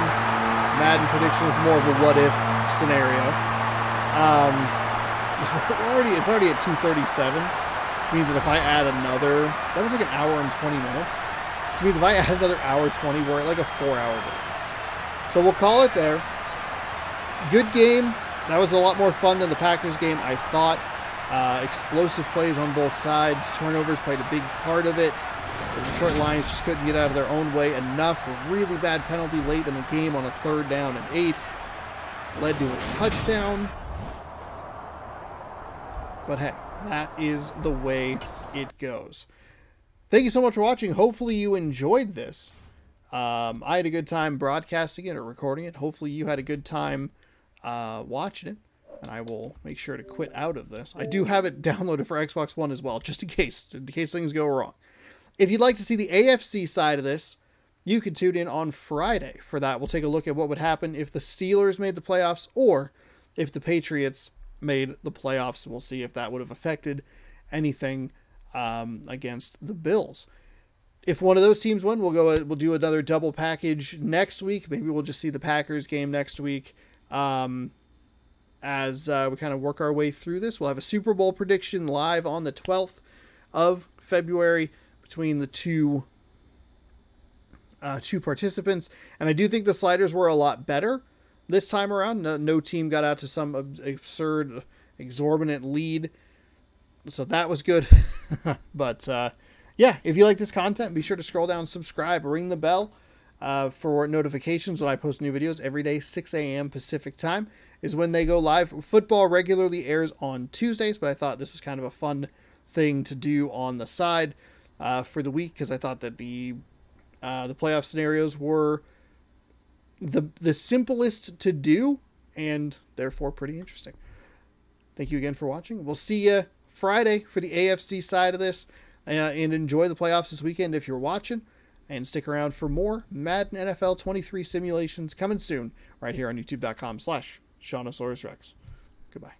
Madden prediction is more of a what-if scenario. It's already at 2:37, which means that if I add another, that was like an hour and 20 minutes. Which means if I add another hour 20, we're at like a 4-hour game. So we'll call it there. Good game. That was a lot more fun than the Packers game, I thought. Explosive plays on both sides. Turnovers played a big part of it. The Detroit Lions just couldn't get out of their own way enough. A really bad penalty late in the game on a 3rd down and 8. Led to a touchdown. But hey, that is the way it goes. Thank you so much for watching. Hopefully you enjoyed this. I had a good time broadcasting it or recording it. Hopefully you had a good time watching it. And I will make sure to quit out of this. I do have it downloaded for Xbox One as well, just in case things go wrong. If you'd like to see the AFC side of this, you can tune in on Friday for that. We'll take a look at what would happen if the Steelers made the playoffs or if the Patriots made the playoffs. We'll see if that would have affected anything against the Bills. If one of those teams win, we'll do another double package next week. Maybe we'll just see the Packers game next week. As we kind of work our way through this, we'll have a Super Bowl prediction live on the 12th of February between the two participants. And I do think the sliders were a lot better this time around. No team got out to some absurd, exorbitant lead. So that was good. But yeah, if you like this content, be sure to scroll down, subscribe, ring the bell for notifications when I post new videos every day. 6 a.m. Pacific time is when they go live. Football regularly airs on Tuesdays, but I thought this was kind of a fun thing to do on the side for the week, because I thought that the playoff scenarios were the simplest to do and therefore pretty interesting. Thank you again for watching. We'll see you Friday for the AFC side of this, and enjoy the playoffs this weekend if you're watching, and stick around for more Madden NFL 23 simulations coming soon right here on youtube.com/ShaunosaurusRex. Goodbye.